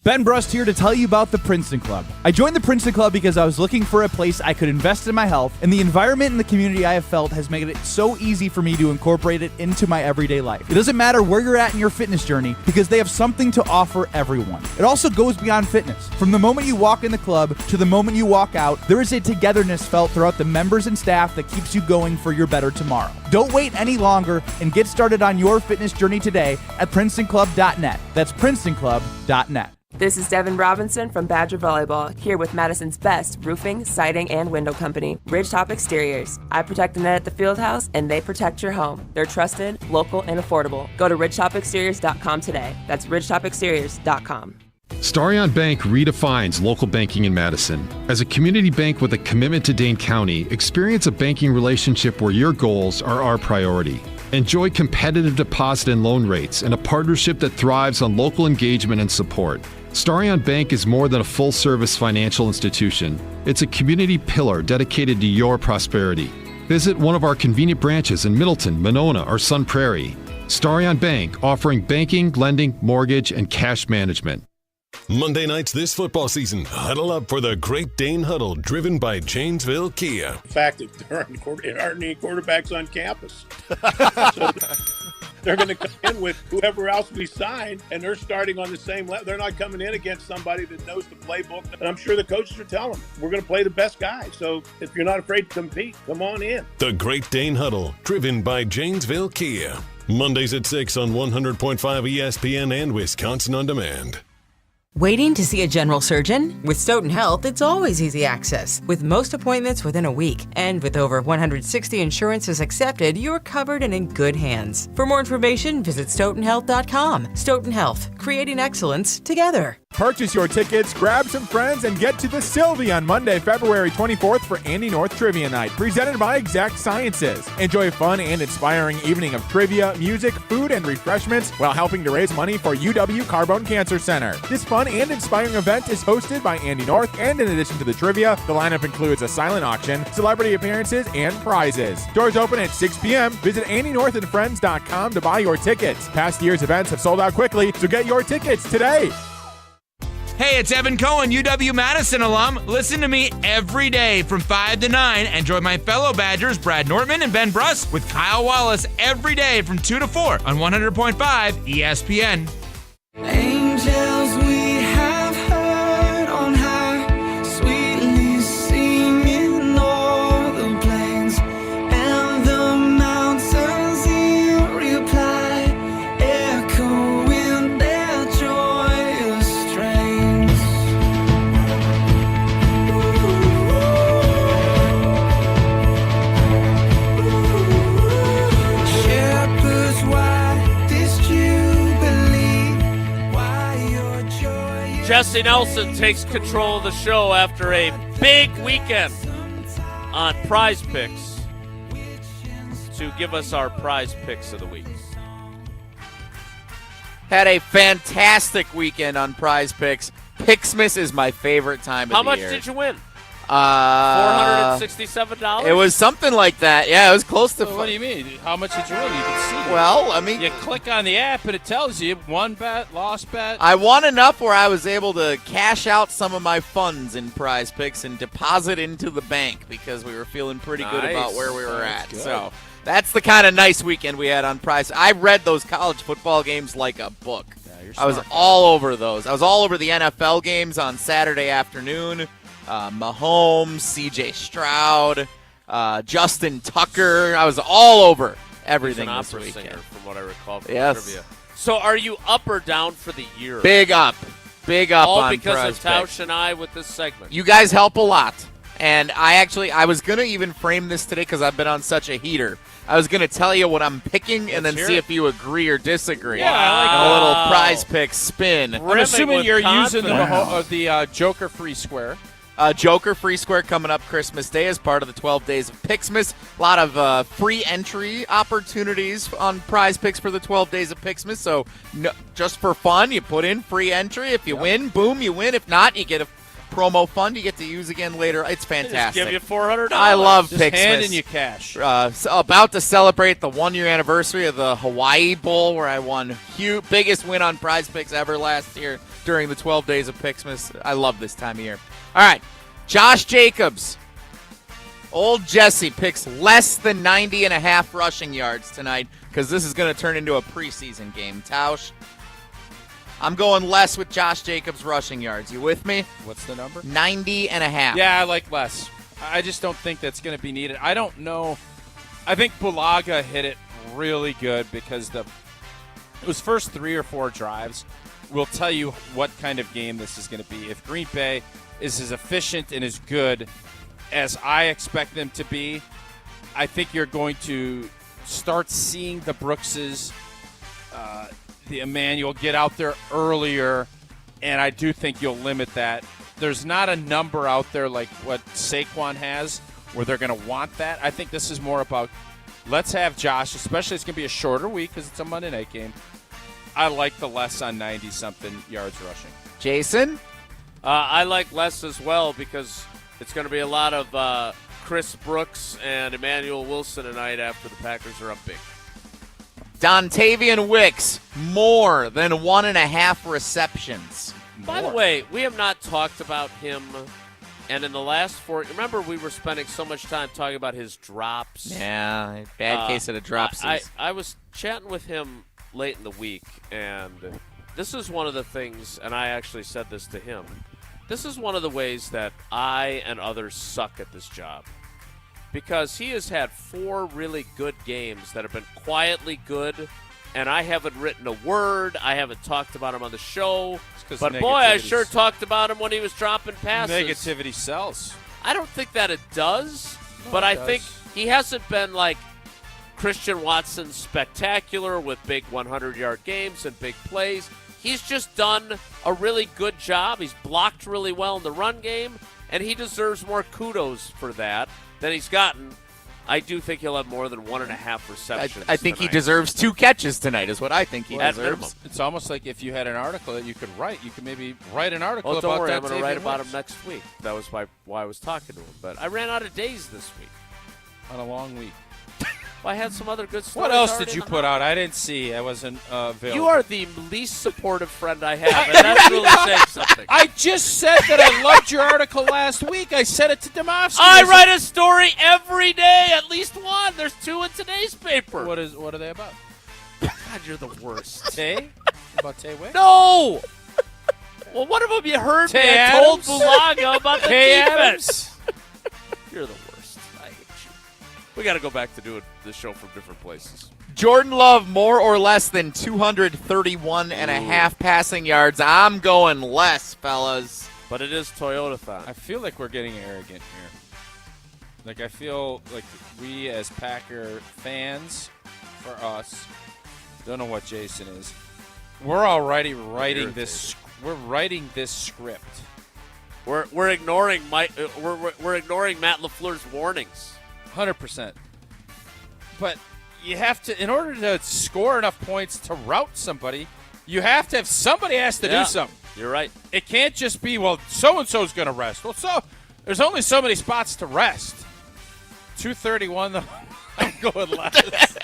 Ben Brust here to tell you about the Princeton Club. I joined the Princeton Club because I was looking for a place I could invest in my health, and the environment and the community I have felt has made it so easy for me to incorporate it into my everyday life. It doesn't matter where you're at in your fitness journey because they have something to offer everyone. It also goes beyond fitness. From the moment you walk in the club to the moment you walk out, there is a togetherness felt throughout the members and staff that keeps you going for your better tomorrow. Don't wait any longer and get started on your fitness journey today at PrincetonClub.net. That's PrincetonClub.net. This is Devin Robinson from Badger Volleyball, here with Madison's best roofing, siding, and window company, Ridgetop Exteriors. I protect the net at the field house, and they protect your home. They're trusted, local, and affordable. Go to ridgetopexteriors.com today. That's ridgetopexteriors.com. Starion Bank redefines local banking in Madison. As a community bank with a commitment to Dane County, experience a banking relationship where your goals are our priority. Enjoy competitive deposit and loan rates and a partnership that thrives on local engagement and support. Starion Bank is more than a full-service financial institution. It's a community pillar dedicated to your prosperity. Visit one of our convenient branches in Middleton, Monona, or Sun Prairie. Starion Bank, offering banking, lending, mortgage, and cash management. Monday nights this football season, huddle up for the Great Dane Huddle, driven by Janesville Kia. The fact that there aren't any quarterbacks on campus. So they're going to come in with whoever else we sign, and they're starting on the same level. They're not coming in against somebody that knows the playbook. And I'm sure the coaches are telling them, we're going to play the best guy. So if you're not afraid to compete, come on in. The Great Dane Huddle, driven by Janesville Kia. Mondays at 6 on 100.5 ESPN and Wisconsin On Demand. Waiting to see a general surgeon? With Stoughton Health, it's always easy access, with most appointments within a week. And with over 160 insurances accepted, you're covered and in good hands. For more information, visit stoughtonhealth.com. Stoughton Health, creating excellence together. Purchase your tickets, grab some friends, and get to the Sylvie on Monday, February 24th for Andy North Trivia Night, presented by Exact Sciences. Enjoy a fun and inspiring evening of trivia, music, food, and refreshments while helping to raise money for UW Carbone Cancer Center. This fun and inspiring event is hosted by Andy North, and in addition to the trivia, the lineup includes a silent auction, celebrity appearances, and prizes. Doors open at 6 p.m. Visit AndyNorthAndFriends.com to buy your tickets. Past year's events have sold out quickly, so get your tickets today. Hey, it's Evan Cohen, UW-Madison alum. Listen to me every day from 5 to 9 and join my fellow Badgers, Brad Nortman and Ben Bruss, with Kyle Wallace every day from 2 to 4 on 100.5 ESPN. Angels we have heard on high, sweetly singing o'er the plains and the mountains in reply, echoing their joyous strains. Shepherds, why this jubilee? Why your joy? Jesse Nelson takes control of the show after a big weekend on Prize Picks to give us our Prize Picks of the week. Had a fantastic weekend on Prize Picks. Picksmas is my favorite time of How the much year. did you win? $467? It was something like that. Yeah, it was close to. What do you mean? How much did you win? You can see it. Well, I mean, you click on the app and it tells you won bet, lost bet. I won enough where I was able to cash out some of my funds in Prize Picks and deposit into the bank because we were feeling pretty good about where we were at. Good. So that's the kind of nice weekend we had on Prize. I read those college football games like a book. I was all over those. I was all over the NFL games on Saturday afternoon. Mahomes, C.J. Stroud, Justin Tucker. I was all over everything He's an this opera weekend. singer, from what I recall from Yes. trivia. So are you up or down for the year? Big up. Big up All on because Prize of Tausch Picks. and I with this segment. You guys help a lot. And I was going to even frame this today because I've been on such a heater. I was going to tell you what I'm picking and then see if you agree or disagree. Yeah, I like a that. little Prize Pick spin. I'm assuming you're using the Joker free square. Joker free square coming up Christmas Day as part of the 12 Days of Picksmas. A lot of free entry opportunities on Prize Picks for the 12 Days of Picksmas. So just for fun, you put in free entry. If you win, boom, you win. If not, you get a promo fund you get to use again later. It's fantastic. Just give you $400. I love Just Picksmas. handing you cash. About to celebrate the 1-year anniversary of the Hawaii Bowl where I won biggest win on Prize Picks ever last year during the 12 Days of Picksmas. I love this time of year. All right, Josh Jacobs. Old Jesse picks less than 90.5 rushing yards tonight because this is going to turn into a preseason game. Tausch, I'm going less with Josh Jacobs rushing yards. You with me? What's the number? 90.5. Yeah, I like less. I just don't think that's going to be needed. I don't know. I think Bulaga hit it really good because those first 3 or 4 drives will tell you what kind of game this is going to be. If Green Bay is as efficient and as good as I expect them to be, I think you're going to start seeing the Brookses, the Emmanuel get out there earlier, and I do think you'll limit that. There's not a number out there like what Saquon has where they're going to want that. I think this is more about let's have Josh, especially it's going to be a shorter week because it's a Monday night game. I like the less on 90-something yards rushing. Jason? I like less as well because it's going to be a lot of Chris Brooks and Emmanuel Wilson tonight after the Packers are up big. Dontavian Wicks, more than 1.5 receptions. By the way, we have not talked about him, and in the last 4, remember we were spending so much time talking about his drops. Yeah, bad case of the dropsies. I was chatting with him late in the week, and this is one of the things, and I actually said this to him, this is one of the ways that I and others suck at this job. Because he has had 4 really good games that have been quietly good, and I haven't written a word. I haven't talked about him on the show. But boy, I sure talked about him when he was dropping passes. Negativity sells. I don't think that it does, but I think he hasn't been like Christian Watson spectacular with big 100-yard games and big plays. He's just done a really good job. He's blocked really well in the run game, and he deserves more kudos for that than he's gotten. I do think he'll have more than 1.5 receptions. I think tonight. he deserves 2 catches tonight is what I think he At deserves. minimum. It's almost like if you had an article that you could write, you could maybe write an article Well, about don't worry, that. I'm going to write about him next week. That was why I was talking to him. But I ran out of days this week. On a long week. Well, I had some other good stories. What else already did you in the put out? I didn't see. I wasn't available. You are the least supportive friend I have, and that's really saying something. I just said that I loved your article last week. I said it to Demovsky. I write a story every day, at least one. There's 2 in today's paper. What are they about? God, you're the worst. Tay? About Tay Way? No! Well, one of them you heard Tay me. I told Adams? Bulaga about the Tay defense. You're the worst. I hate you. We got to go back to doing the show from different places. Jordan Love, more or less than 231 and a half passing yards. I'm going less, fellas. But it is Toyota-thon. I feel like we're getting arrogant here. Like, I feel like we as Packer fans, for us, don't know what Jason is. We're already writing this. We're writing this script. We're ignoring we're ignoring Matt LaFleur's warnings. 100%. But you have to, in order to score enough points to rout somebody, you have to have somebody has to do something. You're right. It can't just be, well, so-and-so's going to rest. Well, there's only so many spots to rest. 231, though. I'm going less.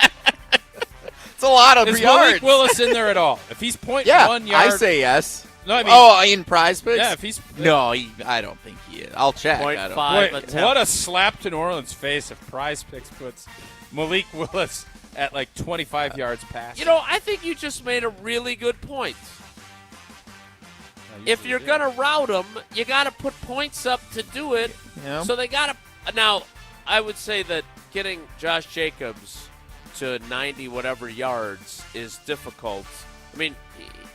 It's a lot of Is yards. Malik Willis in there at all? If he's 0.1 yard. I say yes. No, I mean, in prize picks? Yeah, if he's. No, I don't think he is. I'll check. 0.5 Wait, what a slap to New Orleans' face if Prize Picks puts Malik Willis at like 25 yards past. You know, I think you just made a really good point. If you're going to route them, you got to put points up to do it. Yeah. So they got to. Now, I would say that getting Josh Jacobs to 90 whatever yards is difficult. I mean,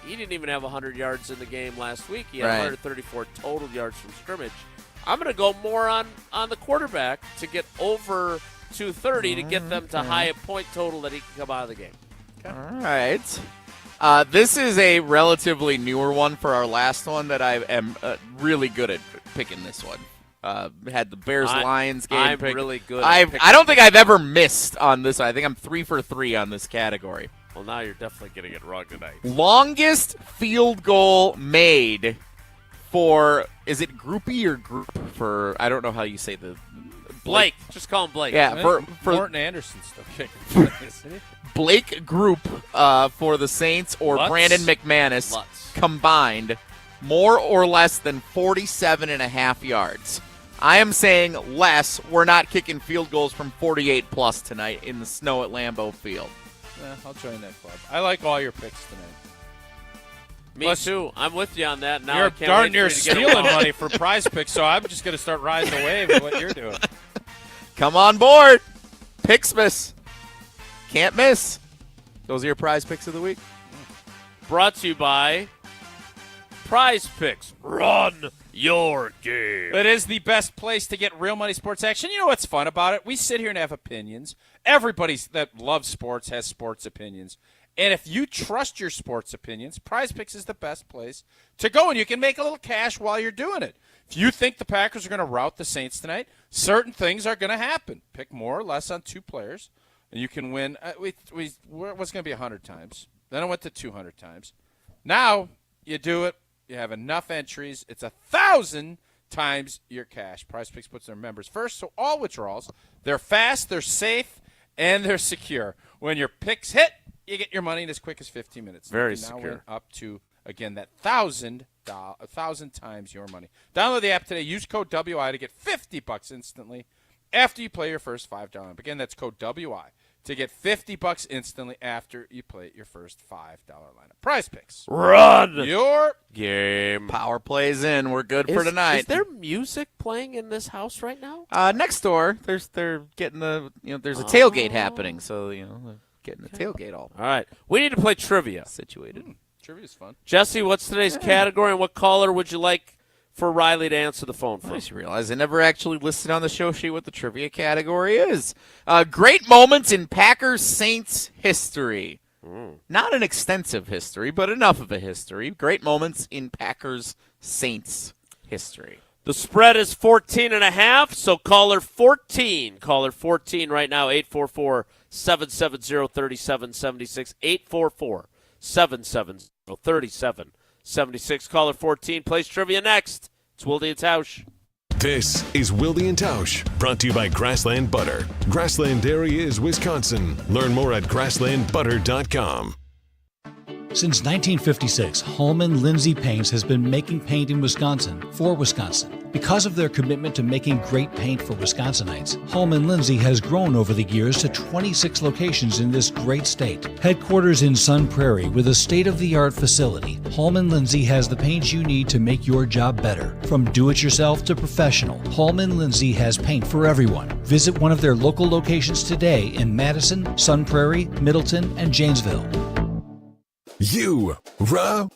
he didn't even have 100 yards in the game last week. He had 134 total yards from scrimmage. I'm going to go more on the quarterback to get over 230 to get them to high a point total that he can come out of the game. Okay. All right. This is a relatively newer one for our last one that I am really good at picking this one. Had the Bears-Lions game. I'm pick. really good. I don't think I've ever missed on this. I think I'm 3 for 3 on this category. Well, now you're definitely getting it wrong tonight. Longest field goal made for, is it groupie or group? For, I don't know how you say the. Blake. Just call him Blake. Yeah, for Morton Anderson's still kicking. Blake Group for the Saints or Lutz? Brandon McManus Lutz. combined, more or less than 47 and a half yards. I am saying less. We're not kicking field goals from 48 plus tonight in the snow at Lambeau Field. Yeah, I'll join that club. I like all your picks tonight. Me too. I'm with you on that. Now You're I can't darn wait near for you to get stealing along. money for Prize Picks, so I'm just going to start riding the wave of what you're doing. Come on board. Picksmas. Can't miss. Those are your prize picks of the week. Brought to you by Prize Picks. Run your game. It is the best place to get real money sports action. You know what's fun about it? We sit here and have opinions. Everybody that loves sports has sports opinions. And if you trust your sports opinions, Prize Picks is the best place to go, and you can make a little cash while you're doing it. If you think the Packers are going to rout the Saints tonight, certain things are going to happen. Pick more or less on 2 players, and you can win. It was going to be 100 times. Then it went to 200 times. Now you do it. You have enough entries. It's 1,000 times your cash. Prize Picks puts their members first, so all withdrawals, they're fast, they're safe, and they're secure. When your picks hit, you get your money in as quick as 15 minutes. Very now secure. We're up to, again, that 1,000 times your money. Download the app today. Use code WI to get $50 instantly after you play your first $5 lineup. Again, that's code WI to get $50 instantly after you play your first $5 lineup. Prize Picks. Run your game. Power plays in. We're good for tonight. Is there music playing in this house right now? Next door, they're getting there's a tailgate happening, so they're getting the tailgate all right. We need to play trivia. Situated. Trivia's fun. Jesse, what's today's category, and what caller would you like for Riley to answer the phone for? I just realized I never actually listed on the show sheet what the trivia category is. Great moments in Packers-Saints history. Not an extensive history, but enough of a history. Great moments in Packers-Saints history. The spread is 14.5, so caller 14. Caller 14 right now, 844-770-3776. 844-770-3776. Caller 14 plays trivia next. It's Wilde And Tausch. This is Wilde And Tausch, brought to you by Grassland Butter. Grassland Dairy is Wisconsin. Learn more at grasslandbutter.com. Since 1956, Holman Lindsay Paints has been making paint in Wisconsin for Wisconsin. Because of their commitment to making great paint for Wisconsinites, Holman Lindsay has grown over the years to 26 locations in this great state. Headquarters in Sun Prairie with a state-of-the-art facility, Holman Lindsay has the paint you need to make your job better. From do-it-yourself to professional, Holman Lindsay has paint for everyone. Visit one of their local locations today in Madison, Sun Prairie, Middleton, and Janesville. You, rah.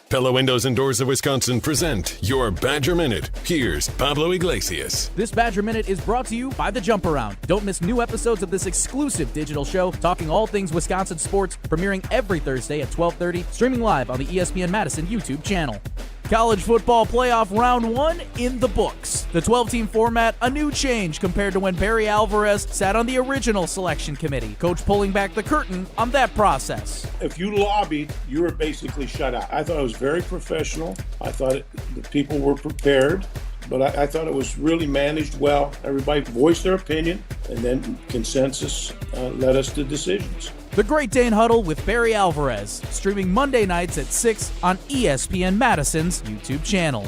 Pella Windows and Doors of Wisconsin present your Badger Minute. Here's Pablo Iglesias. This Badger Minute is brought to you by The Jump Around. Don't miss new episodes of this exclusive digital show talking all things Wisconsin sports, premiering every Thursday at 12:30, streaming live on the ESPN Madison YouTube channel. College football playoff round 1 in the books. The 12-team format, a new change compared to when Barry Alvarez sat on the original selection committee. Coach pulling back the curtain on that process. If you lobbied, you were basically shut out. I thought it was very professional. I thought the people were prepared, but I thought it was really managed well. Everybody voiced their opinion, and then consensus led us to decisions. The Great Dane Huddle with Barry Alvarez, streaming Monday nights at 6 on ESPN Madison's YouTube channel.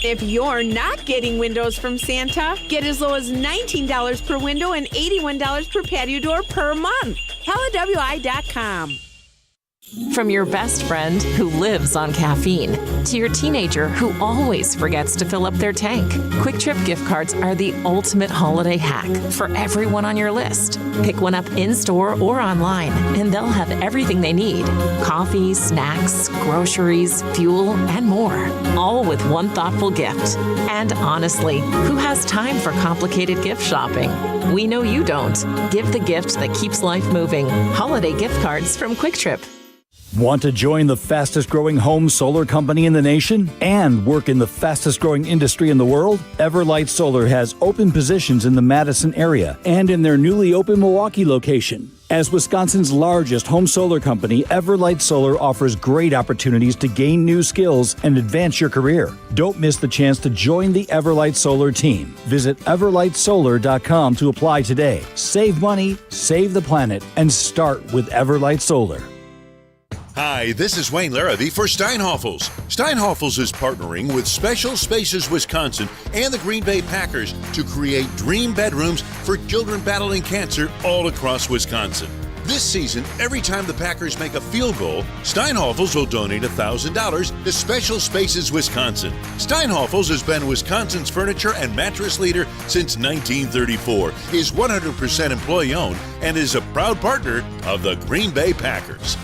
If you're not getting windows from Santa, get as low as $19 per window and $81 per patio door per month. PellaWI.com. From your best friend who lives on caffeine to your teenager who always forgets to fill up their tank, Quick Trip gift cards are the ultimate holiday hack for everyone on your list. Pick one up in-store or online, and they'll have everything they need. Coffee, snacks, groceries, fuel, and more. All with one thoughtful gift. And honestly, who has time for complicated gift shopping? We know you don't. Give the gift that keeps life moving. Holiday gift cards from Quick Trip. Want to join the fastest growing home solar company in the nation and work in the fastest growing industry in the world? Everlight Solar has open positions in the Madison area and in their newly open Milwaukee location. As Wisconsin's largest home solar company, Everlight Solar offers great opportunities to gain new skills and advance your career. Don't miss the chance to join the Everlight Solar team. Visit everlightsolar.com to apply today. Save money, save the planet, and start with Everlight Solar. Hi, this is Wayne Larrabee for Steinhoffels. Steinhoffels is partnering with Special Spaces Wisconsin and the Green Bay Packers to create dream bedrooms for children battling cancer all across Wisconsin. This season, every time the Packers make a field goal, Steinhoffels will donate $1,000 to Special Spaces Wisconsin. Steinhoffels has been Wisconsin's furniture and mattress leader since 1934, is 100% employee-owned, and is a proud partner of the Green Bay Packers.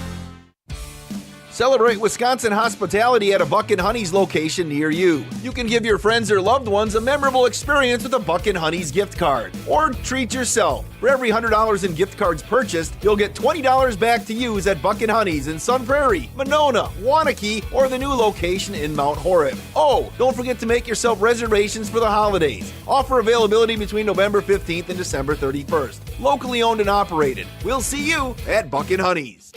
Celebrate Wisconsin hospitality at a Buck & Honey's location near you. You can give your friends or loved ones a memorable experience with a Buck & Honey's gift card. Or treat yourself. For every $100 in gift cards purchased, you'll get $20 back to use at Buck & Honey's in Sun Prairie, Monona, Waunakee, or the new location in Mount Horeb. Oh, don't forget to make yourself reservations for the holidays. Offer availability between November 15th and December 31st. Locally owned and operated. We'll see you at Buck & Honey's.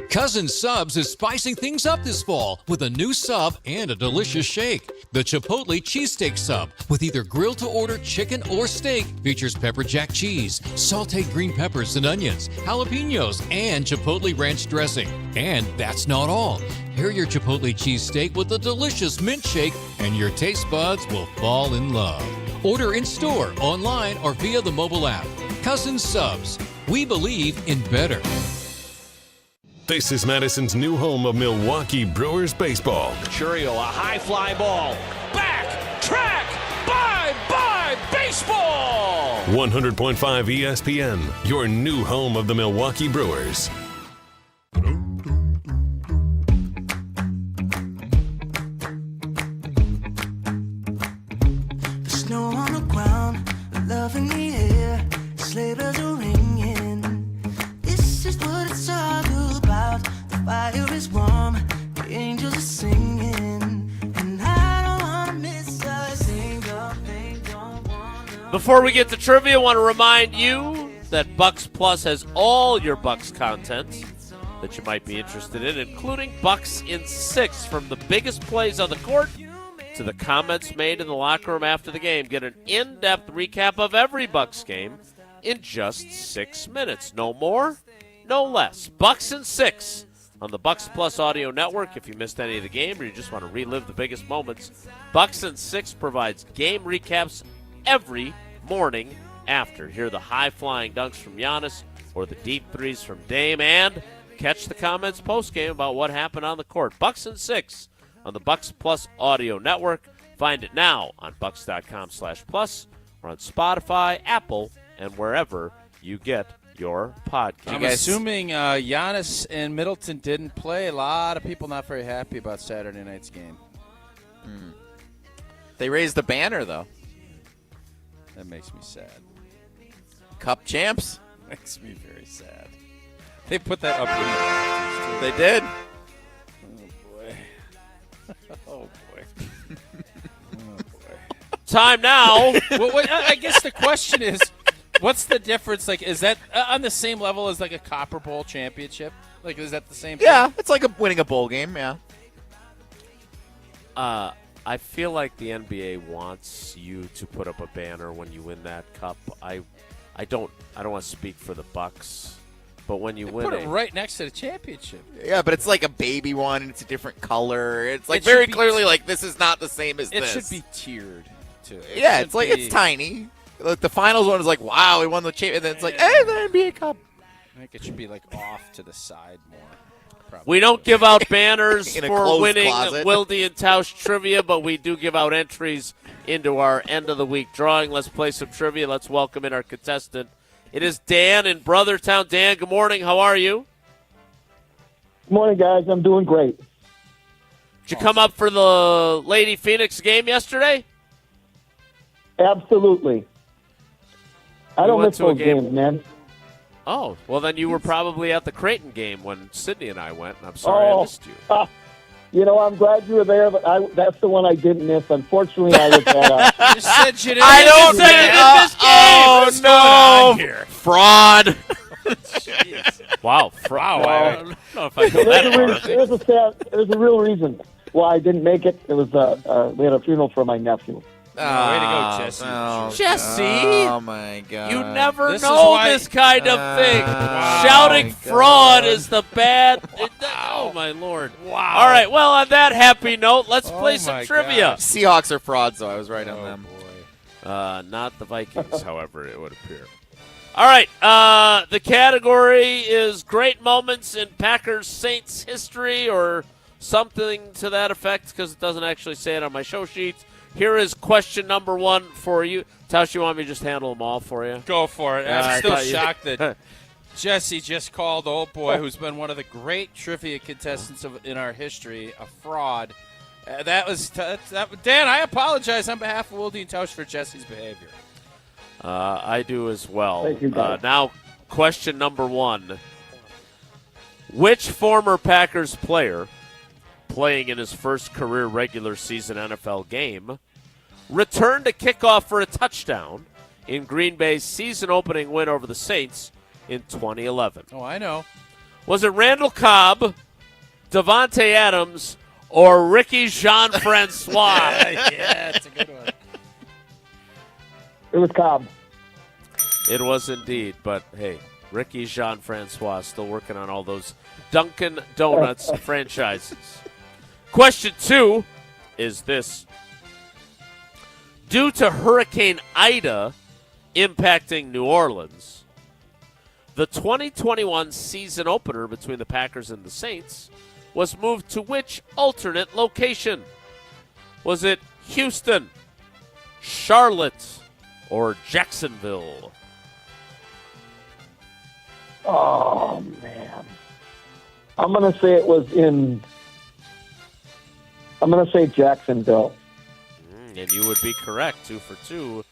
Cousin Subs is spicing things up this fall with a new sub and a delicious shake. The Chipotle Cheesesteak Sub, with either grilled-to-order chicken or steak, features pepper jack cheese, sauteed green peppers and onions, jalapenos, and Chipotle ranch dressing. And that's not all. Pair your Chipotle cheesesteak with a delicious mint shake, and your taste buds will fall in love. Order in-store, online, or via the mobile app. Cousin Subs. We believe in better. This is Madison's new home of Milwaukee Brewers baseball. Churio, a high fly ball. Back, track, bye, baseball! 100.5 ESPN, your new home of the Milwaukee Brewers. The snow on the ground, love in the air, sleigh bells are ringing. This is what it's all about. The fire is warm, the angels are singing, and I don't wanna miss a single thing. Before we get to trivia, I want to remind you that Bucks Plus has all your Bucks content that you might be interested in, including Bucks in 6, from the biggest plays on the court to the comments made in the locker room after the game. Get an in-depth recap of every Bucks game in just 6 minutes. No more, no less. Bucks in 6 on the Bucks Plus Audio Network. If you missed any of the game or you just want to relive the biggest moments, Bucks in 6 provides game recaps every morning after. Hear the high-flying dunks from Giannis or the deep threes from Dame, and catch the comments post-game about what happened on the court. Bucks in 6 on the Bucks Plus Audio Network. Find it now on bucks.com/plus or on Spotify, Apple, and wherever you get your podcast. I'm assuming Giannis and Middleton didn't play. A lot of people not very happy about Saturday night's game. They raised the banner, though. That makes me sad. Cup champs. Makes me very sad. They put that up in the rafters, too. They did. Oh, boy. Oh, boy. Oh, boy. Time now. Well, I guess the question is, what's the difference? Like, is that on the same level as, like, a Copper Bowl championship? Like, is that the same thing? Yeah, it's like winning a bowl game, yeah. I feel like the NBA wants you to put up a banner when you win that cup. I don't want to speak for the Bucks, but when you win put it right next to the championship. Yeah, but it's like a baby one, and it's a different color. It's like It very should be- clearly like this is not the same as It this. should be tiered, too. Yeah, it's like it's tiny. Like the finals one is like, wow, we won the champ, and then it's like, hey, the NBA Cup. I think it should be, like, off to the side more. We don't give out banners In a for closed winning closet. Wilde And Tausch trivia, but we do give out entries into our end of the week drawing. Let's play some trivia. Let's welcome in our contestant. It is Dan in Brothertown. Dan, good morning. How are you? Good morning, guys. I'm doing great. Did you come up for the Lady Phoenix game yesterday? Absolutely. I don't went miss to a those game. games, man. Oh, well, then you were probably at the Creighton game when Sydney and I went, and I'm sorry I missed you. You know, I'm glad you were there, but that's the one I didn't miss. Unfortunately, I was at You just said you didn't I don't miss think it. I What's missed going on here? Fraud. Wow. Wow. I don't know if I go that far. there's a real reason why I didn't make it. It was we had a funeral for my nephew. Way to go, Jesse. Jesse. Oh, my God. You never This is know why- this kind of thing. Wow. Shouting my God. fraud is the bad. Oh, my Lord. Wow. All right, well, on that happy note, let's play some my trivia. Seahawks are frauds, though. I was right on them. Not the Vikings, however, it would appear. All right, the category is great moments in Packers-Saints history or something to that effect because it doesn't actually say it on my show sheets. Here is question number 1 for you. Tausch, you want me to just handle them all for you? Go for it. I I'm still thought you- shocked that Jesse just called old boy, who's been one of the great trivia contestants in our history, a fraud. That was Dan. I apologize on behalf of Wilde And Tausch for Jesse's behavior. I do as well. Thank you, guys. Now, question number 1. Which former Packers player, playing in his first career regular season NFL game, returned a kickoff for a touchdown in Green Bay's season-opening win over the Saints in 2011? Oh, I know. Was it Randall Cobb, Devontae Adams, or Ricky Jean-Francois? Yeah, it's a good one. It was Cobb. It was indeed, but hey, Ricky Jean-Francois still working on all those Dunkin' Donuts franchises. Question 2 is this. Due to Hurricane Ida impacting New Orleans, the 2021 season opener between the Packers and the Saints was moved to which alternate location? Was it Houston, Charlotte, or Jacksonville? Oh, man. I'm going to say it was I'm going to say Jacksonville. And you would be correct, 2 for 2.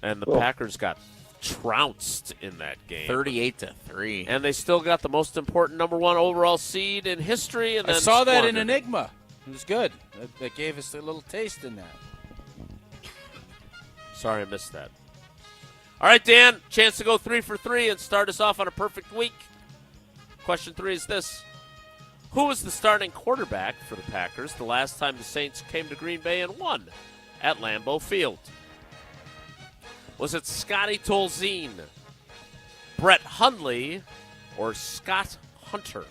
And the Oh. Packers got trounced in that game. 38-3. And they still got the most important number 1 overall seed in history. And I then saw that in squandered. Enigma. It was good. That gave us a little taste in that. Sorry I missed that. All right, Dan, chance to go 3 for 3 and start us off on a perfect week. Question 3 is this. Who was the starting quarterback for the Packers the last time the Saints came to Green Bay and won at Lambeau Field? Was it Scotty Tolzien, Brett Hundley, or Scott Hunter?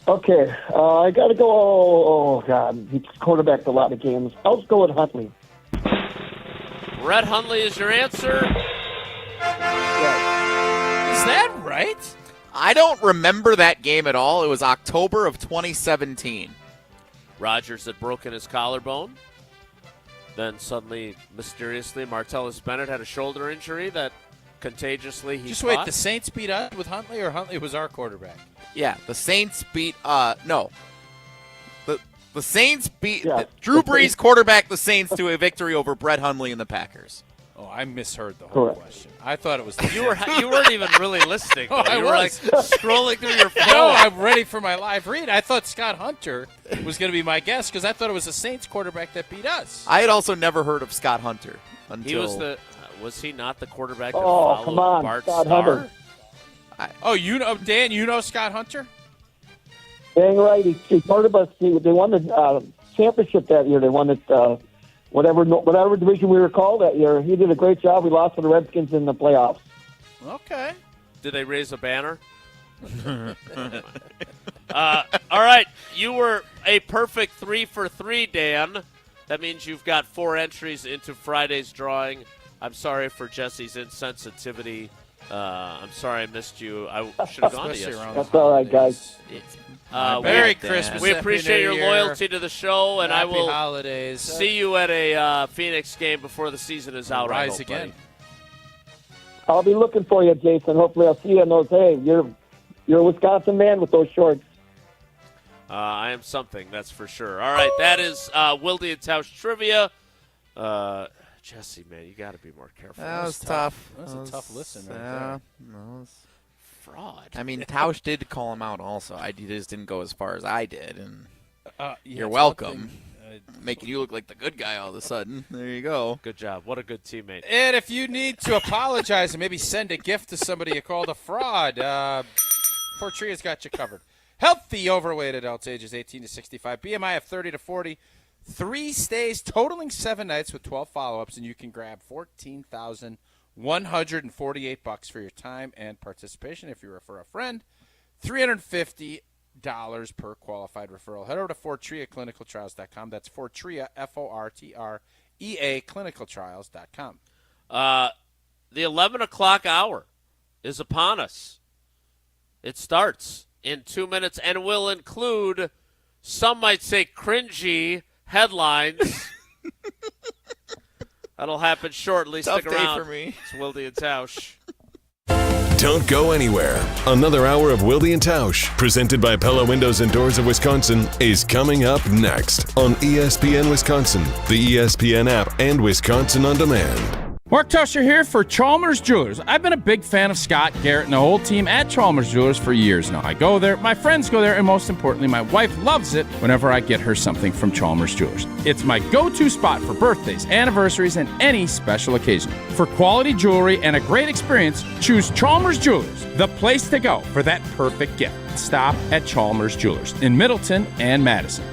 Okay, I got to go. Oh, God. He's quarterbacked a lot of games. I'll just go with Huntley. Brett Hundley is your answer. Is that right? I don't remember that game at all. It was October of 2017. Rodgers had broken his collarbone. Then suddenly, mysteriously, Martellus Bennett had a shoulder injury that contagiously he Just caught. wait, the Saints beat us with Huntley, or Huntley was our quarterback? Yeah, the Saints beat no. The Saints beat Drew Brees quarterbacked the Saints to a victory over Brett Hundley and the Packers. Oh, I misheard the whole question. I thought it was the You weren't even really listening. Oh, I you were was. like scrolling through your phone. No, I'm ready for my live read. I thought Scott Hunter was going to be my guess because I thought it was the Saints quarterback that beat us. I had also never heard of Scott Hunter until He was the. Was he not the quarterback that Oh, followed come on, Bart Scott Starr? Hunter. Oh, you know, Dan, you know Scott Hunter? Dang right. He part of us. They won the championship that year. They won it, whatever division we were called that year. He did a great job. We lost to the Redskins in the playoffs. Okay. Did they raise a banner? All right. You were a perfect 3 for 3, Dan. That means you've got 4 entries into Friday's drawing. I'm sorry for Jesse's insensitivity. I'm sorry I missed you. I should have gone to yesterday. That's all right, guys. Merry Christmas. We Happy appreciate New your Year. loyalty to the show, and Happy I will holidays. see you at a Phoenix game before the season is out. I Rise hope, again. buddy. I'll be looking for you, Jason. Hopefully I'll see you in those. Hey, you're a Wisconsin man with those shorts. I am something, that's for sure. All right, that is Wilde And Tausch trivia. Jesse, man, you got to be more careful. That was tough. That was a tough listen right there. Fraud. I mean, Tausch did call him out also. I just didn't go as far as I did, and you're it's welcome. Making you look like the good guy all of a sudden. There you go. Good job. What a good teammate. And if you need to apologize and maybe send a gift to somebody you called a fraud, Fortria's got you covered. Healthy, overweight adults ages 18 to 65, BMI of 30 to 40, 3 stays totaling 7 nights with 12 follow-ups, and you can grab $14,148 for your time and participation if you refer a friend. $350 per qualified referral. Head over to FortriaClinicalTrials.com. That's Fortria, Fortrea, clinicaltrials.com. The 11 o'clock hour is upon us. It starts in 2 minutes and will include, some might say, cringy headlines. That'll happen shortly. Tough Stick day around. for me. It's Wilde And Tausch. Don't go anywhere. Another hour of Wilde And Tausch, presented by Pella Windows and Doors of Wisconsin, is coming up next on ESPN Wisconsin, the ESPN app, and Wisconsin On Demand. Mark Tusher here for Chalmers Jewelers. I've been a big fan of Scott, Garrett, and the whole team at Chalmers Jewelers for years now. I go there, my friends go there, and most importantly, my wife loves it whenever I get her something from Chalmers Jewelers. It's my go-to spot for birthdays, anniversaries, and any special occasion. For quality jewelry and a great experience, choose Chalmers Jewelers, the place to go for that perfect gift. Stop at Chalmers Jewelers in Middleton and Madison.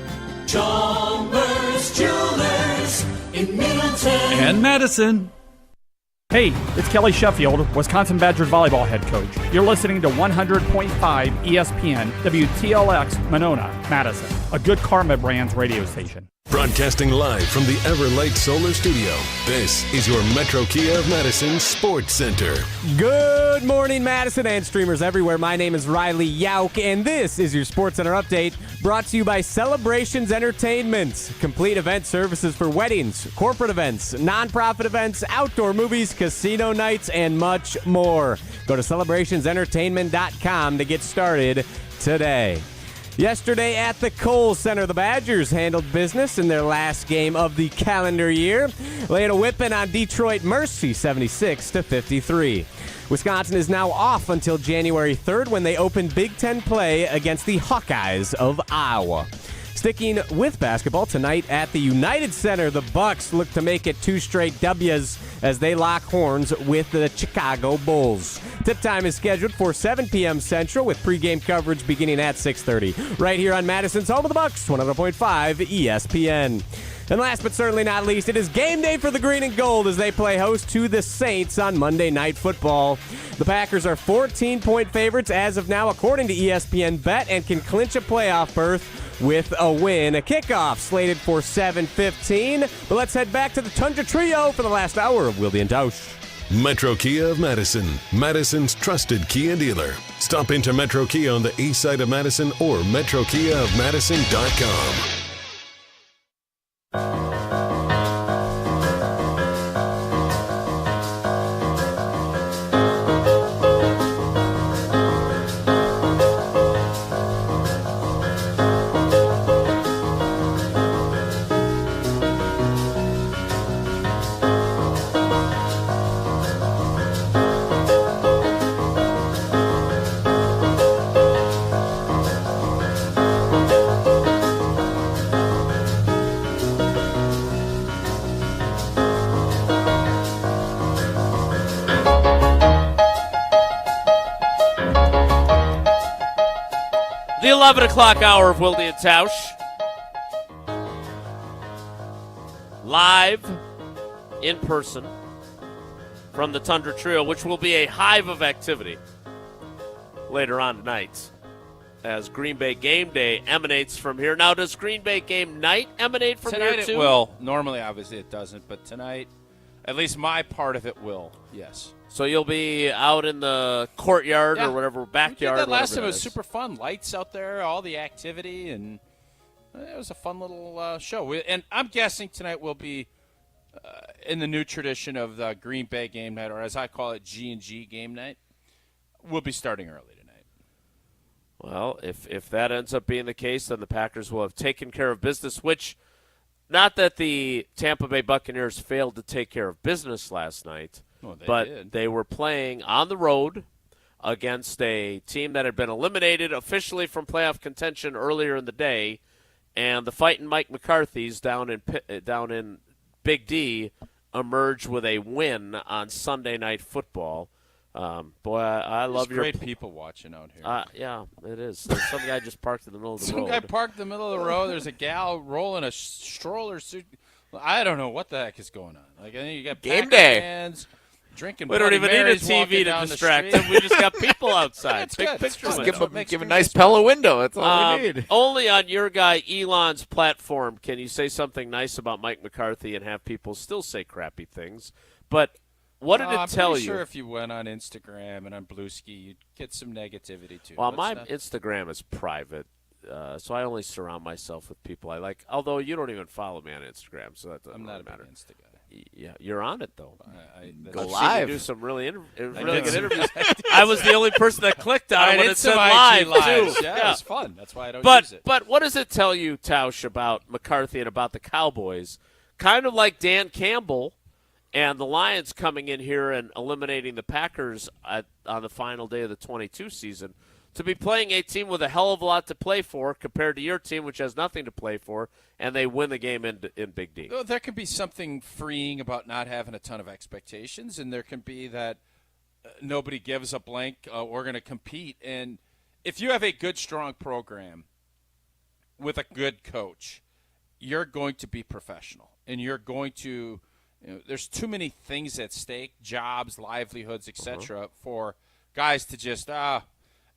Chalmers Jewelers in Middleton And Madison. Hey, it's Kelly Sheffield, Wisconsin Badgers volleyball head coach. You're listening to 100.5 ESPN, WTLX, Monona, Madison, a Good Karma Brands radio station. Broadcasting live from the Everlight Solar Studio, this is your Metro Kia of Madison Sports Center. Good morning, Madison and streamers everywhere. My name is Riley Yauk, and this is your Sports Center update brought to you by Celebrations Entertainment. Complete event services for weddings, corporate events, nonprofit events, outdoor movies, casino nights, and much more. Go to celebrationsentertainment.com to get started today. Yesterday at the Kohl Center, the Badgers handled business in their last game of the calendar year, laying a whipping on Detroit Mercy 76-53. Wisconsin is now off until January 3rd when they open Big Ten play against the Hawkeyes of Iowa. Sticking with basketball tonight at the United Center, the Bucks look to make it 2 straight W's as they lock horns with the Chicago Bulls. Tip time is scheduled for 7 p.m. Central with pregame coverage beginning at 6:30. Right here on Madison's home of the Bucks, 100.5 ESPN. And last but certainly not least, it is game day for the Green and Gold as they play host to the Saints on Monday Night Football. The Packers are 14-point favorites as of now, according to ESPN Bet, and can clinch a playoff berth with a win. A kickoff slated for 7:15. But let's head back to the Tundra Trio for the last hour of Wilde And Tausch. Metro Kia of Madison, Madison's trusted Kia dealer. Stop into Metro Kia on the east side of Madison or metrokiaofmadison.com. The 11 o'clock hour of Wilde and Tausch. Live in person from the Tundra Trio, which will be a hive of activity later on tonight as Green Bay Game Day emanates from here. Now, does Green Bay Game Night emanate from tonight here too? It will. Normally, obviously, it doesn't, but tonight, at least my part of it will, yes. So you'll be out in the courtyard or whatever, backyard. We did that last time. It was is. super fun. Lights out there, all the activity, and it was a fun little show. And I'm guessing tonight will be in the new tradition of the Green Bay Game Night, or as I call it, G&G Game Night. We'll be starting early tonight. Well, if that ends up being the case, then the Packers will have taken care of business, which, not that the Tampa Bay Buccaneers failed to take care of business last night, they were playing on the road against a team that had been eliminated officially from playoff contention earlier in the day, and the fighting Mike McCarthy's down in Big D emerged with a win on Sunday Night Football. Boy, I love your great people watching out here. Yeah, it is. Some guy just parked in the middle of the road. Some guy parked in the middle of the road. There's a gal rolling a stroller suit. I don't know what the heck is going on. Like, I think you got Game Packer day. fans drinking. We don't even need a TV to distract them. We just got people outside. Big picture. Just give a nice Pella window. That's all we need. Only on your guy Elon's platform can you say something nice about Mike McCarthy and have people still say crappy things. But what did it tell you? I'm sure if you went on Instagram and on Bluesky, you'd get some negativity too. Well, my Instagram is private, so I only surround myself with people I like. Although you don't even follow me on Instagram, so that doesn't really matter. Insta guy. Yeah, you're on it though. Go I've live. seen you do some really good interviews. I was the only person that clicked on it when it said live too. Yeah, it was fun. That's why I don't use it. But what does it tell you, Tausch, about McCarthy and about the Cowboys? Kind of like Dan Campbell and the Lions coming in here and eliminating the Packers on the final day of the 22 season, to be playing a team with a hell of a lot to play for compared to your team, which has nothing to play for, and they win the game in Big D. There can be something freeing about not having a ton of expectations, and there can be that nobody gives a blank. We're going to compete. And if you have a good, strong program with a good coach, you're going to be professional, and you're going to there's too many things at stake, jobs, livelihoods, etc., for guys to just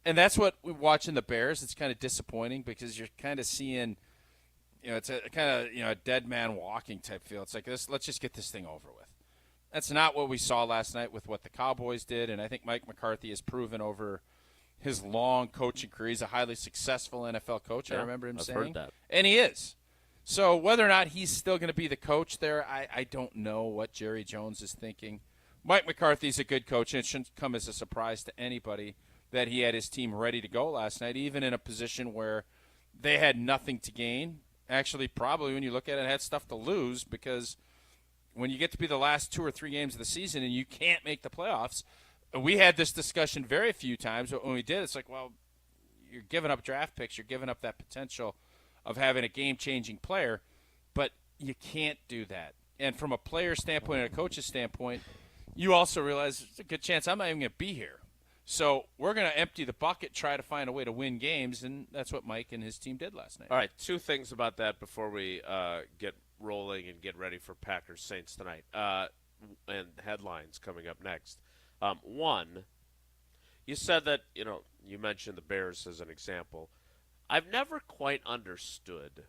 and that's what we watch in the Bears. It's kind of disappointing because you're kind of seeing, it's a kind of a dead man walking type feel. It's like this. Let's just get this thing over with. That's not what we saw last night with what the Cowboys did, and I think Mike McCarthy has proven over his long coaching career. He's a highly successful NFL coach. I remember him saying, heard that. And he is. So whether or not he's still going to be the coach there, I don't know what Jerry Jones is thinking. Mike McCarthy's a good coach, and it shouldn't come as a surprise to anybody that he had his team ready to go last night, even in a position where they had nothing to gain. Actually, probably when you look at it, had stuff to lose, because when you get to be the last 2 or 3 games of the season and you can't make the playoffs, we had this discussion very few times, but when we did, it's like, well, you're giving up draft picks, you're giving up that potential of having a game-changing player, but you can't do that. And from a player standpoint and a coach's standpoint, you also realize there's a good chance I'm not even going to be here. So we're going to empty the bucket, try to find a way to win games, and that's what Mike and his team did last night. All right, two things about that before we get rolling and get ready for Packers Saints tonight, and headlines coming up next. One, you said that, you mentioned the Bears as an example. I've never quite understood,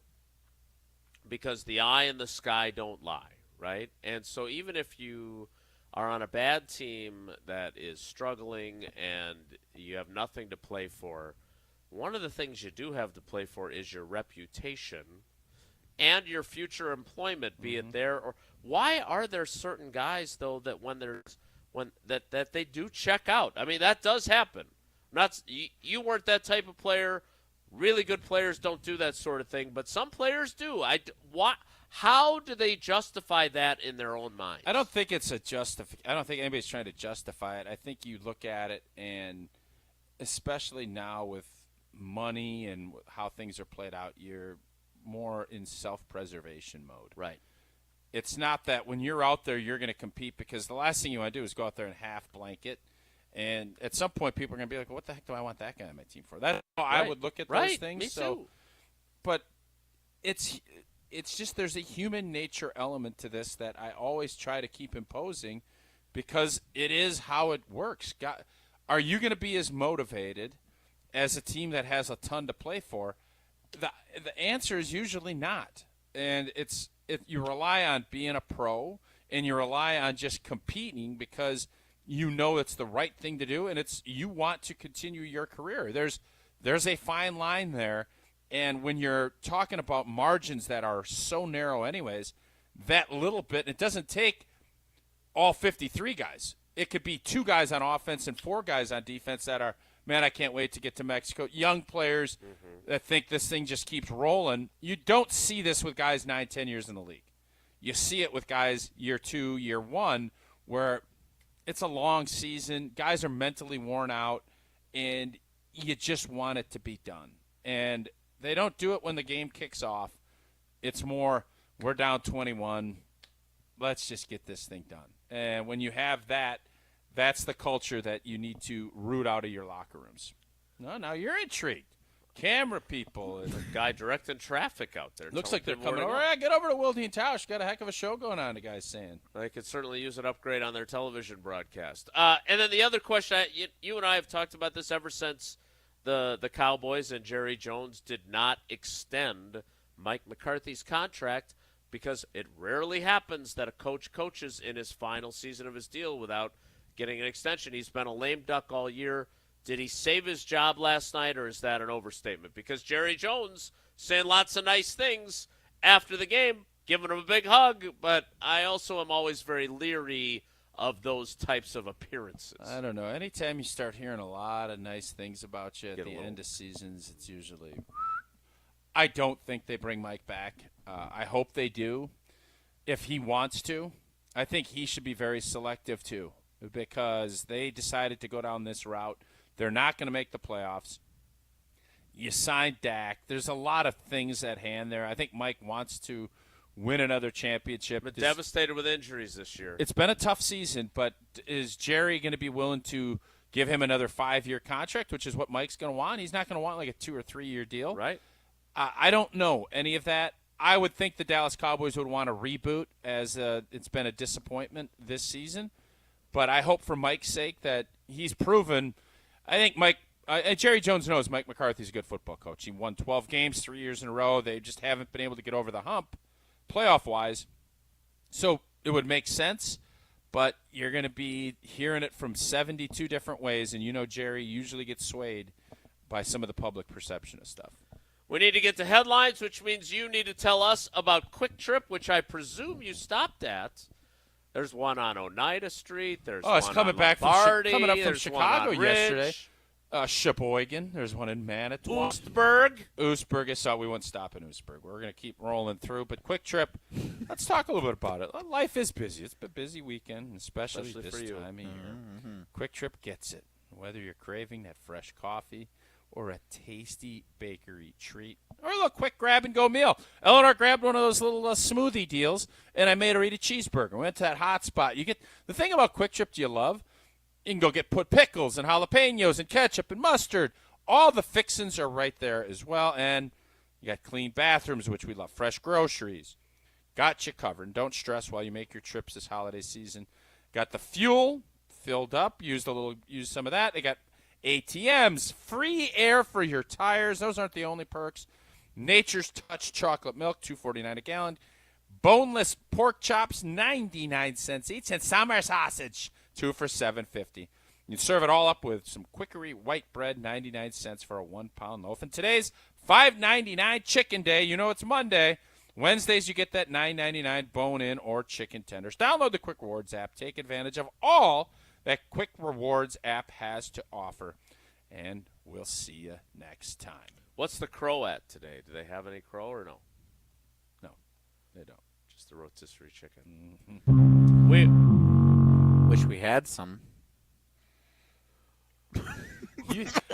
because the eye and the sky don't lie, right? And so even if you are on a bad team that is struggling and you have nothing to play for, one of the things you do have to play for is your reputation and your future employment, be it there or why are there certain guys though that that they do check out? I mean, that does happen. You weren't that type of player. Really good players don't do that sort of thing, but some players do. How do they justify that in their own mind? I don't think it's I don't think anybody's trying to justify it. I think you look at it, and especially now with money and how things are played out, you're more in self-preservation mode. Right. It's not that when you're out there you're going to compete, because the last thing you want to do is go out there and half blanket. And at some point people are going to be like, what the heck do I want that guy on my team for? That's how I would look at those things. Me too. But it's just there's a human nature element to this that I always try to keep imposing, because it is how it works. Are you going to be as motivated as a team that has a ton to play for? The answer is usually not. And you rely on being a pro, and you rely on just competing because you know it's the right thing to do, and you want to continue your career. There's a fine line there. And when you're talking about margins that are so narrow anyways, that little bit, it doesn't take all 53 guys. It could be 2 guys on offense and 4 guys on defense that are, man, I can't wait to get to Mexico. Young players that think this thing just keeps rolling. You don't see this with guys 9, 10 years in the league. You see it with guys year 2, year 1, where it's a long season. Guys are mentally worn out, and you just want it to be done. And they don't do it when the game kicks off. It's more, we're down 21. Let's just get this thing done. And when you have that, that's the culture that you need to root out of your locker rooms. No, now you're intrigued. Camera people. And the guy directing traffic out there. Looks like they're coming over. Yeah, get over to Wilde And Tausch. Got a heck of a show going on, the guy's saying. They could certainly use an upgrade on their television broadcast. And then the other question, you and I have talked about this ever since the Cowboys and Jerry Jones did not extend Mike McCarthy's contract, because it rarely happens that a coach coaches in his final season of his deal without getting an extension. He's been a lame duck all year. Did he save his job last night, or is that an overstatement? Because Jerry Jones saying lots of nice things after the game, giving him a big hug, but I also am always very leery of those types of appearances. I don't know. Anytime you start hearing a lot of nice things about you at the end of seasons, it's usually – I don't think they bring Mike back. I hope they do. If he wants to, I think he should be very selective too, because they decided to go down this route. They're not going to make the playoffs. You signed Dak. There's a lot of things at hand there. I think Mike wants to win another championship. Been devastated with injuries this year. It's been a tough season, but is Jerry going to be willing to give him another 5-year contract, which is what Mike's going to want? He's not going to want like a 2 or 3 year deal. Right. I don't know any of that. I would think the Dallas Cowboys would want to reboot, as it's been a disappointment this season. But I hope for Mike's sake that he's proven. I think Jerry Jones knows Mike McCarthy's a good football coach. He won 12 games 3 years in a row. They just haven't been able to get over the hump playoff-wise. So it would make sense, but you're going to be hearing it from 72 different ways, and you know Jerry usually gets swayed by some of the public perception of stuff. We need to get to headlines, which means you need to tell us about Quick Trip, which I presume you stopped at. There's one on Oneida Street. There's one coming on back Lombardi. coming up from There's Chicago one on yesterday. Ridge. Sheboygan. There's one in Manitowoc. Oostburg. I saght we wouldn't stop in Oostburg. We're going to keep rolling through. But Quick Trip, let's talk a little bit about it. Life is busy. It's been a busy weekend, especially this for you. time of year. Quick Trip gets it. Whether you're craving that fresh coffee or a tasty bakery treat, or a little quick grab-and-go meal. Eleanor grabbed one of those little smoothie deals, and I made her eat a cheeseburger. We went to that hot spot. You get the thing about Quick Trip you love, you can go put pickles and jalapenos and ketchup and mustard. All the fixins are right there as well, and you got clean bathrooms, which we love, fresh groceries. Got you covered. And don't stress while you make your trips this holiday season. Got the fuel filled up. Use some of that. They got ATMs, free air for your tires. Those aren't the only perks. Nature's Touch chocolate milk, $2.49 a gallon. Boneless pork chops, 99 cents each, and summer sausage, 2 for $7.50. You serve it all up with some Quickery white bread, 99 cents for a 1-pound loaf. And today's $5.99 chicken day. You know it's Monday. Wednesdays you get that $9.99 bone-in or chicken tenders. Download the Quick Rewards app. Take advantage of all that Quick Rewards app has to offer. And we'll see you next time. What's the crow at today? Do they have any crow or no? No, they don't. Just the rotisserie chicken. Mm-hmm. Wish we had some.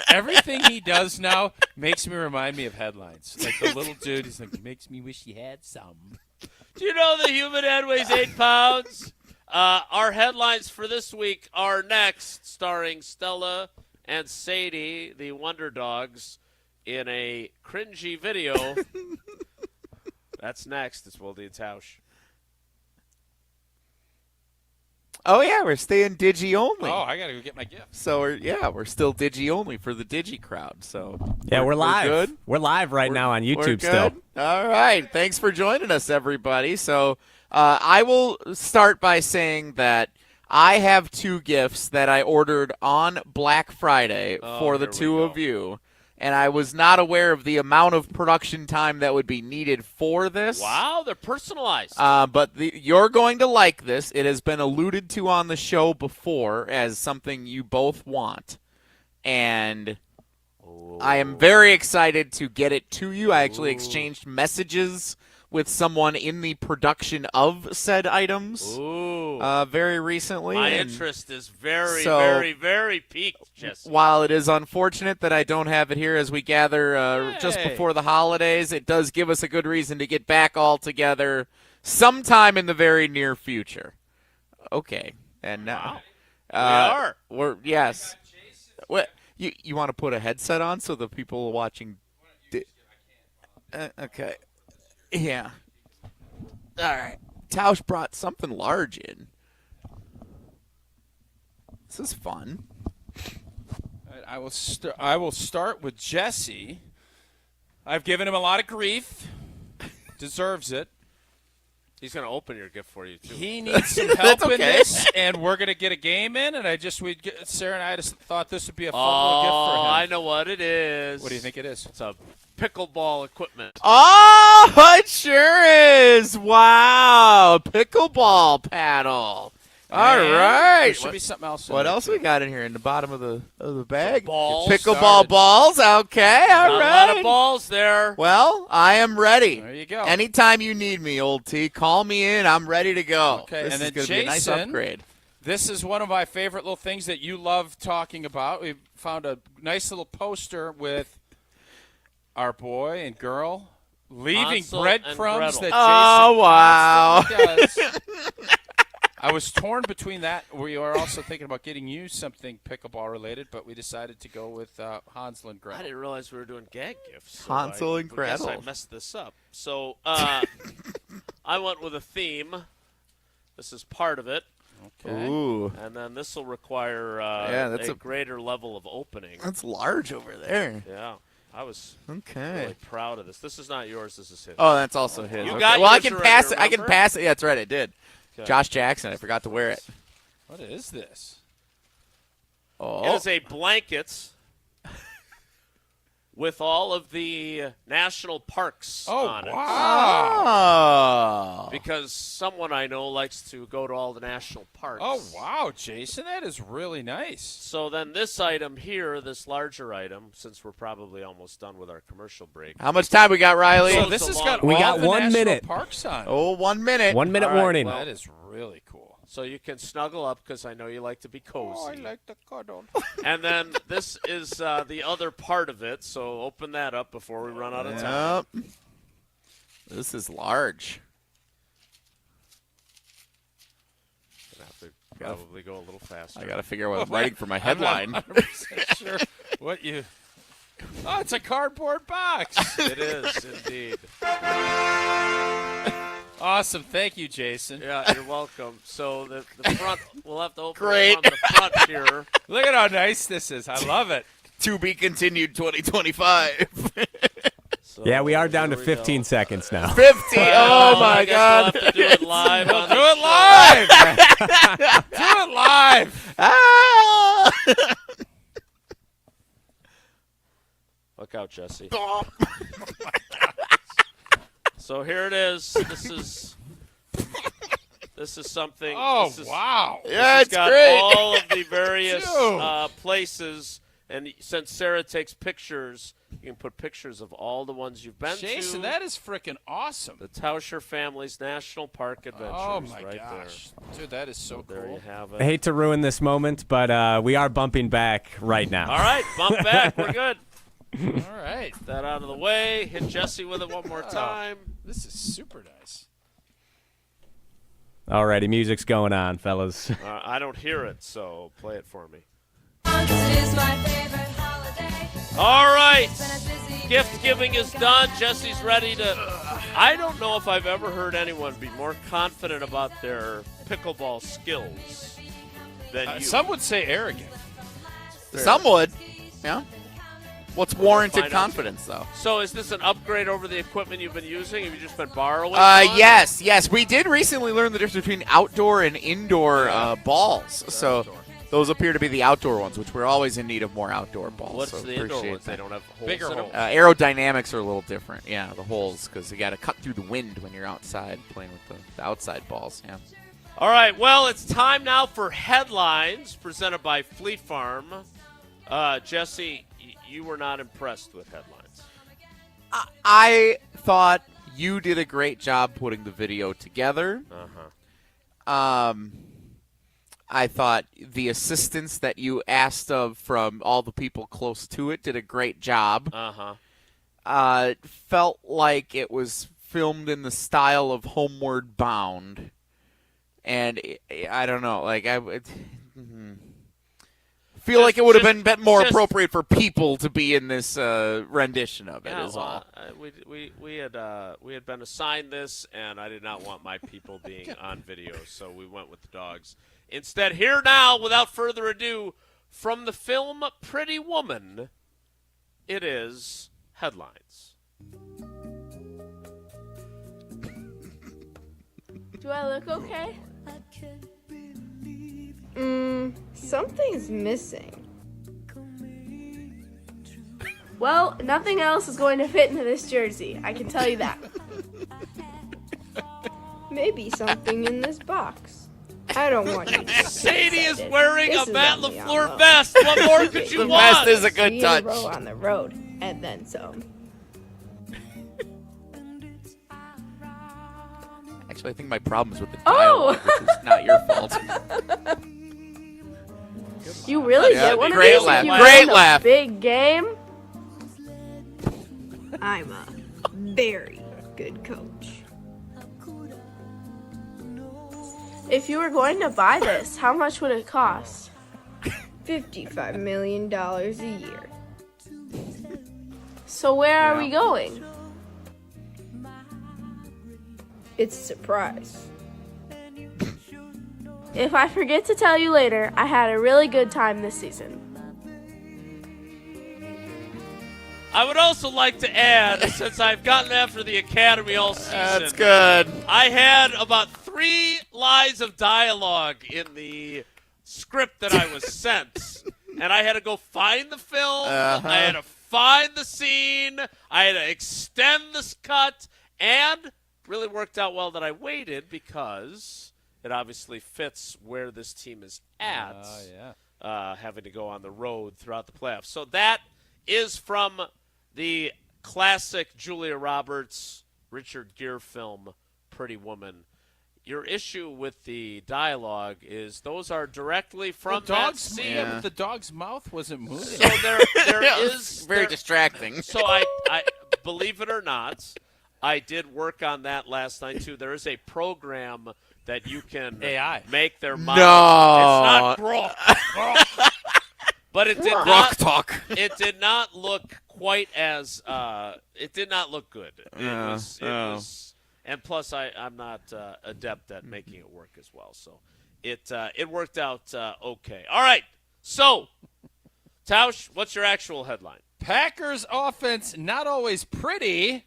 Everything he does now makes me remind me of headlines. Like the little dude, he's like, makes me wish he had some. Do you know the human head weighs 8 pounds? Our headlines for this week are next, starring Stella and Sadie, the Wonder Dogs, in a cringy video. That's next. It's Wilde And Tausch. Oh, yeah, we're staying Digi only. Oh, I got to go get my gift. So, we're still Digi only for the Digi crowd. So yeah, we're live. We're good. We're live right now on YouTube still. All right. Thanks for joining us, everybody. So I will start by saying that I have 2 gifts that I ordered on Black Friday for the 2 of you. And I was not aware of the amount of production time that would be needed for this. Wow, they're personalized. But you're going to like this. It has been alluded to on the show before as something you both want. And I am very excited to get it to you. I actually exchanged messages with someone in the production of said items very recently. My interest is very, very piqued, Jesse. While it is unfortunate that I don't have it here as we gather just before the holidays, it does give us a good reason to get back all together sometime in the very near future. Okay. And now yes. What you want to put a headset on so the people watching okay. Yeah. All right. Tausch brought something large in. This is fun. All right, I will start with Jesse. I've given him a lot of grief. Deserves it. He's going to open your gift for you, too. He needs some help in this, and we're going to get a game in, and Sarah and I just thought this would be a fun little gift for him. I know what it is. What do you think it is? It's a pickleball equipment. Oh, it sure is. Wow. Pickleball paddle. All right. There should be something else. What else we got in here in the bottom of the bag? Balls. Pickleball balls. Okay. All right. A lot of balls there. Well, I am ready. There you go. Anytime you need me, old T, call me in. I'm ready to go. Okay. This and is then going to be a nice upgrade. This is one of my favorite little things that you love talking about. We found a nice little poster with our boy and girl leaving breadcrumbs that Jason wow. does. I was torn between that. We were also thinking about getting you something pickleball related, but we decided to go with Hansel and Gretel. I didn't realize we were doing gag gifts. So Hansel and Gretel. I guess I messed this up. So I went with a theme. This is part of it. Okay. Ooh. And then this will require that's a greater level of opening. That's large over there. Yeah. I was really proud of this. This is not yours. This is his. Oh, that's also his. You okay. got well, I yours can already, pass it. I can remember? pass it. Yeah, that's right. I did. Okay. Josh Jackson. I forgot to wear it. What is this? Oh. It is a blanket with all of the national parks on it. Wow. Because someone I know likes to go to all the national parks. Oh, wow, Jason. That is really nice. So then this item here, this larger item, since we're probably almost done with our commercial break. How much time we got, Riley? So this has got we all got the 1 national minute. Parks on it. Oh, 1 minute. 1 minute All right, warning. well, that is really cool. So you can snuggle up because I know you like to be cozy. Oh, I like to cuddle. And then this is the other part of it, so open that up before we run out of time. Yep. This is large. Gonna have to probably go a little faster. I got to figure out what I'm writing for my headline. I'm not 100% sure what you... Oh, it's a cardboard box. It is, indeed. Awesome. Thank you, Jason. Yeah, you're welcome. So the front, we'll have to open it from the front here. Look at how nice this is. I love it. To be continued 2025. So Yeah, we are down to 15 seconds now. 50. Oh, my God. We'll have to do it live. We'll do it live. Do it live. Ah! Look out, Jesse. So here it is. This is something. Oh, wow. Yeah, it's it's got great. all of the various places. And since Sarah takes pictures, you can put pictures of all the ones you've been to. Jason, that is freaking awesome. The Tauscher Family's National Park Adventures. Oh, my right gosh. Dude, that is so cool. There you have it. I hate to ruin this moment, but we are bumping back right now. All right, bump back. We're good. All right. Get that out of the way. Hit Jesse with it one more time. This is super nice. Alrighty, music's going on, fellas. I don't hear it, so play it for me. All right. Gift giving is done. Jesse's ready to. I don't know if I've ever heard anyone be more confident about their pickleball skills than you. Some would say arrogant. Some would. Yeah. What's warranted Find out. confidence, though? So is this an upgrade over the equipment you've been using? Have you just been borrowing? Yes. We did recently learn the difference between outdoor and indoor balls. So those appear to be the outdoor ones, which we're always in need of more outdoor balls. What's so the indoor appreciate ones? that. They don't have holes Bigger in them? holes. Aerodynamics are a little different. Yeah, the holes, because you got to cut through the wind when you're outside playing with the outside balls. Yeah. All right, well, it's time now for headlines presented by Fleet Farm. Jesse, you were not impressed with headlines. I thought you did a great job putting the video together. I thought the assistance that you asked of from all the people close to it did a great job. Felt like it was filmed in the style of Homeward Bound. And I don't know, like I would feel like it would have been a bit more appropriate for people to be in this rendition of it. All. We had been assigned this, and I did not want my people being on video, so we went with the dogs. Instead, here now, without further ado, from the film Pretty Woman, it is headlines. Do I look okay? Something's missing. Well, nothing else is going to fit into this jersey, I can tell you that. Maybe something in this box. I don't want you to. Sadie is wearing This a Matt only LaFleur on vest. What more could you The want? vest is a good 3 touch. in a row on the road, and then some. Actually, I think my problem is with the Oh! dialogue, which is not your fault. You really Yeah, get one of great these? laugh. You Great win a laugh. Big game. I'm a very good coach. If you were going to buy this, how much would it cost? $55 million a year. So where are we going? It's a surprise. If I forget to tell you later, I had a really good time this season. I would also like to add, since I've gotten after the Academy all season, That's good. I had about 3 lines of dialogue in the script that I was sent, and I had to go find the film, I had to find the scene, I had to extend this cut, and really worked out well that I waited because it obviously fits where this team is at, having to go on the road throughout the playoffs. So that is from the classic Julia Roberts, Richard Gere film, Pretty Woman. your issue with the dialogue is those are directly from the dog's that scene. Yeah, but the dog's mouth wasn't moving. So there is very distracting. So I believe it or not, I did work on that last night too. There is a program that you can make their mouth. No, it's not Grok. But it did not talk. It did not look quite as. It did not look good. It was. And plus, I'm not adept at making it work as well. So it worked out okay. All right. So, Tausch, what's your actual headline? Packers offense not always pretty,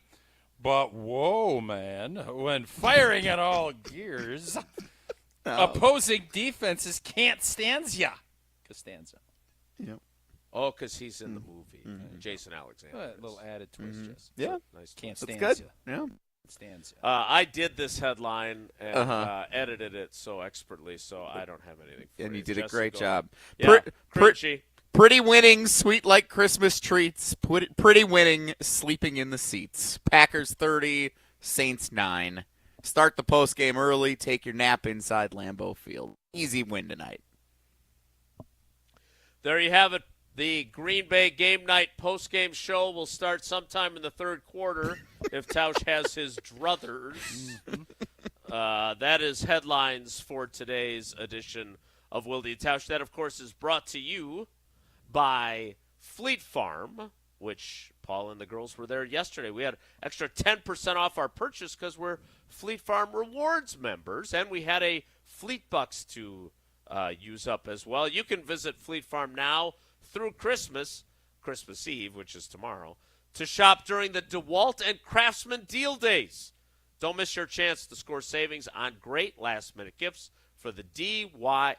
but whoa, man. When firing at all gears, opposing defenses can't stand ya. Costanza. Yep. Oh, because he's in the movie. Jason Alexander. A little added twist, Jesse. Yeah. Nice. Can't That's stand good. ya. Yeah. Stands. I did this headline and edited it so expertly, so I don't have anything for And you. you did a Jesse, great go job. Yeah, crunchy. Pretty winning, sweet like Christmas treats. Pretty winning, sleeping in the seats. Packers 30, Saints 9. Start the postgame early. Take your nap inside Lambeau Field. Easy win tonight. There you have it. The Green Bay game night postgame show will start sometime in the third quarter if Tausch has his druthers. That is headlines for today's edition of Wilde and Tausch. That, of course, is brought to you by Fleet Farm, which Paul and the girls were there yesterday. We had extra 10% off our purchase because we're Fleet Farm Rewards members, and we had a Fleet Bucks to use up as well. You can visit Fleet Farm now through Christmas Eve, which is tomorrow, to shop during the DeWalt and Craftsman deal days. Don't miss your chance to score savings on great last-minute gifts for the DIYer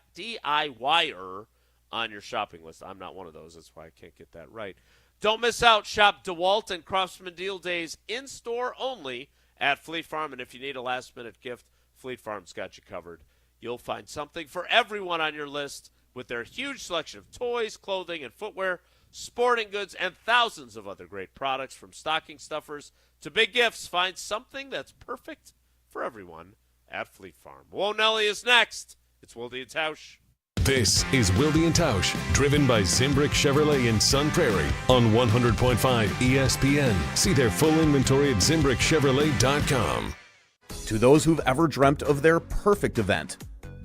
on your shopping list. I'm not one of those. That's why I can't get that right. Don't miss out. Shop DeWalt and Craftsman deal days in-store only at Fleet Farm. And if you need a last-minute gift, Fleet Farm's got you covered. You'll find something for everyone on your list with their huge selection of toys, clothing, and footwear, sporting goods, and thousands of other great products, from stocking stuffers to big gifts. Find something that's perfect for everyone at Fleet Farm. Whoa, Nelly is next. It's Wilde and Tausch. This is Wilde and Tausch, driven by Zimbrick Chevrolet in Sun Prairie on 100.5 ESPN. See their full inventory at ZimbrickChevrolet.com. To those who've ever dreamt of their perfect event,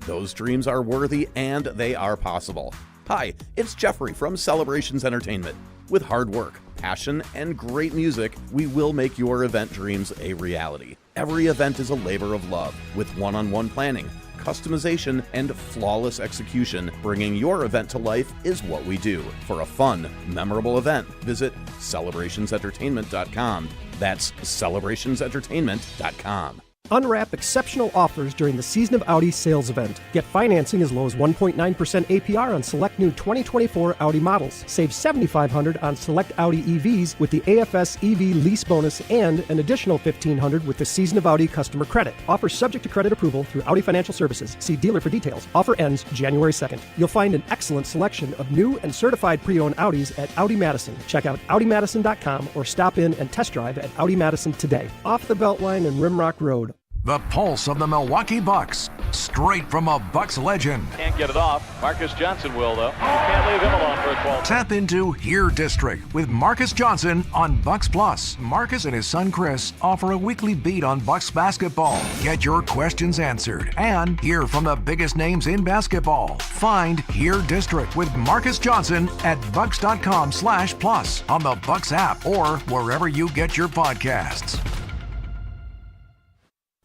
those dreams are worthy and they are possible. Hi, it's Jeffrey from Celebrations Entertainment. With hard work, passion, and great music, we will make your event dreams a reality. Every event is a labor of love, with one-on-one planning, customization, and flawless execution. Bringing your event to life is what we do. For a fun, memorable event, visit celebrationsentertainment.com. That's celebrationsentertainment.com. Unwrap exceptional offers during the Season of Audi sales event. Get financing as low as 1.9% APR on select new 2024 Audi models. Save $7,500 on select Audi EVs with the AFS EV lease bonus and an additional $1,500 with the Season of Audi customer credit. Offer subject to credit approval through Audi Financial Services. See dealer for details. Offer ends January 2nd. You'll find an excellent selection of new and certified pre-owned Audis at Audi Madison. Check out AudiMadison.com or stop in and test drive at Audi Madison today. Off the Beltline and Rimrock Road. The pulse of the Milwaukee Bucks, straight from a Bucks legend. Can't get it off. Marcus Johnson will, though. Can't leave him alone for a 12. Tap into Here District with Marcus Johnson on Bucks Plus. Marcus and his son Chris offer a weekly beat on Bucks basketball. Get your questions answered and hear from the biggest names in basketball. Find Here District with Marcus Johnson at bucks.com/plus on the Bucks app or wherever you get your podcasts.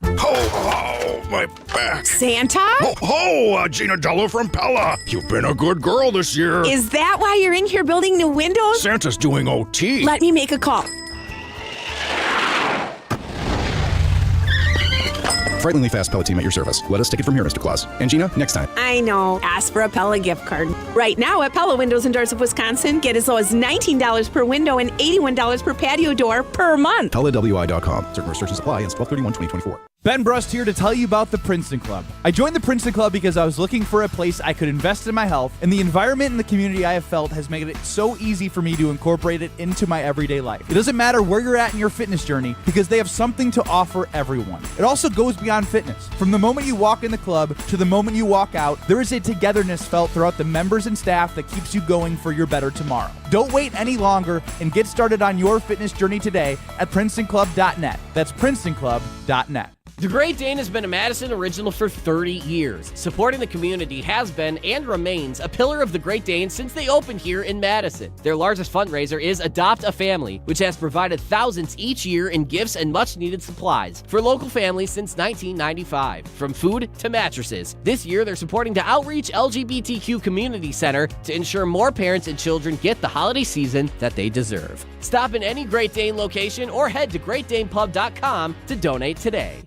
Oh, my back. Santa? Gina Dello from Pella. You've been a good girl this year. Is that why you're in here building new windows? Santa's doing OT. Let me make a call. Frighteningly fast Pella team at your service. Let us take it from here, Mr. Claus. And Gina, next time. I know. Ask for a Pella gift card. Right now at Pella Windows and Doors of Wisconsin, get as low as $19 per window and $81 per patio door per month. PellaWI.com. Certain restrictions apply. Ends 12/31/2024. Ben Brust here to tell you about the Princeton Club. I joined the Princeton Club because I was looking for a place I could invest in my health, and the environment and the community I have felt has made it so easy for me to incorporate it into my everyday life. It doesn't matter where you're at in your fitness journey because they have something to offer everyone. It also goes beyond fitness. From the moment you walk in the club to the moment you walk out, there is a togetherness felt throughout the members and staff that keeps you going for your better tomorrow. Don't wait any longer and get started on your fitness journey today at PrincetonClub.net. That's PrincetonClub.net. The Great Dane has been a Madison original for 30 years. Supporting the community has been and remains a pillar of the Great Dane since they opened here in Madison. Their largest fundraiser is Adopt a Family, which has provided thousands each year in gifts and much-needed supplies for local families since 1995. From food to mattresses, this year they're supporting the Outreach LGBTQ Community Center to ensure more parents and children get the holiday season that they deserve. Stop in any Great Dane location or head to GreatDanePub.com to donate today.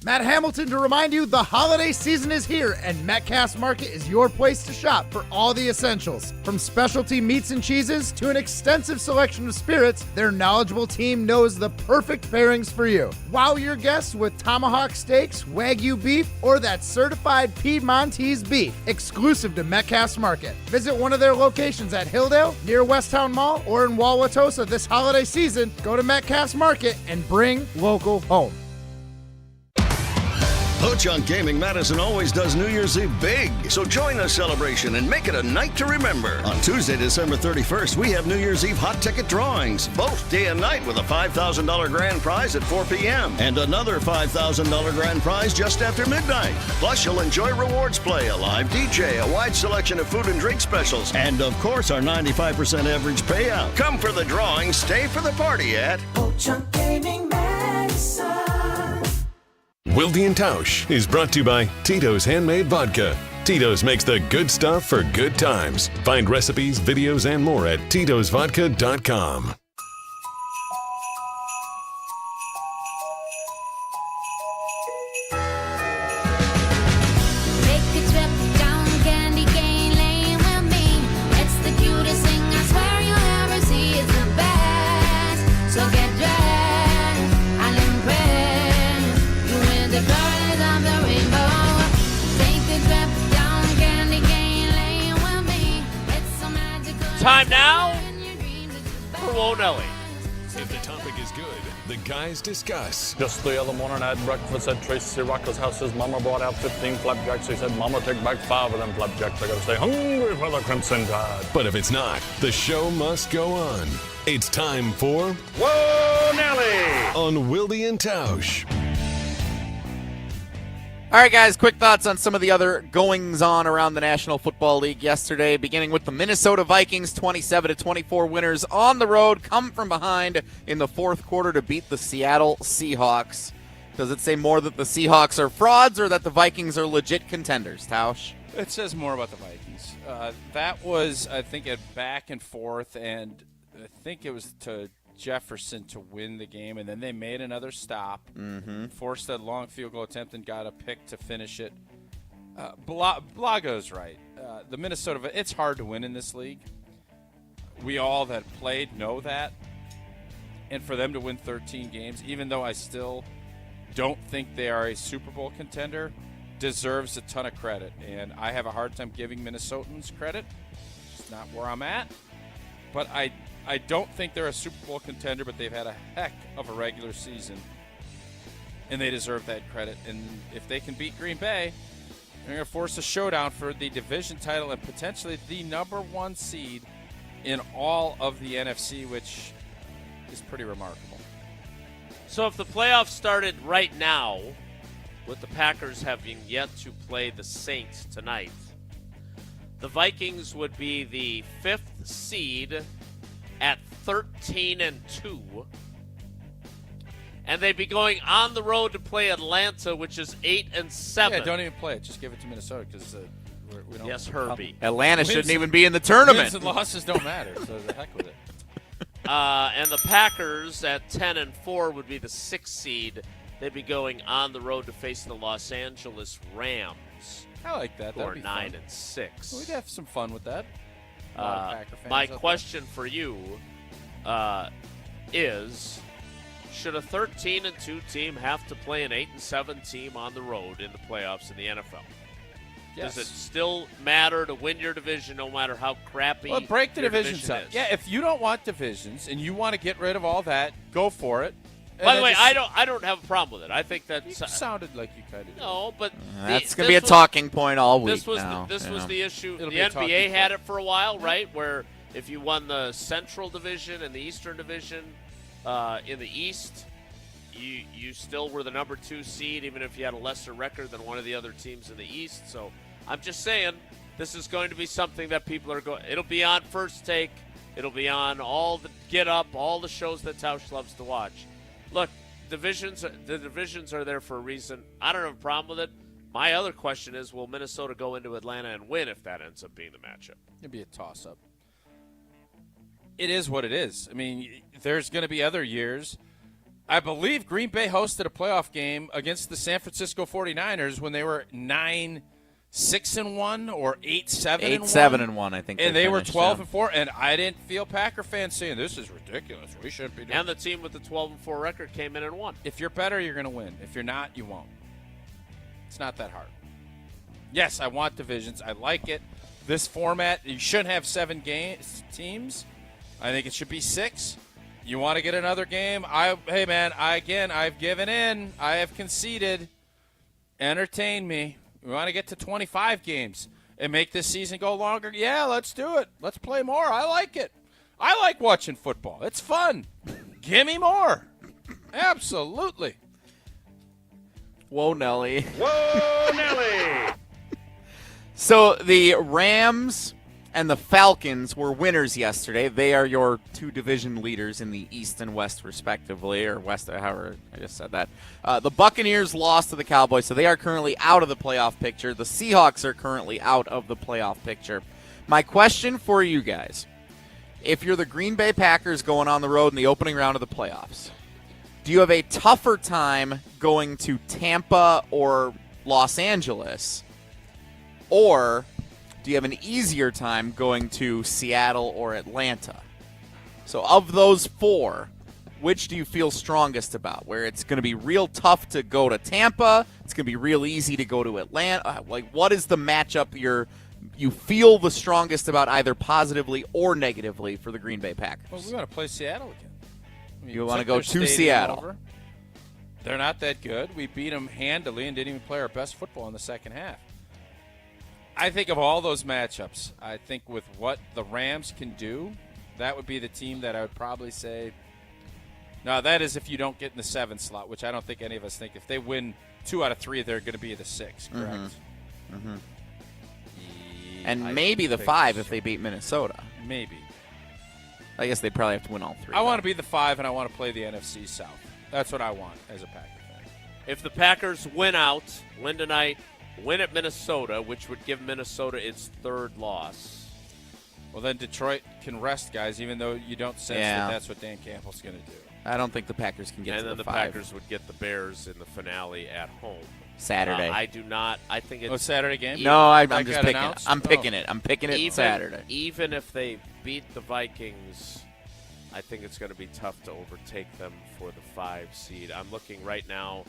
Matt Hamilton to remind you the holiday season is here and Metcalf's Market is your place to shop for all the essentials. From specialty meats and cheeses to an extensive selection of spirits, their knowledgeable team knows the perfect pairings for you. Wow your guests with tomahawk steaks, Wagyu beef, or that certified Piedmontese beef exclusive to Metcalf's Market. Visit one of their locations at Hilldale, near Westtown Mall, or in Wauwatosa this holiday season. Go to Metcalf's Market and bring local home. Ho-Chunk Gaming Madison always does New Year's Eve big, so join the celebration and make it a night to remember. On Tuesday, December 31st, we have New Year's Eve hot ticket drawings, both day and night, with a $5,000 grand prize at 4 p.m. and another $5,000 grand prize just after midnight. Plus, you'll enjoy rewards play, a live DJ, a wide selection of food and drink specials, and of course, our 95% average payout. Come for the drawing, stay for the party at Ho-Chunk Gaming Madison. Wilde And Tausch is brought to you by Tito's Handmade Vodka. Tito's makes the good stuff for good times. Find recipes, videos, and more at titosvodka.com. Time now for Wonelli. If the topic is good, the guys discuss. Just the other morning I had breakfast at Tracy Rocker's house. His mama brought out 15 flapjacks. He said, Mama, take back 5 of them flapjacks. I gotta stay hungry for the Crimson Tide. But if it's not, the show must go on. It's time for Wonelli on Wilde And Tausch. All right, guys, quick thoughts on some of the other goings-on around the National Football League yesterday, beginning with the Minnesota Vikings, 27-24 winners on the road, come from behind in the fourth quarter to beat the Seattle Seahawks. Does it say more that the Seahawks are frauds or that the Vikings are legit contenders, Tausch? It says more about the Vikings. That was, I think, a back and forth, and I think it was to Jefferson to win the game, and then they made another stop, forced a long field goal attempt, and got a pick to finish it. Blago's right. The Minnesota, it's hard to win in this league. We all that played know that. And for them to win 13 games, even though I still don't think they are a Super Bowl contender, deserves a ton of credit. And I have a hard time giving Minnesotans credit. It's not where I'm at. But I don't think they're a Super Bowl contender, but they've had a heck of a regular season, and they deserve that credit. And if they can beat Green Bay, they're going to force a showdown for the division title and potentially the number 1 seed in all of the NFC, which is pretty remarkable. So if the playoffs started right now, with the Packers having yet to play the Saints tonight, the Vikings would be the 5th seed at 13-2, and they'd be going on the road to play Atlanta, which is 8-7. Yeah, don't even play it. Just give it to Minnesota because we don't. Yes, Herbie. Atlanta shouldn't even be in the tournament. Wins and losses don't matter, so the heck with it. And the Packers at 10-4 would be the 6th seed. They'd be going on the road to face the Los Angeles Rams. I like that. Who are That'd be 9-6. We'd have some fun with that. My question for you is, should a 13-2 team have to play an 8-7 team on the road in the playoffs in the NFL? Yes. Does it still matter to win your division no matter how crappy Well, break the your divisions division up. is? Yeah, if you don't want divisions and you want to get rid of all that, go for it. By the way, I don't have a problem with it. I think that sounded like you kind of no, but That's going to be a talking point all week This was now. this was the issue. It'll The be a talking NBA had point. it for a while, right? Where if you won the Central Division and the Eastern Division in the East, you still were the number 2 seed, even if you had a lesser record than one of the other teams in the East. So I'm just saying, this is going to be something that people are going. It'll be on First Take. It'll be on all the Get Up, all the shows that Tausch loves to watch. Look, the divisions are there for a reason. I don't have a problem with it. My other question is, will Minnesota go into Atlanta and win if that ends up being the matchup? It'd be a toss-up. It is what it is. I mean, there's going to be other years. I believe Green Bay hosted a playoff game against the San Francisco 49ers when they were 9-6-1 or 8-7-1. 8-7-1, I think. And they were finished, 12-4, and I didn't feel Packer fans saying, this is ridiculous. We shouldn't be doing And the team with the 12-4 record came in and won. If you're better, you're going to win. If you're not, you won't. It's not that hard. Yes, I want divisions. I like it. This format, you shouldn't have 7 teams. I think it should be 6. You want to get another game? Hey, man, I've given in. I have conceded. Entertain me. We want to get to 25 games and make this season go longer? Yeah, let's do it. Let's play more. I like it. I like watching football. It's fun. Give me more. Absolutely. Whoa, Nelly. Whoa, Nelly! So the Rams and the Falcons were winners yesterday. They are your 2 division leaders in the East and West, respectively, or West, however I just said that. The Buccaneers lost to the Cowboys, so they are currently out of the playoff picture. The Seahawks are currently out of the playoff picture. My question for you guys, if you're the Green Bay Packers going on the road in the opening round of the playoffs, do you have a tougher time going to Tampa or Los Angeles, or do you have an easier time going to Seattle or Atlanta? So of those 4, which do you feel strongest about? Where it's going to be real tough to go to Tampa, it's going to be real easy to go to Atlanta. Like, what is the matchup you feel the strongest about, either positively or negatively, for the Green Bay Packers? Well, we want to play Seattle again. I mean, You want to took go their to stadium Seattle. over. They're not that good. We beat them handily and didn't even play our best football in the second half. I think of all those matchups, I think with what the Rams can do, that would be the team that I would probably say. Now, that is if you don't get in the 7 slot, which I don't think any of us think. If they win 2 out of 3, they're going to be the 6, correct? Mm-hmm. And maybe the 5 if they beat Minnesota. Maybe. I guess they'd probably have to win all 3. I want to be the 5, and I want to play the NFC South. That's what I want as a Packer fan. If the Packers win tonight, win at Minnesota, which would give Minnesota its 3rd loss. Well, then Detroit can rest, guys, even though you don't sense that that's what Dan Campbell's going to do. I don't think the Packers can get to the 5. And then the Packers would get the Bears in the finale at home. Saturday. I do not. I think it's Saturday game. No, I'm just picking it. I'm picking it. I'm picking it Saturday. Even if they beat the Vikings, I think it's going to be tough to overtake them for the 5 seed. I'm looking right now.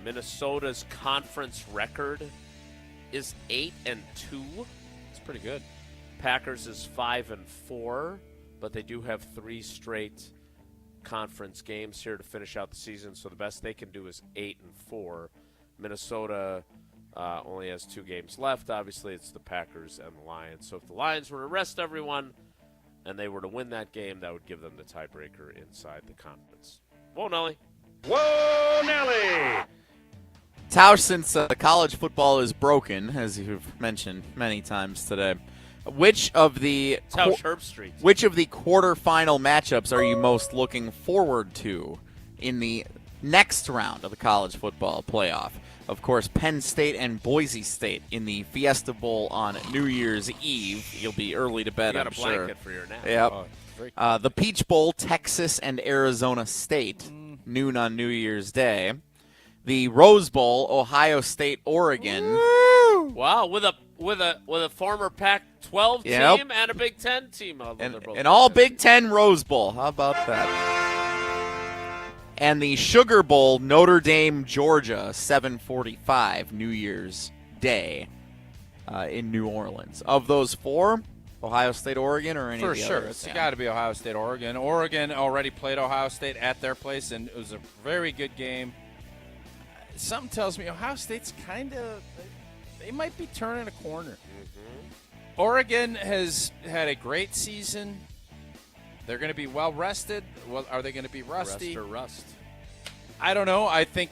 Minnesota's conference record is 8-2. It's pretty good. Packers is 5-4, but they do have 3 straight conference games here to finish out the season. So the best they can do is 8-4. Minnesota only has 2 games left. Obviously, it's the Packers and the Lions. So if the Lions were to rest everyone and they were to win that game, that would give them the tiebreaker inside the conference. Whoa, Nelly. Whoa, Nelly! Tausch, since college football is broken, as you've mentioned many times today, which of the quarterfinal matchups are you most looking forward to in the next round of the college football playoff? Of course, Penn State and Boise State in the Fiesta Bowl on New Year's Eve. You'll be early to bed, You got I'm a sure. blanket for your nap. Yep. Oh, the Peach Bowl, Texas and Arizona State, noon on New Year's Day. The Rose Bowl, Ohio State, Oregon. Wow, with a former Pac-12 team and a Big Ten team. An all Big Ten Rose Bowl. How about that? And the Sugar Bowl, Notre Dame, Georgia, 7:45 New Year's Day in New Orleans. Of those four, Ohio State, Oregon, or any For of the sure. others? It's got to be Ohio State, Oregon. Oregon already played Ohio State at their place, and it was a very good game. Something tells me Ohio State's kind of – they might be turning a corner. Oregon has had a great season. They're going to be well-rested. Well, are they going to be rusty? Rest or rust. I don't know. I think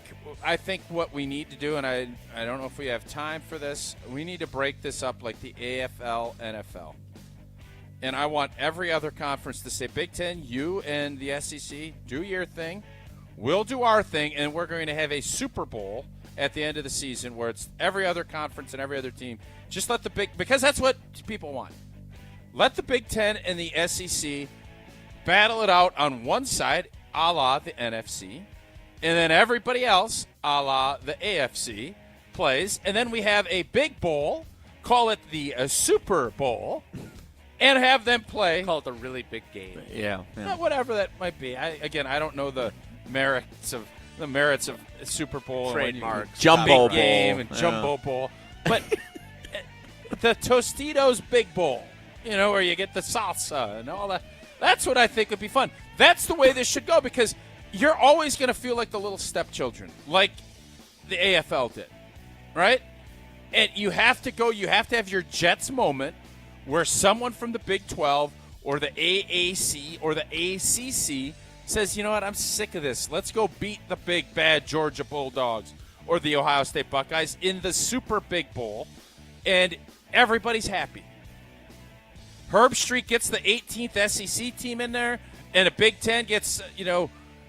what we need to do, and I don't know if we have time for this, we need to break this up like the AFL, NFL. And I want every other conference to say, Big Ten, you and the SEC, do your thing. We'll do our thing, and we're going to have a Super Bowl at the end of the season where it's every other conference and every other team. Just let because that's what people want. Let the Big Ten and the SEC battle it out on one side, a la the NFC, and then everybody else, a la the AFC, plays. And then we have a big bowl, call it the Super Bowl, and have them play. Call it a really big game. Yeah. Whatever that might be. I don't know the merits of Super Bowl, trademark, Jumbo big game, Bowl, and Jumbo Bowl, but the Tostitos Big Bowl, where you get the salsa and all that. That's what I think would be fun. That's the way this should go because you're always going to feel like the little stepchildren, like the AFL did, right? And you have to go. You have to have your Jets moment where someone from the Big 12 or the AAC or the ACC says, you know what, I'm sick of this. Let's go beat the big, bad Georgia Bulldogs or the Ohio State Buckeyes in the Super Big Bowl, and everybody's happy. Herb Street gets the 18th SEC team in there, and the Big Ten gets,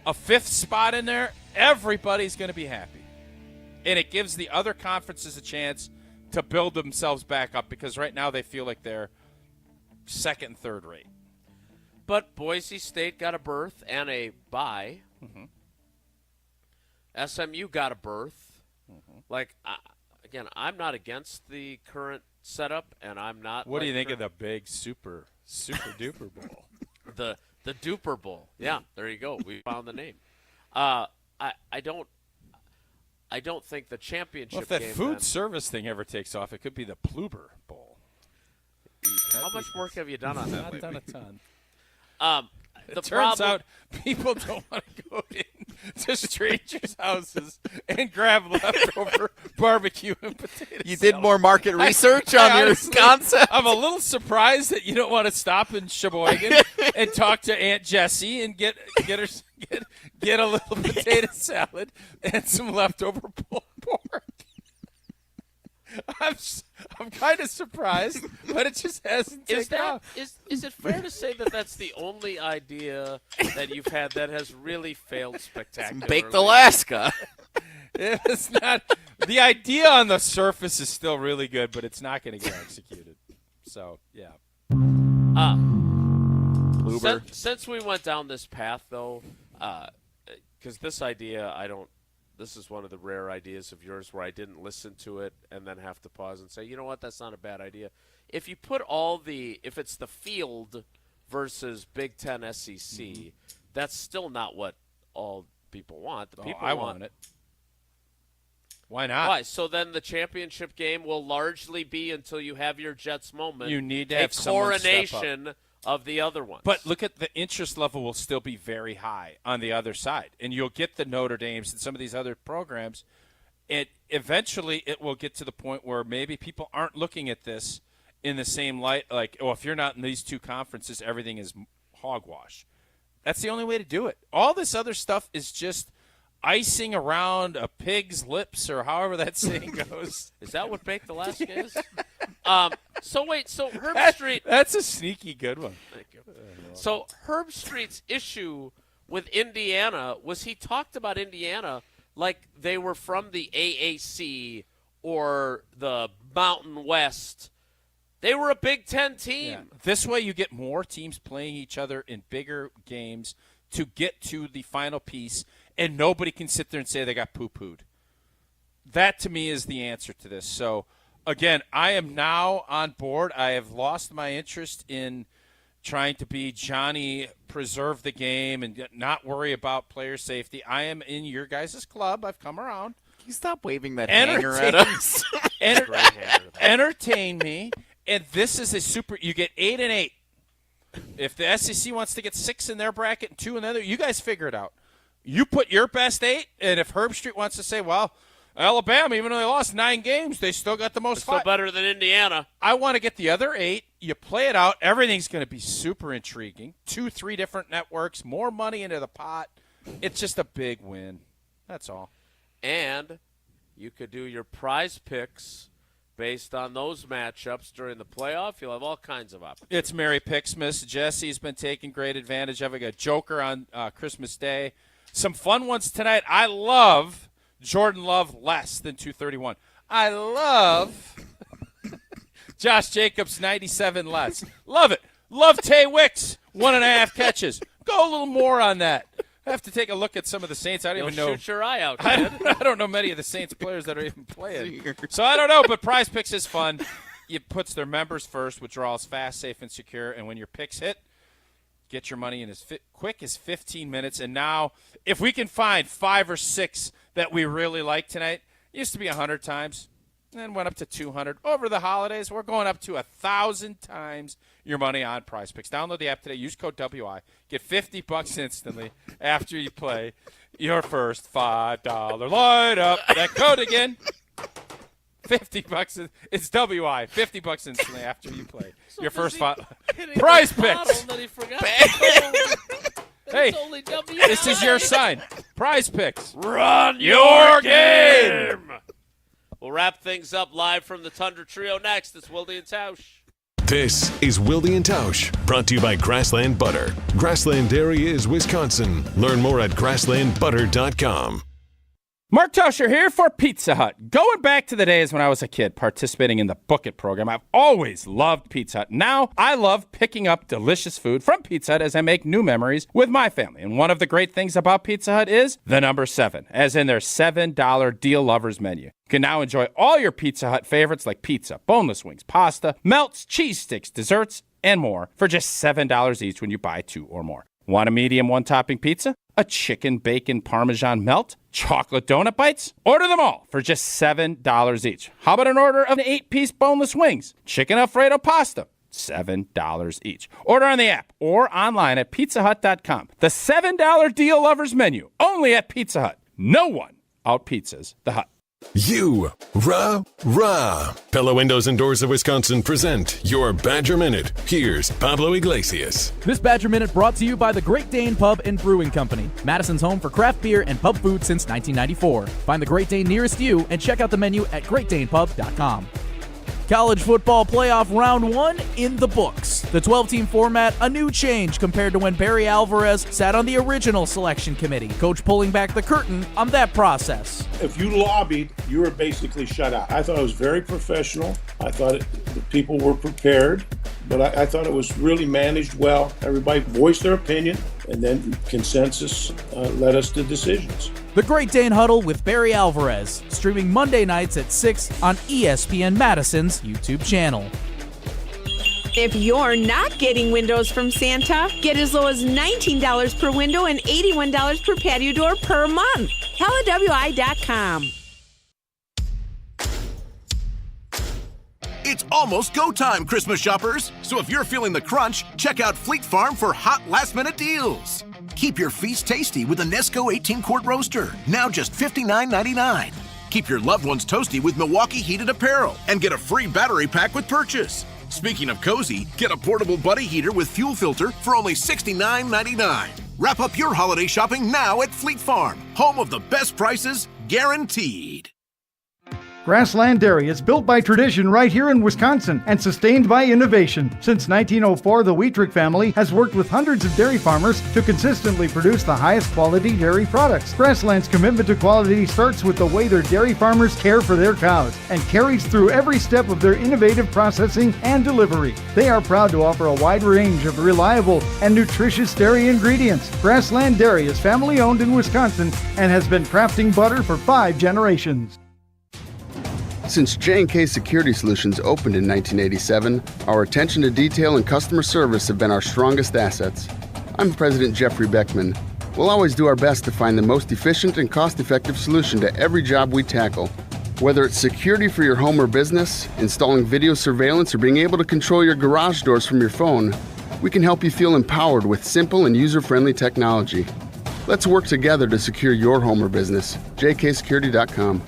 a fifth spot in there. Everybody's going to be happy. And it gives the other conferences a chance to build themselves back up because right now they feel like they're second and third rate. But Boise State got a berth and a bye. Mm-hmm. SMU got a berth. Mm-hmm. Again, I'm not against the current setup, and I'm not. What do you think of the big super duper bowl? the Duper Bowl. Yeah, there you go. We found the name. I don't think the championship. Well, if that game food then, service thing ever takes off, it could be the Pluber Bowl. How much work have you done on that? Not done a ton. It turns out people don't want to go into strangers' houses and grab leftover barbecue and potato You salad. did more market research on your concept? I'm a little surprised that you don't want to stop in Sheboygan and talk to Aunt Jessie and get a little potato salad and some leftover pulled pork. I'm kind of surprised, but it just hasn't taken off. Is it fair to say that that's the only idea that you've had that has really failed spectacularly? Baked Alaska. It's not. The idea on the surface is still really good, but it's not going to get executed. So, yeah. Since we went down this path, though, because this idea, this is one of the rare ideas of yours where I didn't listen to it and then have to pause and say, you know what, that's not a bad idea. If you put if it's the field versus Big Ten SEC, that's still not what all people want. The people I want it. Why not? Why? So then the championship game will largely be until you have your Jets moment. You need to have someone step up. Coronation of the other ones. But look at the interest level will still be very high on the other side. And you'll get the Notre Dames and some of these other programs. And eventually it will get to the point where maybe people aren't looking at this in the same light. Like, if you're not in these two conferences, everything is hogwash. That's the only way to do it. All this other stuff is just icing around a pig's lips or however that saying goes. Is that what Baked Alaska is? So Herb Street. That's a sneaky good one. Thank you. So Herb Street's issue with Indiana was he talked about Indiana like they were from the AAC or the Mountain West. They were a Big Ten team. Yeah. This way you get more teams playing each other in bigger games to get to the final piece, and nobody can sit there and say they got poo-pooed. That, to me, is the answer to this. So, again, I am now on board. I have lost my interest in trying to be Johnny, preserve the game, and not worry about player safety. I am in your guys' club. I've come around. Can you stop waving that hanger at us? Entertain me. And this is a super – you get 8 and 8. If the SEC wants to get 6 in their bracket and 2 in the other, you guys figure it out. You put your best 8, and if Herb Street wants to say, well, Alabama, even though they lost 9 games, they still got the most still better than Indiana. I want to get the other 8. You play it out. Everything's going to be super intriguing. 2-3 different networks, more money into the pot. It's just a big win. That's all. And you could do your prize picks based on those matchups during the playoff. You'll have all kinds of options. It's Merry Pixmas. Jesse's been taking great advantage of it. A Joker on Christmas Day. Some fun ones tonight. I love Jordan Love less than 231. I love Josh Jacobs 97 less. Love it. Love Tay Wicks 1.5 catches. Go a little more on that. I have to take a look at some of the Saints. I don't even know. Shoot your eye out, kid. I don't know many of the Saints players that are even playing. So I don't know, but Prize Picks is fun. It puts their members first, withdrawals fast, safe, and secure. And when your picks hit, get your money in as quick as 15 minutes. And now, if we can find 5 or 6 that we really like tonight, it used to be 100 times, and went up to 200. Over the holidays, we're going up to 1,000 times your money on Prize Picks. Download the app today. Use code WI. Get $50 instantly after you play your first $5 light up. That code again, $50. It's WI. $50 instantly after you play your first Prize Picks. Hey, this is your sign. Prize Picks. Run your game. We'll wrap things up live from the Tundra Trio next. It's Wilde and Tausch. This is Wilde and Tausch, brought to you by Grassland Butter. Grassland Dairy is Wisconsin. Learn more at grasslandbutter.com. Mark Tauscher here for Pizza Hut. Going back to the days when I was a kid participating in the Book It program, I've always loved Pizza Hut. Now I love picking up delicious food from Pizza Hut as I make new memories with my family. And one of the great things about Pizza Hut is the number 7, as in their $7 Deal Lovers menu. You can now enjoy all your Pizza Hut favorites like pizza, boneless wings, pasta, melts, cheese sticks, desserts, and more for just $7 each when you buy 2 or more. Want a medium one-topping pizza? A chicken, bacon, Parmesan melt? Chocolate donut bites? Order them all for just $7 each. How about an order of 8-piece boneless wings? Chicken Alfredo pasta? $7 each. Order on the app or online at pizzahut.com. The $7 Deal Lovers menu, only at Pizza Hut. No one out-pizzas the Hut. You, rah. Pella Windows and Doors of Wisconsin present your Badger Minute. Here's Pablo Iglesias. This Badger Minute brought to you by the Great Dane Pub and Brewing Company, Madison's home for craft beer and pub food since 1994. Find the Great Dane nearest you and check out the menu at greatdanepub.com. College football playoff round 1 in the books. The 12-team format, a new change compared to when Barry Alvarez sat on the original selection committee. Coach pulling back the curtain on that process. If you lobbied, you were basically shut out. I thought it was very professional. I thought the people were prepared, but I thought it was really managed well. Everybody voiced their opinion, and then consensus led us to decisions. The Great Dane Huddle with Barry Alvarez, streaming Monday nights at 6 on ESPN Madison's YouTube channel. If you're not getting windows from Santa, get as low as $19 per window and $81 per patio door per month. PellaWI.com. It's almost go time, Christmas shoppers. So if you're feeling the crunch, check out Fleet Farm for hot last-minute deals. Keep your feast tasty with a Nesco 18-quart roaster, now just $59.99. Keep your loved ones toasty with Milwaukee heated apparel and get a free battery pack with purchase. Speaking of cozy, get a portable buddy heater with fuel filter for only $69.99. Wrap up your holiday shopping now at Fleet Farm, home of the best prices guaranteed. Grassland Dairy is built by tradition right here in Wisconsin and sustained by innovation. Since 1904, the Wietrich family has worked with hundreds of dairy farmers to consistently produce the highest quality dairy products. Grassland's commitment to quality starts with the way their dairy farmers care for their cows and carries through every step of their innovative processing and delivery. They are proud to offer a wide range of reliable and nutritious dairy ingredients. Grassland Dairy is family owned in Wisconsin and has been crafting butter for 5 generations. Since J&K Security Solutions opened in 1987, our attention to detail and customer service have been our strongest assets. I'm President Jeffrey Beckman. We'll always do our best to find the most efficient and cost-effective solution to every job we tackle. Whether it's security for your home or business, installing video surveillance, or being able to control your garage doors from your phone, we can help you feel empowered with simple and user-friendly technology. Let's work together to secure your home or business. jksecurity.com.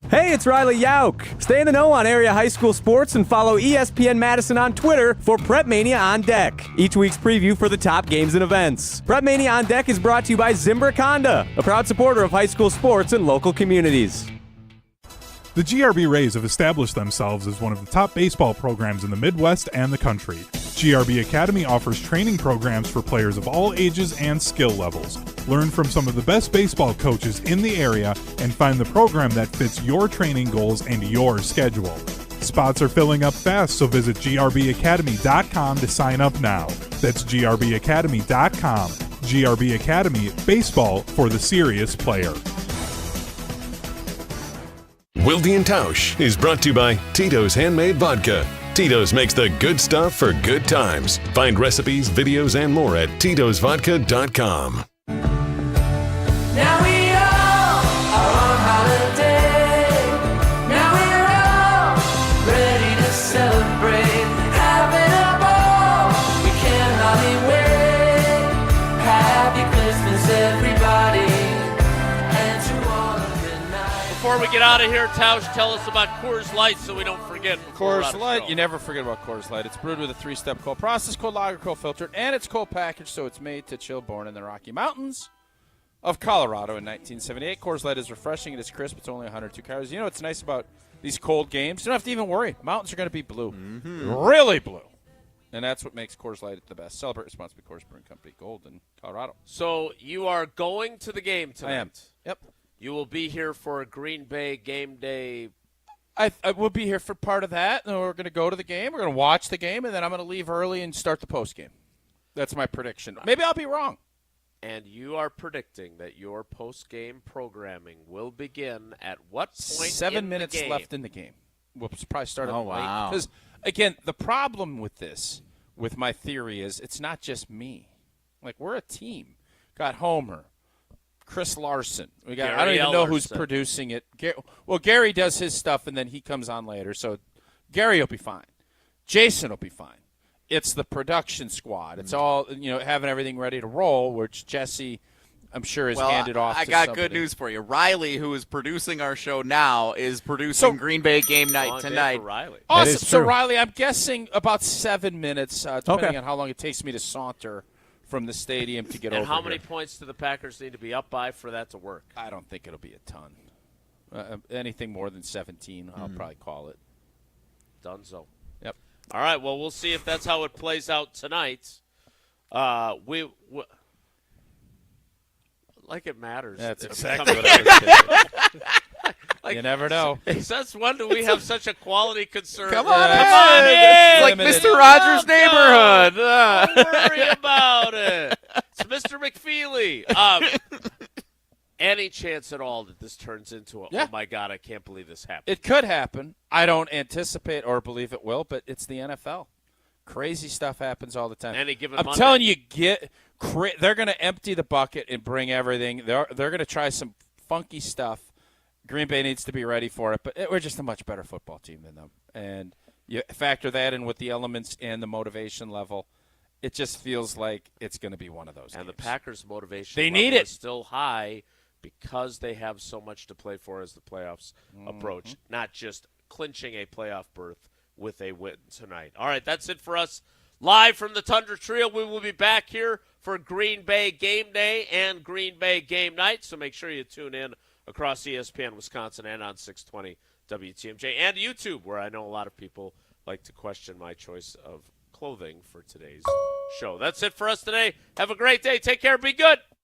Hey, it's Riley Yauk. Stay in the know on area high school sports and follow ESPN Madison on Twitter for Prep Mania on Deck, each week's preview for the top games and events. Prep Mania on Deck is brought to you by Zimbrick Honda, a proud supporter of high school sports and local communities. The GRB Rays have established themselves as one of the top baseball programs in the Midwest and the country. GRB Academy offers training programs for players of all ages and skill levels. Learn from some of the best baseball coaches in the area and find the program that fits your training goals and your schedule. Spots are filling up fast, so visit grbacademy.com to sign up now. That's grbacademy.com. GRB Academy, baseball for the serious player. Wilde and Tausch is brought to you by Tito's Handmade Vodka. Tito's makes the good stuff for good times. Find recipes, videos, and more at titosvodka.com. Now we all are on holiday. Now we're all ready to celebrate. Having a ball, we can't hardly wait. Happy Christmas, everybody. And to all a good night. Before we get out of here, Tausch, tell us about Coors Light so we don't forget. Coors Light, you never forget about Coors Light. It's brewed with a 3-step cold process, cold lager, cold filtered, and it's cold packaged, so it's made to chill. Born in the Rocky Mountains of Colorado in 1978. Coors Light is refreshing. It is crisp. It's only 102 calories. You know what's nice about these cold games? You don't have to even worry. Mountains are going to be blue. Really blue. And that's what makes Coors Light the best. Celebrate responsibly. Coors Brewing Company, Golden, Colorado. So you are going to the game tonight. I am. Yep. You will be here for a Green Bay game day. I will be here for part of that, and we're going to go to the game. We're going to watch the game, and then I'm going to leave early and start the post game. That's my prediction. Maybe I'll be wrong. And you are predicting that your post-game programming will begin at what point 7 minutes in the game? left in the game. We'll probably start at Oh, wow. Because, again, the problem with this, with my theory, is it's not just me. Like, we're a team. Got Homer, Chris Larson. We got. I don't even know who's producing it. Well, Gary does his stuff, and then he comes on later. So Gary will be fine. Jason will be fine. It's the production squad. It's all, having everything ready to roll, which Jesse, I'm sure, is handed off I to got somebody. good news for you. Riley, who is producing our show now, is producing Green Bay game night tonight. Awesome. So, Riley, I'm guessing about 7 minutes, depending on how long it takes me to saunter from the stadium to get over And how here. many points do the Packers need to be up by for that to work? I don't think it'll be a ton. Anything more than 17, I'll probably call it. Dunzo. Yep. All right, well, we'll see if that's how it plays out tonight. Like it matters. That's If it exactly comes- what I was thinking. You never know. Since when do we have such a quality concern? Come on in. in. It's like Mr. Rogers' Neighborhood. Don't worry about it. It's Mr. McFeely. Any chance at all that this turns into oh, my God, I can't believe this happened? It could happen. I don't anticipate or believe it will, but it's the NFL. Crazy stuff happens all the time. Any given I'm Monday. telling you, they're going to empty the bucket and bring everything. They're going to try some funky stuff. Green Bay needs to be ready for it, but we're just a much better football team than them. And you factor that in with the elements and the motivation level, it just feels like it's going to be one of those And games. the Packers' motivation They level need it. is still high because they have so much to play for as the playoffs approach, not just clinching a playoff berth with a win tonight. All right, that's it for us. Live from the Tundra Trio, we will be back here for Green Bay Game Day and Green Bay Game Night, so make sure you tune in across ESPN Wisconsin and on 620 WTMJ and YouTube, where I know a lot of people like to question my choice of clothing for today's show. That's it for us today. Have a great day. Take care. Be good.